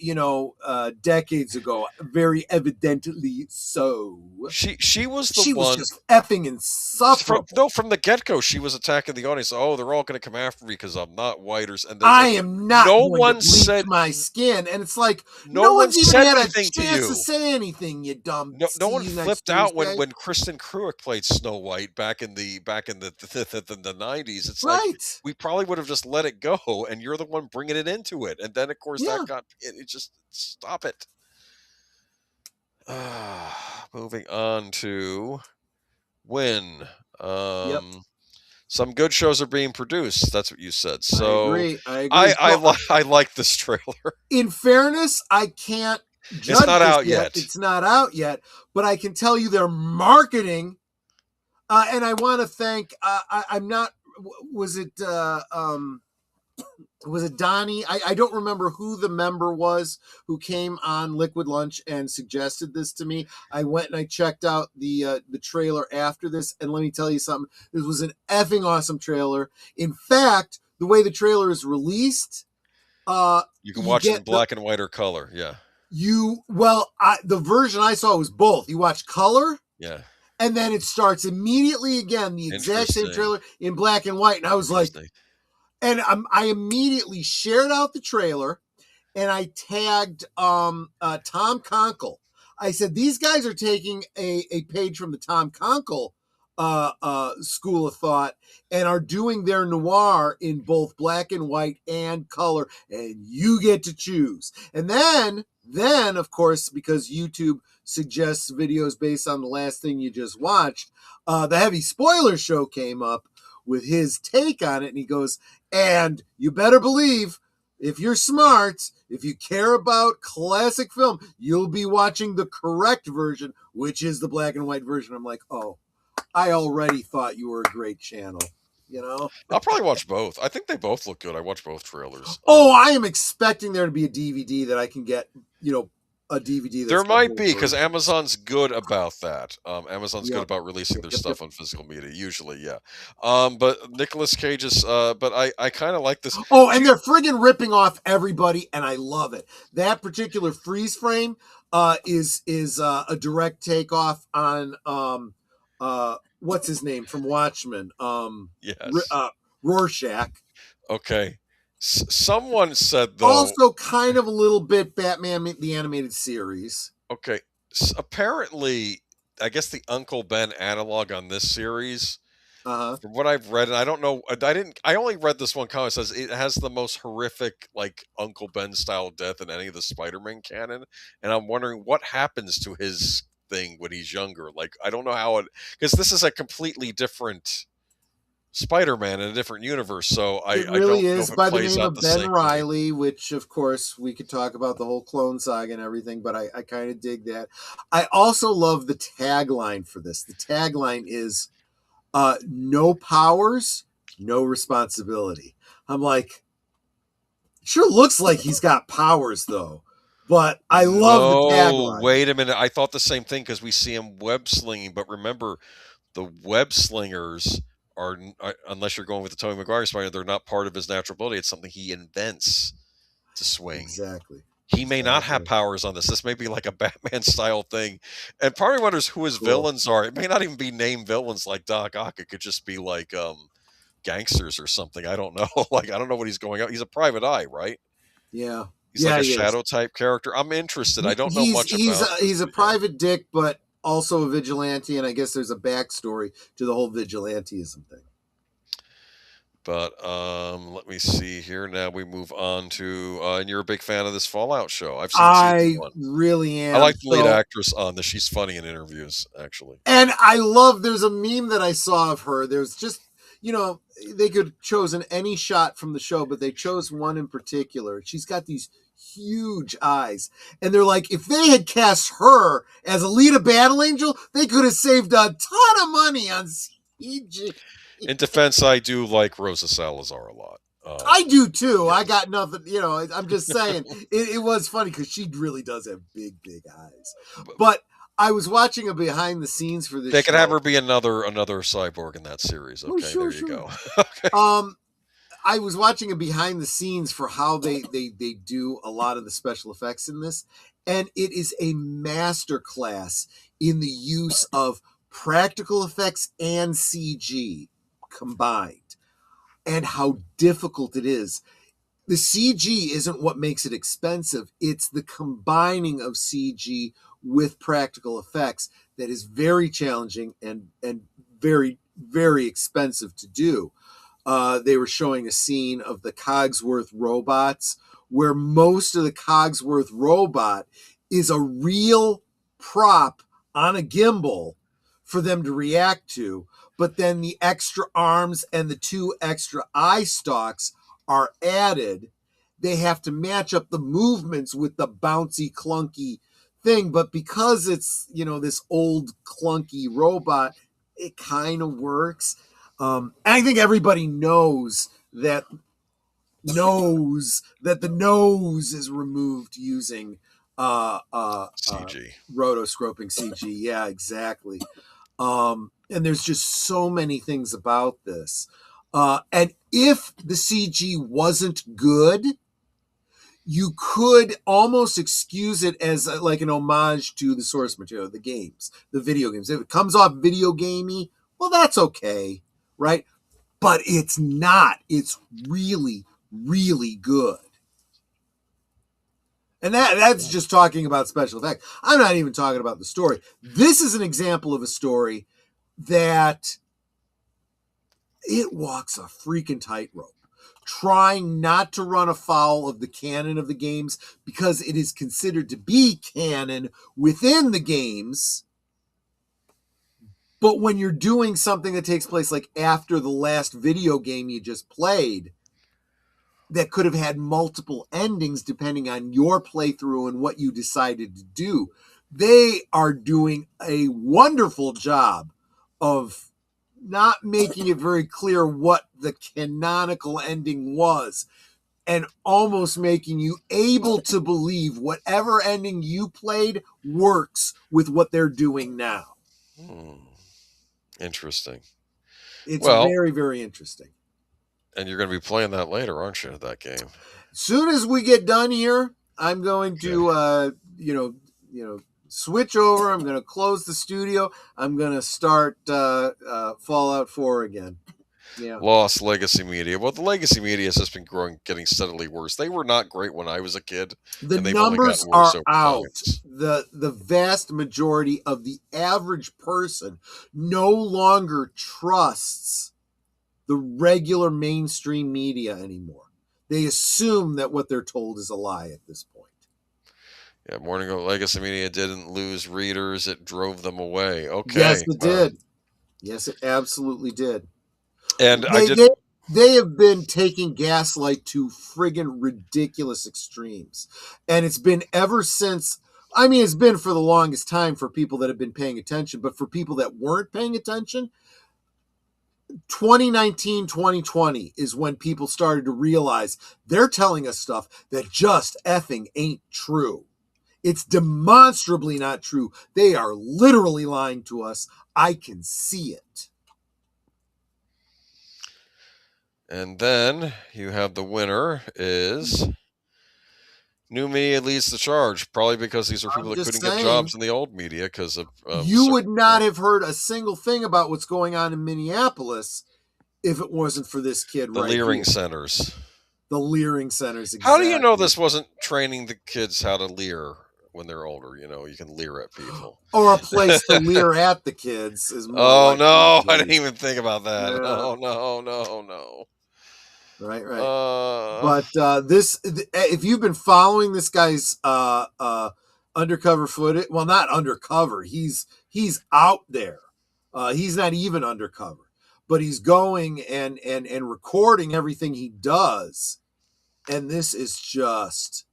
decades ago. Very evidently so. She was She was just effing insufferable. From the get-go, she was attacking the audience. Oh, they're all going to come after me because I'm not white. I am not going to bleach my skin. And it's like, no one's even had a chance to say anything, you dumb. No one flipped out when Kristen Cruick played Snow White back in the 90s. It's like we probably would have just let it go, and you're the one bringing it into it. And then of course that got it. Just stop it. Moving on to Win. Some good shows are being produced. That's what you said. So I agree. I like this trailer. In fairness, I can't judge it's not out yet. It's not out yet, but I can tell you their marketing. And I want to thank. I'm not. Was it Donnie? I don't remember who the member was who came on Liquid Lunch and suggested this to me. I went and I checked out the trailer after this, and let me tell you something. This was an effing awesome trailer. In fact, the way the trailer is released, you can watch it in black and white or color. Yeah. The version I saw was both. You watch color. Yeah. And then it starts immediately again, the exact same trailer in black and white. And I was like, and I immediately shared out the trailer and I tagged Tom Conkle. I said, these guys are taking a page from the Tom Conkle school of thought and are doing their noir in both black and white and color. And you get to choose. And then of course, because YouTube suggests videos based on the last thing you just watched, the Heavy Spoiler Show came up with his take on it, and he goes, and you better believe, if you're smart, if you care about classic film, you'll be watching the correct version, which is the black and white version. I'm like, oh, I already thought you were a great channel. I'll probably watch both. I think they both look good. I watch both trailers. Oh, I am expecting there to be a DVD that I can get, a DVD. There might be, because Amazon's good about that. Amazon's good about releasing their stuff on physical media, usually, yeah. But Nicolas Cage is, but I kind of like this. Oh, and they're friggin' ripping off everybody, and I love it. That particular freeze frame is a direct takeoff on what's his name from Watchmen? Rorschach. Okay. Someone said, though... Also kind of a little bit Batman, the animated series. Okay. Apparently, I guess the Uncle Ben analog on this series, from what I've read, and I don't know... I only read this one comment. It says it has the most horrific, Uncle Ben-style death in any of the Spider-Man canon. And I'm wondering what happens to his thing when he's younger. I don't know how it... Because this is a completely different... Spider-Man in a different universe, so it really is by the name of Ben Reilly, which of course we could talk about the whole Clone Saga and everything, but I kind of dig that. I also love the tagline for this. The tagline is no powers, no responsibility. I'm like, sure looks like he's got powers though, but I love the tagline. Wait a minute, I thought the same thing because we see him web slinging, but remember, the web slingers are, unless you're going with the Tobey Maguire Spider, they're not part of his natural ability. It's something he invents to swing. Exactly. He may not have powers on this. This may be like a Batman style thing. And part of me wonders who his villains are. It may not even be named villains like Doc Ock. It could just be gangsters or something. I don't know. I don't know what he's going on. He's a private eye, right? Yeah. He's like a shadow type character. I'm interested. I don't know much about. He's a private dick, but also a vigilante, and I guess there's a backstory to the whole vigilanteism thing. But let me see here. Now we move on to, and you're a big fan of this Fallout show. I've seen season 1. Really am. I like the lead actress on this. She's funny in interviews, actually. And I love, there's a meme that I saw of her. There's just, they could have chosen any shot from the show, but they chose one in particular. She's got these huge eyes. And they're like, if they had cast her as Alita Battle Angel, they could have saved a ton of money on CG. In defense, I do like Rosa Salazar a lot. I do too. Yeah. I got nothing. I'm just saying it was funny because she really does have big eyes. But I was watching a behind the scenes for this. They could have her be another cyborg in that series. Okay, sure. You go. Okay. I was watching a behind the scenes for how they do a lot of the special effects in this, and it is a masterclass in the use of practical effects and CG combined, and how difficult it is. The CG isn't what makes it expensive. It's the combining of CG with practical effects that is very challenging and very, very expensive to do. They were showing a scene of the Cogsworth robots where most of the Cogsworth robot is a real prop on a gimbal for them to react to. But then the extra arms and the 2 extra eye stalks are added. They have to match up the movements with the bouncy, clunky thing. But because it's, this old, clunky robot, it kind of works. I think everybody knows that the nose is removed using CG. Rotoscoping CG. Yeah, exactly. And there's just so many things about this. And if the CG wasn't good, you could almost excuse it as like an homage to the source material, the games, the video games. If it comes off video gamey, well, that's okay, right? But it's not. It's really, really good. And that's just talking about special effects. I'm not even talking about the story. This is an example of a story that it walks a freaking tightrope, trying not to run afoul of the canon of the games because it is considered to be canon within the games. But when you're doing something that takes place like after the last video game you just played, that could have had multiple endings depending on your playthrough and what you decided to do, they are doing a wonderful job of not making it very clear what the canonical ending was and almost making you able to believe whatever ending you played works with what they're doing now. Interesting. It's very, very interesting. And you're going to be playing that later, aren't you, that game? As soon as we get done here, I'm going to, switch over. I'm going to close the studio. I'm going to start Fallout 4 again. Yeah. Lost Legacy Media. Well, the Legacy Media has just been getting steadily worse. They were not great when I was a kid. The numbers are out. The vast majority of the average person no longer trusts the regular mainstream media anymore. They assume that what they're told is a lie at this point. Yeah, Morning Ago Legacy Media didn't lose readers. It drove them away. Okay. Yes, it did. Yes, it absolutely did. And they have been taking Gaslight to friggin' ridiculous extremes. And it's been ever since, it's been for the longest time for people that have been paying attention, but for people that weren't paying attention, 2019, 2020 is when people started to realize they're telling us stuff that just effing ain't true. It's demonstrably not true. They are literally lying to us. I can see it. And then you have the winner is New Media Leads the Charge, probably because these are people that couldn't get jobs in the old media because of... you would not have heard a single thing about what's going on in Minneapolis if it wasn't for this kid the right Leering here. Centers. The leering centers. How do you know exactly. this wasn't training the kids how to leer when they're older? You can leer at people. Or a place to leer at the kids is more Oh likely no, to I be. didn't even think about that. Yeah. Oh no. Right. But if you've been following this guy's undercover footage, well, not undercover. He's out there. He's not even undercover, but he's going and recording everything he does, and this is just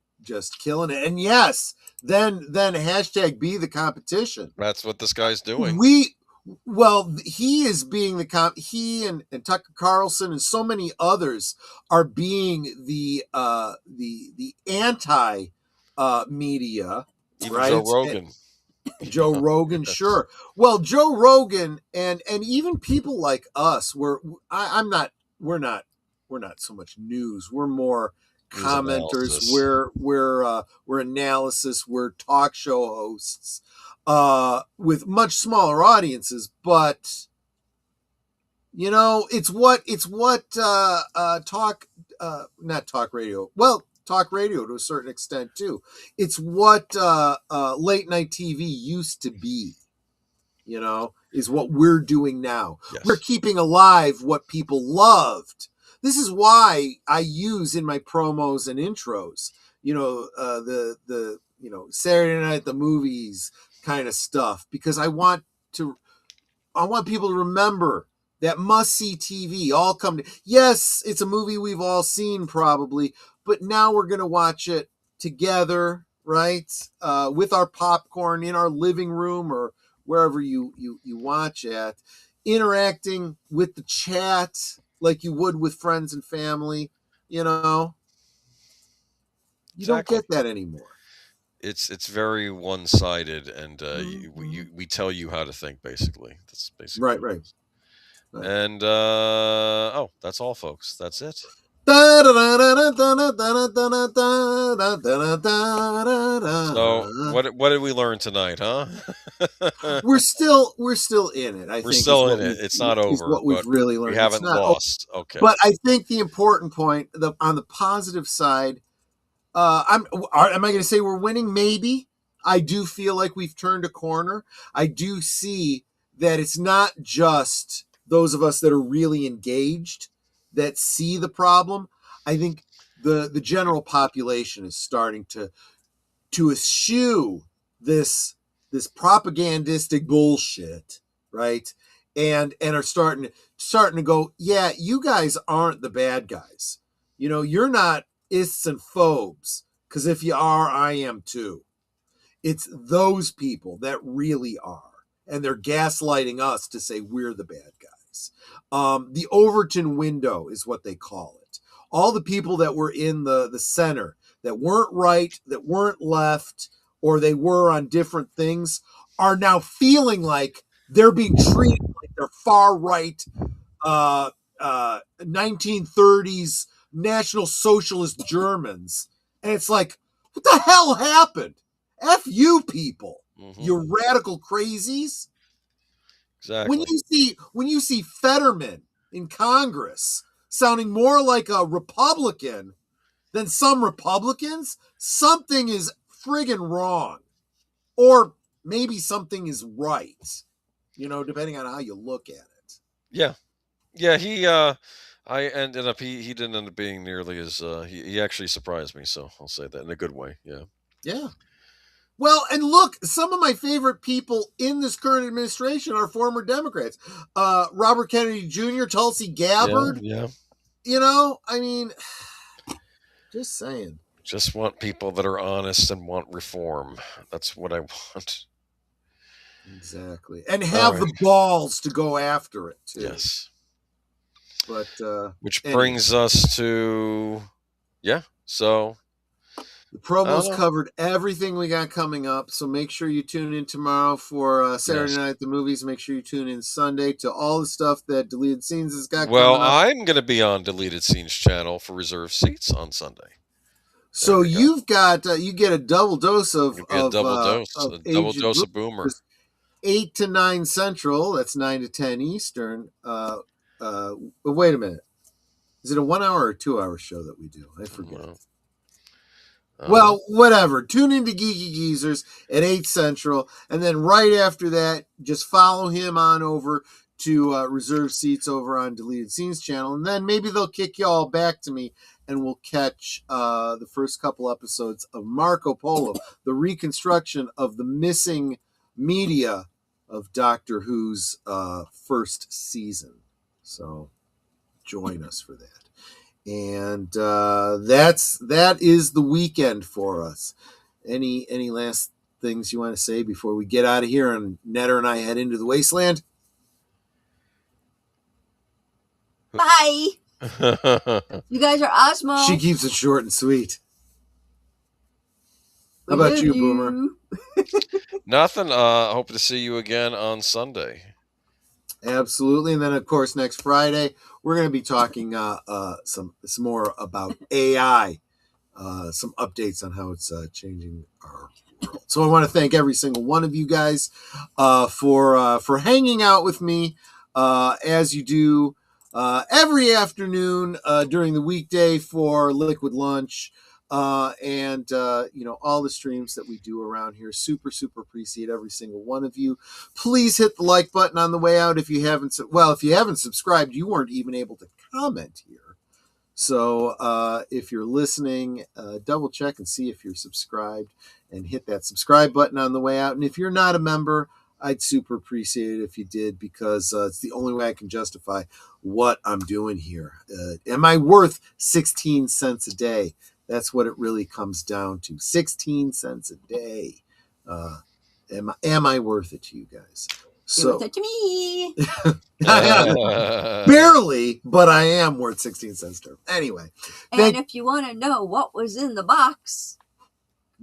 killing it. And yes, then hashtag be the competition. That's what this guy's doing. He is being he and Tucker Carlson and so many others are being the anti media, Even right? Joe Rogan. Joe Rogan, sure. Well, Joe Rogan and even people like us, we're not so much news. We're more commenters. We're analysis. We're talk show hosts. With much smaller audiences, but it's what not talk radio. Well, talk radio to a certain extent too. It's what late night TV used to be. Is what we're doing now. Yes. We're keeping alive what people loved. This is why I use in my promos and intros, the Saturday night at the movies kind of stuff, because I want people to remember that must-see TV all come to. Yes, it's a movie we've all seen probably, but now we're going to watch it together, right? With our popcorn in our living room or wherever you watch at, interacting with the chat like you would with friends and family, You Exactly. don't get that anymore. It's very one-sided, and we tell you how to think, basically. That's basically right. And that's all, folks. That's it. So what did we learn tonight, huh? We're still in it. We're still in it. It's not over. What we've really learned. We haven't lost. Okay. But I think the important point, on the positive side, am I going to say we're winning? Maybe. I do feel like we've turned a corner. I do see that it's not just those of us that are really engaged that see the problem. I think the general population is starting to eschew this propagandistic bullshit, right? And are starting to go, yeah, you guys aren't the bad guys. You're not ists and phobes, because if you are, I am too. It's those people that really are, and they're gaslighting us to say we're the bad guys. The Overton window is what they call it. All the people that were in the center, that weren't right, that weren't left, or they were on different things, are now feeling like they're being treated like they're far right, 1930s National Socialist Germans. And it's like, what the hell happened? F you people, you radical crazies. Exactly. When you see Fetterman in Congress sounding more like a Republican than some Republicans, something is friggin' wrong. Or maybe something is right, depending on how you look at it. Yeah. He I ended up he didn't end up being nearly as he actually surprised me, so I'll say that in a good way. Yeah. Well, and look, some of my favorite people in this current administration are former Democrats. Robert Kennedy Jr., Tulsi Gabbard. Yeah. I mean, just saying. Just want people that are honest and want reform. That's what I want. Exactly. And have the balls to go after it, too. Yes. But which brings us to so the promos covered everything we got coming up, so make sure you tune in tomorrow for Saturday Night at the Movies. Make sure you tune in Sunday to all the stuff that Deleted Scenes has got coming up. I'm going to be on Deleted Scenes channel for reserved seats on Sunday. So you've got you get a double dose of double dose of Boomer. 8 to 9 Central. That's 9 to 10 Eastern. Wait a minute. Is it a 1 hour or 2 hour show that we do? I forget. Well, whatever. Tune into Geeky Geezers at 8 Central. And then right after that, just follow him on over to Reserve Seats over on Deleted Scenes channel. And then maybe they'll kick you all back to me and we'll catch the first couple episodes of Marco Polo, the reconstruction of the missing media of Doctor Who's first season. So join us for that. And that is the weekend for us. Any last things you want to say before we get out of here and Netter and I head into the wasteland? Bye. You guys are Osmo. She keeps it short and sweet. How about you, Boomer? Nothing. Hope to see you again on Sunday. Absolutely. And then, of course, next Friday, we're going to be talking some more about AI, some updates on how it's changing our world. So I want to thank every single one of you guys for hanging out with me as you do every afternoon during the weekday for Liquid Lunch. And all the streams that we do around here. Super appreciate every single one of you. Please hit the like button on the way out. If you haven't subscribed, you weren't even able to comment here. So if you're listening, double check and see if you're subscribed and hit that subscribe button on the way out. And if you're not a member, I'd super appreciate it if you did, because it's the only way I can justify what I'm doing here. Am I worth 16 cents a day? That's what it really comes down to. 16 cents a day. Am I worth it to you guys? You're worth it to me. Barely, but I am worth 16 cents to her. Anyway. And if you want to know what was in the box,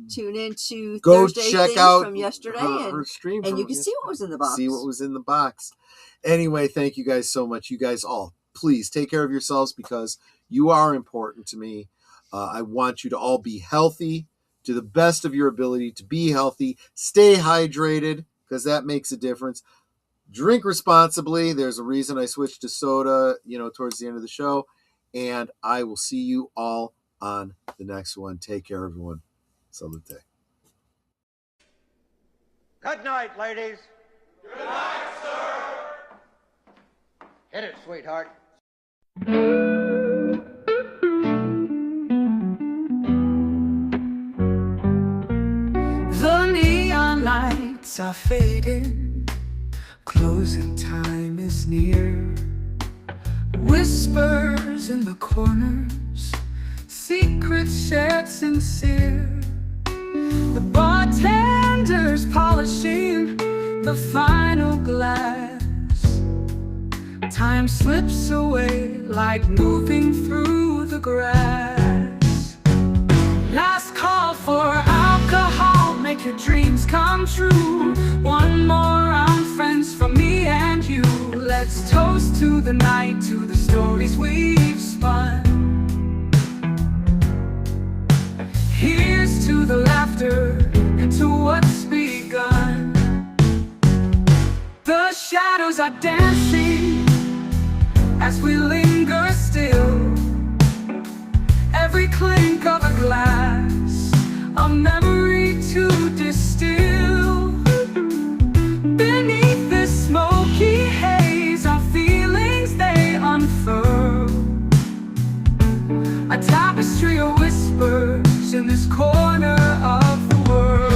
tune into Go Thursday check things out from yesterday her stream and from you can see what was in the box. See what was in the box. Anyway, thank you guys so much. You guys all, please take care of yourselves because you are important to me. I want you to all be healthy to the best of your ability to be healthy. Stay hydrated because that makes a difference. Drink responsibly. There's a reason I switched to soda, towards the end of the show. And I will see you all on the next one. Take care, everyone. Salute. Good night, ladies. Good night, sir. Hit it, sweetheart. The neon lights are fading, closing time is near. Whispers in the corners, secrets shared sincere. The bartender's polishing the final glass. Time slips away like moving through the grass. Last call for alcohol, make your dreams come true. One more round, friends, from me and you. Let's toast to the night, to the stories we've spun. Here's to the laughter and to what's begun. The shadows are dancing as we linger still. Every clink of a glass, a memory to distill. Beneath this smoky haze, our feelings they unfurl. A tapestry of whispers in this corner of the world.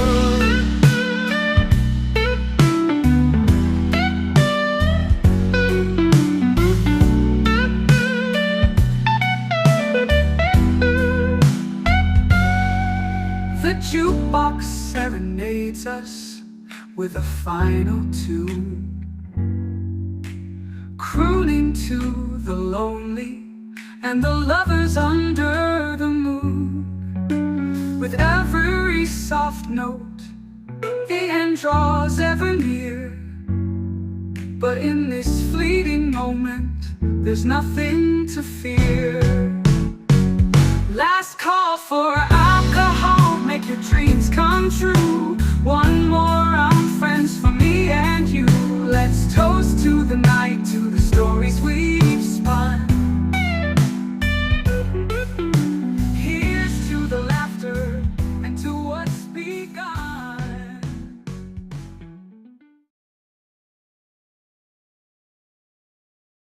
The jukebox serenades us with a final tune, crooning to the lonely and the lovers under the moon. With every soft note, the end draws ever near. But in this fleeting moment, there's nothing to fear. Last call for